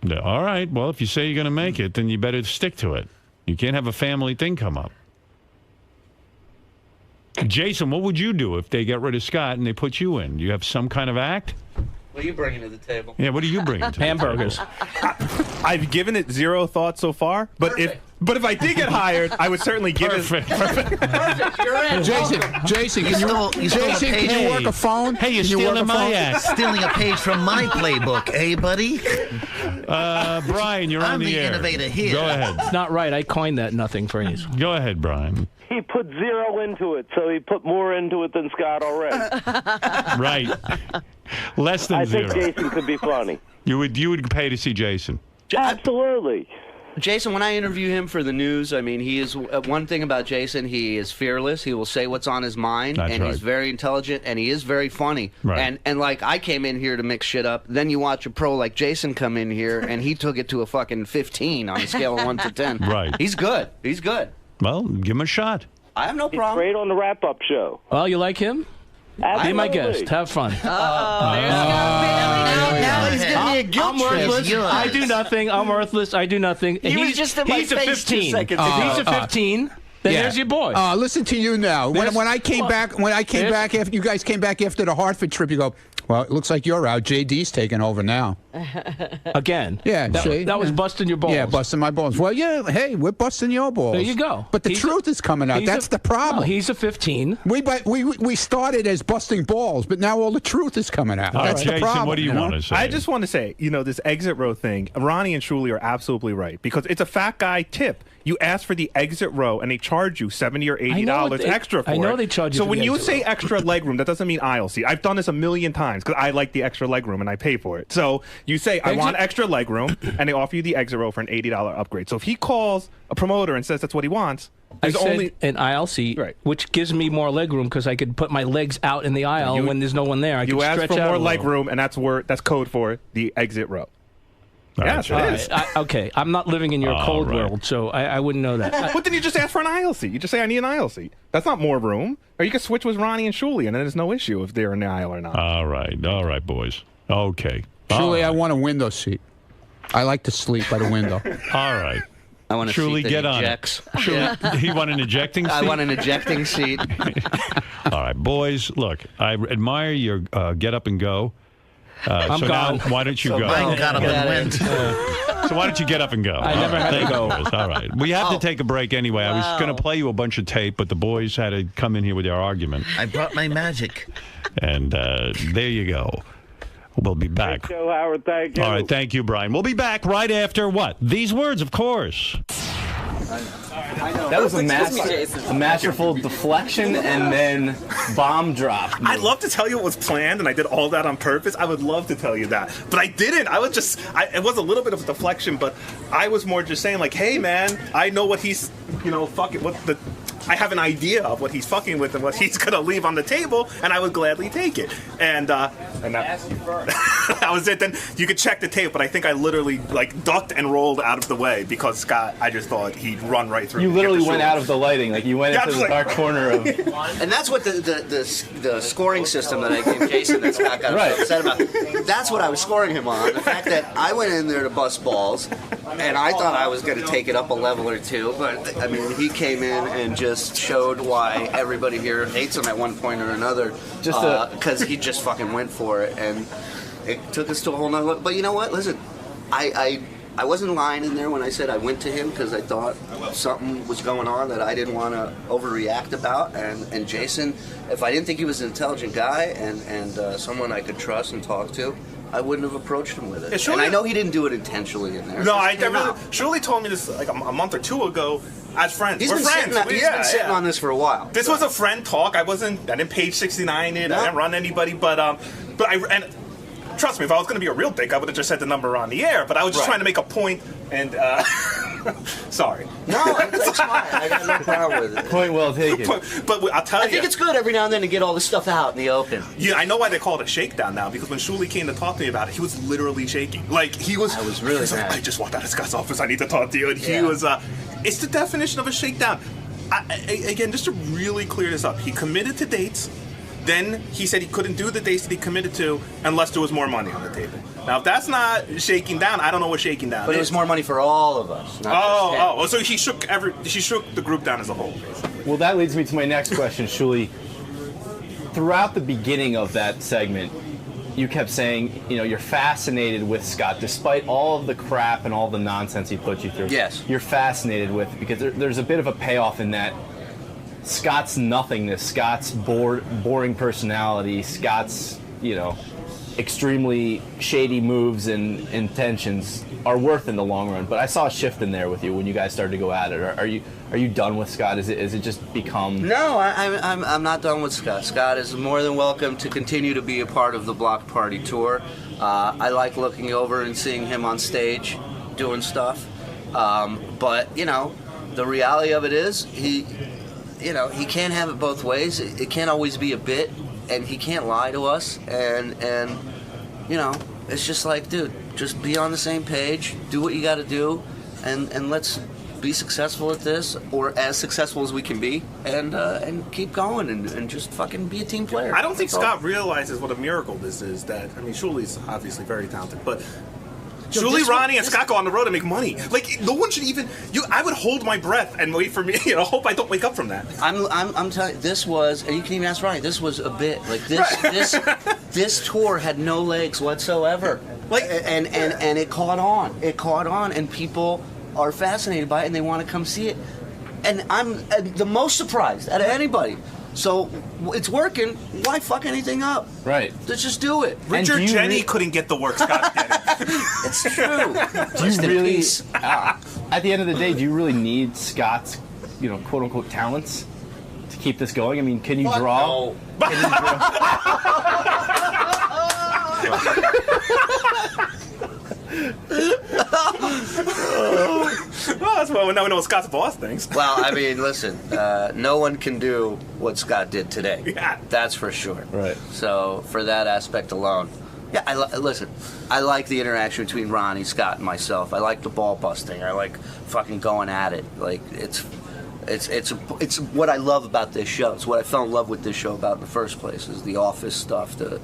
No, all right. Well, if you say you're going to make it, then you better stick to it. You can't have a family thing come up. Jason, what would you do if they get rid of Scott and they put you in? Do you have some kind of act? What are you bringing to the table? Yeah, what are you bringing to Hamburgers. I've given it 0 thought so far, but if I did get hired, I would certainly give it. Jason, can you work a phone? Hey, you're stealing my ass. Stealing a page from my playbook, eh, buddy? Brian, you're on I'm the air. innovator here. Go ahead. It's not right. I coined that nothing phrase. Go ahead, Brian. He put 0 into it, so he put more into it than Scott already. Right. Less than 0. I think Jason could be funny. You would pay to see Jason. Absolutely. Jason, when I interview him for the news, I mean, he is one thing about Jason. He is fearless. He will say what's on his mind, That's and right. he's very intelligent, and he is very funny. Right. And like I came in here to mix shit up. Then you watch a pro like Jason come in here, and he took it to a fucking 15 on a scale of 1 to 10. Right. He's good. He's good. Well, give him a shot. I have no problem. Great on the wrap-up show. Well, you like him? Absolutely. Be my guest. Have fun. Now he's giving me a guilt I'm worthless. trip. I do nothing. I'm worthless. I do nothing. He was just in my he's a face 15. 2 seconds If ago. he's a 15, then there's your boy. Listen to you now. When I came back, after you guys came back after the Hartford trip, you go, well, it looks like you're out. JD's taking over now. Again. Yeah, that was busting your balls. Yeah, busting my balls. Well, yeah, hey, we're busting your balls. There you go. But the truth is coming out. That's the problem. No, he's a 15. We started as busting balls, but now all the truth is coming out. All right, That's the Jason, problem. what do you want to say? I just want to say, this exit row thing, Ronnie and Shuli are absolutely right because it's a fat guy tip. You ask for the exit row and they charge you $70 or $80 extra for it. I know they charge you So for when the you exit say row. extra leg room, that doesn't mean aisle seat. I've done this a million times because I like the extra leg room and I pay for it. So you say, I want extra leg room, and they offer you the exit row for an $80 upgrade. So if he calls a promoter and says that's what he wants, I there's said only an aisle seat, which gives me more leg room because I could put my legs out in the aisle when there's no one there. I you can ask stretch for out more a leg little. room, and that's code for the exit row. Yes, it is. Okay, I'm not living in your cold world, so I wouldn't know that. But then you just ask for an aisle seat. You just say, I need an aisle seat. That's not more room. Or you can switch with Ronnie and Shuli, and then there's no issue if they're in the aisle or not. All right, boys. Okay. Julie, I want a window seat. I like to sleep by the window. All right. I want a Shuli, seat that get on ejects. it. Shuli, he want an ejecting seat? I want an ejecting seat. All right, boys, look, I admire your get up and go. I'm so gone. Now, why don't you So go? Mine got up and went. So why don't you get up and go? I never had to go. All right. We have to take a break anyway. I was going to play you a bunch of tape, but the boys had to come in here with their argument. I brought my magic. And there you go. We'll be back. Thank you, Howard. Thank you. All right. Thank you, Brian. We'll be back right after what? These words, of course. That was a masterful deflection and then bomb drop. I'd love to tell you it was planned and I did all that on purpose. I would love to tell you that. But I didn't. I was just, it was a little bit of a deflection, but I was more just saying like, hey man, I know what he's, I have an idea of what he's fucking with and what he's going to leave on the table, and I would gladly take it. And that was it. Then you could check the tape, but I think I literally ducked and rolled out of the way because Scott, I just thought he'd run right through. You literally went out of the lighting, you went into the dark corner of. And that's what the scoring system that I gave Jason that Scott got upset about. That's what I was scoring him on. The fact that I went in there to bust balls, and I thought I was going to take it up a level or two, but I mean he came in and just showed why everybody here hates him at one point or another, because he just fucking went for it, and it took us to a whole nother level. But you know what? Listen, I wasn't lying in there when I said I went to him because I thought something was going on that I didn't want to overreact about. And Jason, if I didn't think he was an intelligent guy and someone I could trust and talk to, I wouldn't have approached him with it. And I know he didn't do it intentionally in there. No, Shuli told me this a month or two ago as friends. He's We're been friends. He's been sitting on this for a while. This was a friend talk. I didn't page 69 it. No. I didn't run anybody, but trust me, if I was going to be a real dick, I would have just said the number on the air. But I was just trying to make a point, and sorry. No, that's fine. I got no problem with it. Point well taken. But I'll tell you, I think it's good every now and then to get all this stuff out in the open. Yeah, I know why they call it a shakedown now, because when Shuli came to talk to me about it, he was literally shaking. I was really mad. I just walked out of Scott's office. I need to talk to you. And he was. It's the definition of a shakedown. Again, just to really clear this up, he committed to dates. Then he said he couldn't do the dates that he committed to unless there was more money on the table. Now, if that's not shaking down, I don't know what shaking down is. But it was more money for all of us. So he shook the group down as a whole, basically. Well, that leads me to my next question, Shuli. Throughout the beginning of that segment, you kept saying, you're fascinated with Scott, despite all of the crap and all the nonsense he put you through. Yes. You're fascinated with it because there's a bit of a payoff in that Scott's nothingness, Scott's boring personality, Scott's, extremely shady moves and intentions are worth in the long run. But I saw a shift in there with you when you guys started to go at it. Are you done with Scott? Is it just become? No, I'm not done with Scott. Scott is more than welcome to continue to be a part of the Block Party tour. I like looking over and seeing him on stage doing stuff. But the reality of it is he can't have it both ways. It can't always be a bit. And he can't lie to us, and it's just like, dude, just be on the same page, do what you got to do, and let's be successful at this, or as successful as we can be, and keep going, and just fucking be a team player. I don't think Scott realizes what a miracle this is. Shuli's obviously very talented, but Shuli, Ronnie, and Scott go on the road to make money. Like, no one should even. I would hold my breath and wait for me. Hope I don't wake up from that. I'm telling you, this was, and you can even ask Ronnie. This was a bit like this. This tour had no legs whatsoever. Like, and it caught on. It caught on, and people are fascinated by it, and they want to come see it. And I'm the most surprised out of anybody. So it's working. Why fuck anything up? Right. Let's just do it. Richard Jenny couldn't get the work Scott did. It's true. Do you really? At the end of the day, do you really need Scott's, quote unquote talents to keep this going? I mean, can you draw? No. Can you Well, that's why we know what Scott's boss thinks. Well, I mean, listen, no one can do what Scott did today. Yeah. That's for sure. Right. So, for that aspect alone, yeah, listen, I like the interaction between Ronnie, Scott, and myself. I like the ball busting. I like fucking going at it. Like, it's what I love about this show. It's what I fell in love with this show about in the first place, is the office stuff, the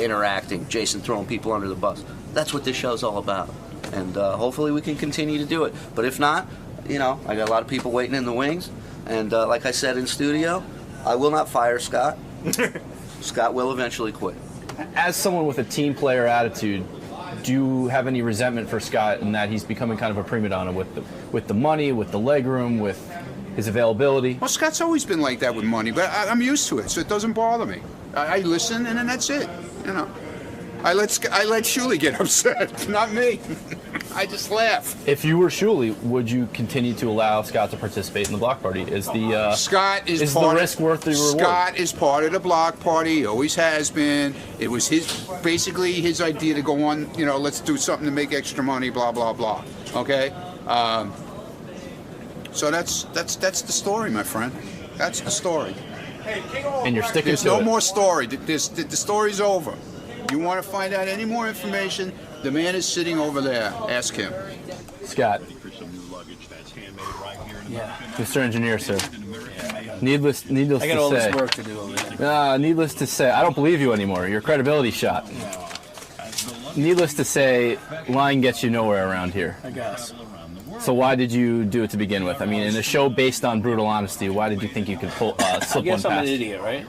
interacting, Jason throwing people under the bus. That's what this show's all about. And hopefully we can continue to do it. But if not, I got a lot of people waiting in the wings. And like I said in studio, I will not fire Scott. Scott will eventually quit. As someone with a team player attitude, do you have any resentment for Scott in that he's becoming kind of a prima donna with the money, with the leg room, with his availability? Well, Scott's always been like that with money, but I'm used to it, so it doesn't bother me. I listen, and then that's it. I let Shuli get upset, not me. I just laugh. If you were Shuli, would you continue to allow Scott to participate in the block party? Is the risk worth the reward? Scott is part of the block party. He always has been. It was basically his idea to go on. Let's do something to make extra money. Blah blah blah. Okay. So that's the story, my friend. That's the story. And you're sticking There's to no it. more story. The story's over. You want to find out any more information? The man is sitting over there. Ask him. Scott. Yeah. Mr. Engineer, sir. Needless I got to say. all this work to do over there. Needless to say, I don't believe you anymore. Your credibility shot. Needless to say, lying gets you nowhere around here. I guess. So why did you do it to begin with? I mean, in a show based on brutal honesty, why did you think you could slip I one guess past? I'm an idiot, right?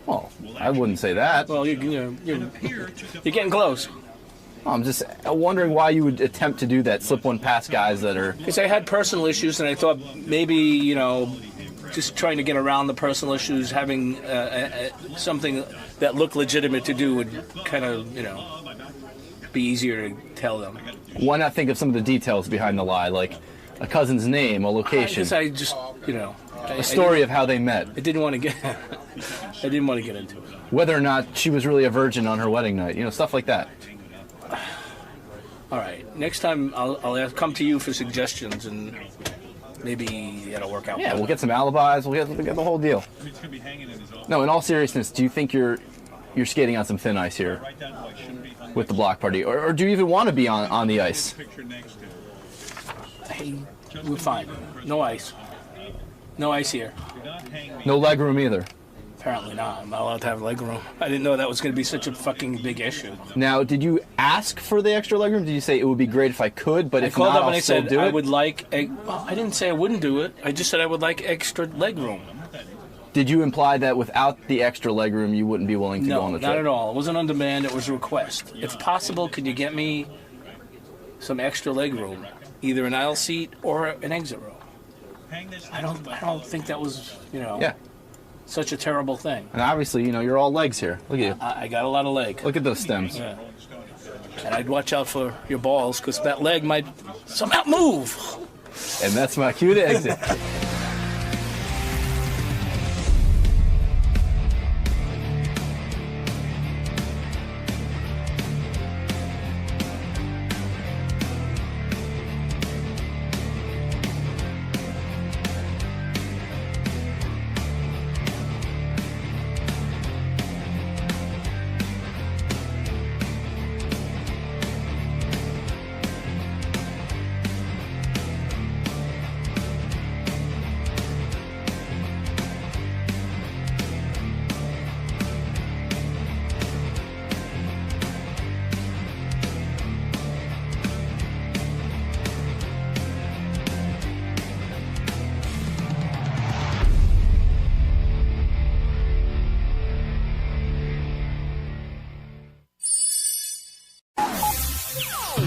Well, I wouldn't say that. Well, you're getting close. I'm just wondering why you would attempt to do that, slip one past guys that are... Because I had personal issues, and I thought maybe, just trying to get around the personal issues, having something that looked legitimate to do would kind of, be easier to tell them. Why not think of some of the details behind the lie, like a cousin's name, a location? I just a story of how they met. I didn't want to get into it. Whether or not she was really a virgin on her wedding night, stuff like that. All right. Next time I'll come to you for suggestions, and maybe it'll work out. Yeah, we'll get some alibis. We'll get the whole deal. No, in all seriousness, do you think you're skating on some thin ice here with the block party, or do you even want to be on the ice? Hey, we're fine. No ice. No ice here. No leg room either. Apparently not. I'm not allowed to have leg room. I didn't know that was going to be such a fucking big issue. Now, did you ask for the extra leg room? Did you say it would be great if I could, but if not, I'll still do it? I would like. I didn't say I wouldn't do it. I just said I would like extra leg room. Did you imply that without the extra legroom, you wouldn't be willing to go on the trip? No, not at all. It wasn't on demand. It was a request. If possible, could you get me some extra legroom, either an aisle seat or an exit row? I don't think that was, such a terrible thing. And obviously, you're all legs here. Look at you. I got a lot of leg. Look at those stems. Yeah. And I'd watch out for your balls because that leg might somehow move. And that's my cue to exit.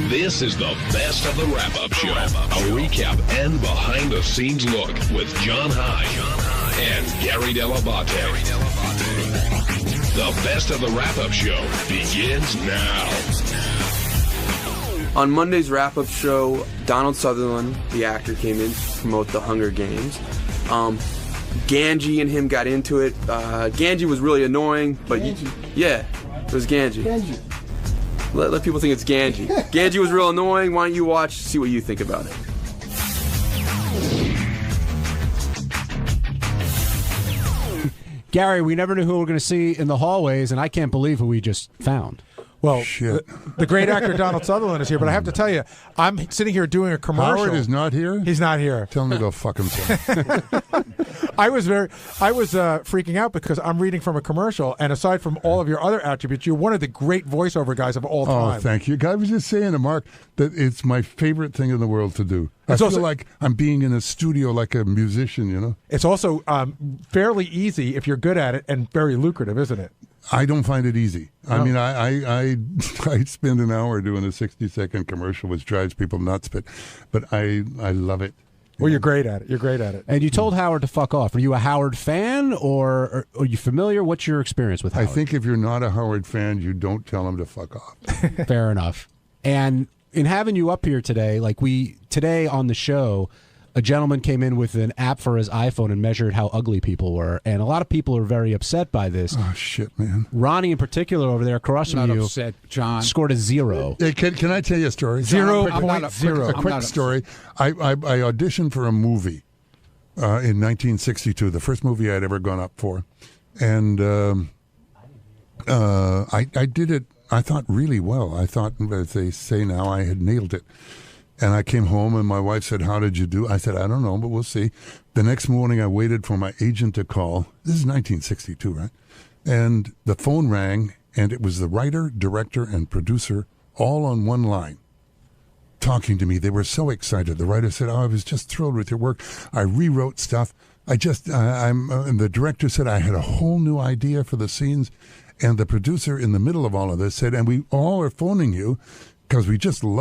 This is the best of the wrap-up show. A recap and behind-the-scenes look with John High and Gary Dell'Abate. The best of the wrap-up show begins now. On Monday's wrap-up show, Donald Sutherland, the actor, came in to promote the Hunger Games. Ganji and him got into it. Ganji was really annoying, but yeah, it was Ganji. Let people think it's Ganji. Ganji was real annoying. Why don't you watch, see what you think about it. Gary, we never knew who we were going to see in the hallways, and I can't believe who we just found. Well, the great actor Donald Sutherland is here, but I have to tell you, I'm sitting here doing a commercial. Howard is not here? He's not here. Tell him to go fuck himself. I was freaking out because I'm reading from a commercial, and aside from all of your other attributes, you're one of the great voiceover guys of all time. Oh, thank you. I was just saying to Mark that it's my favorite thing in the world to do. I feel like I'm being in a studio like a musician, It's also fairly easy if you're good at it, and very lucrative, isn't it? I don't find it easy. No. I mean, I spend an hour doing a 60-second commercial, which drives people nuts, but I love it. Well, you're great at it. You're great at it. And you told Howard to fuck off. Are you a Howard fan, or are you familiar? What's your experience with Howard? I think if you're not a Howard fan, you don't tell him to fuck off. Fair enough. And in having you up here today, today on the show, a gentleman came in with an app for his iPhone and measured how ugly people were, and a lot of people are very upset by this. Oh, shit, man. Ronnie, in particular, over there across from you, upset, John. scored a 0. Hey, can I tell you a story? 0.0. A quick story. I auditioned for a movie in 1962, the first movie I'd ever gone up for, and I did it, I thought, really well. I thought, as they say now, I had nailed it. And I came home, and my wife said, "How did you do?" I said, "I don't know, but we'll see." The next morning, I waited for my agent to call. This is 1962, right? And the phone rang, and it was the writer, director, and producer all on one line talking to me. They were so excited. The writer said, "Oh, I was just thrilled with your work. I rewrote stuff. And the director said, I had a whole new idea for the scenes." And the producer, in the middle of all of this, said, "And we all are phoning you because we just love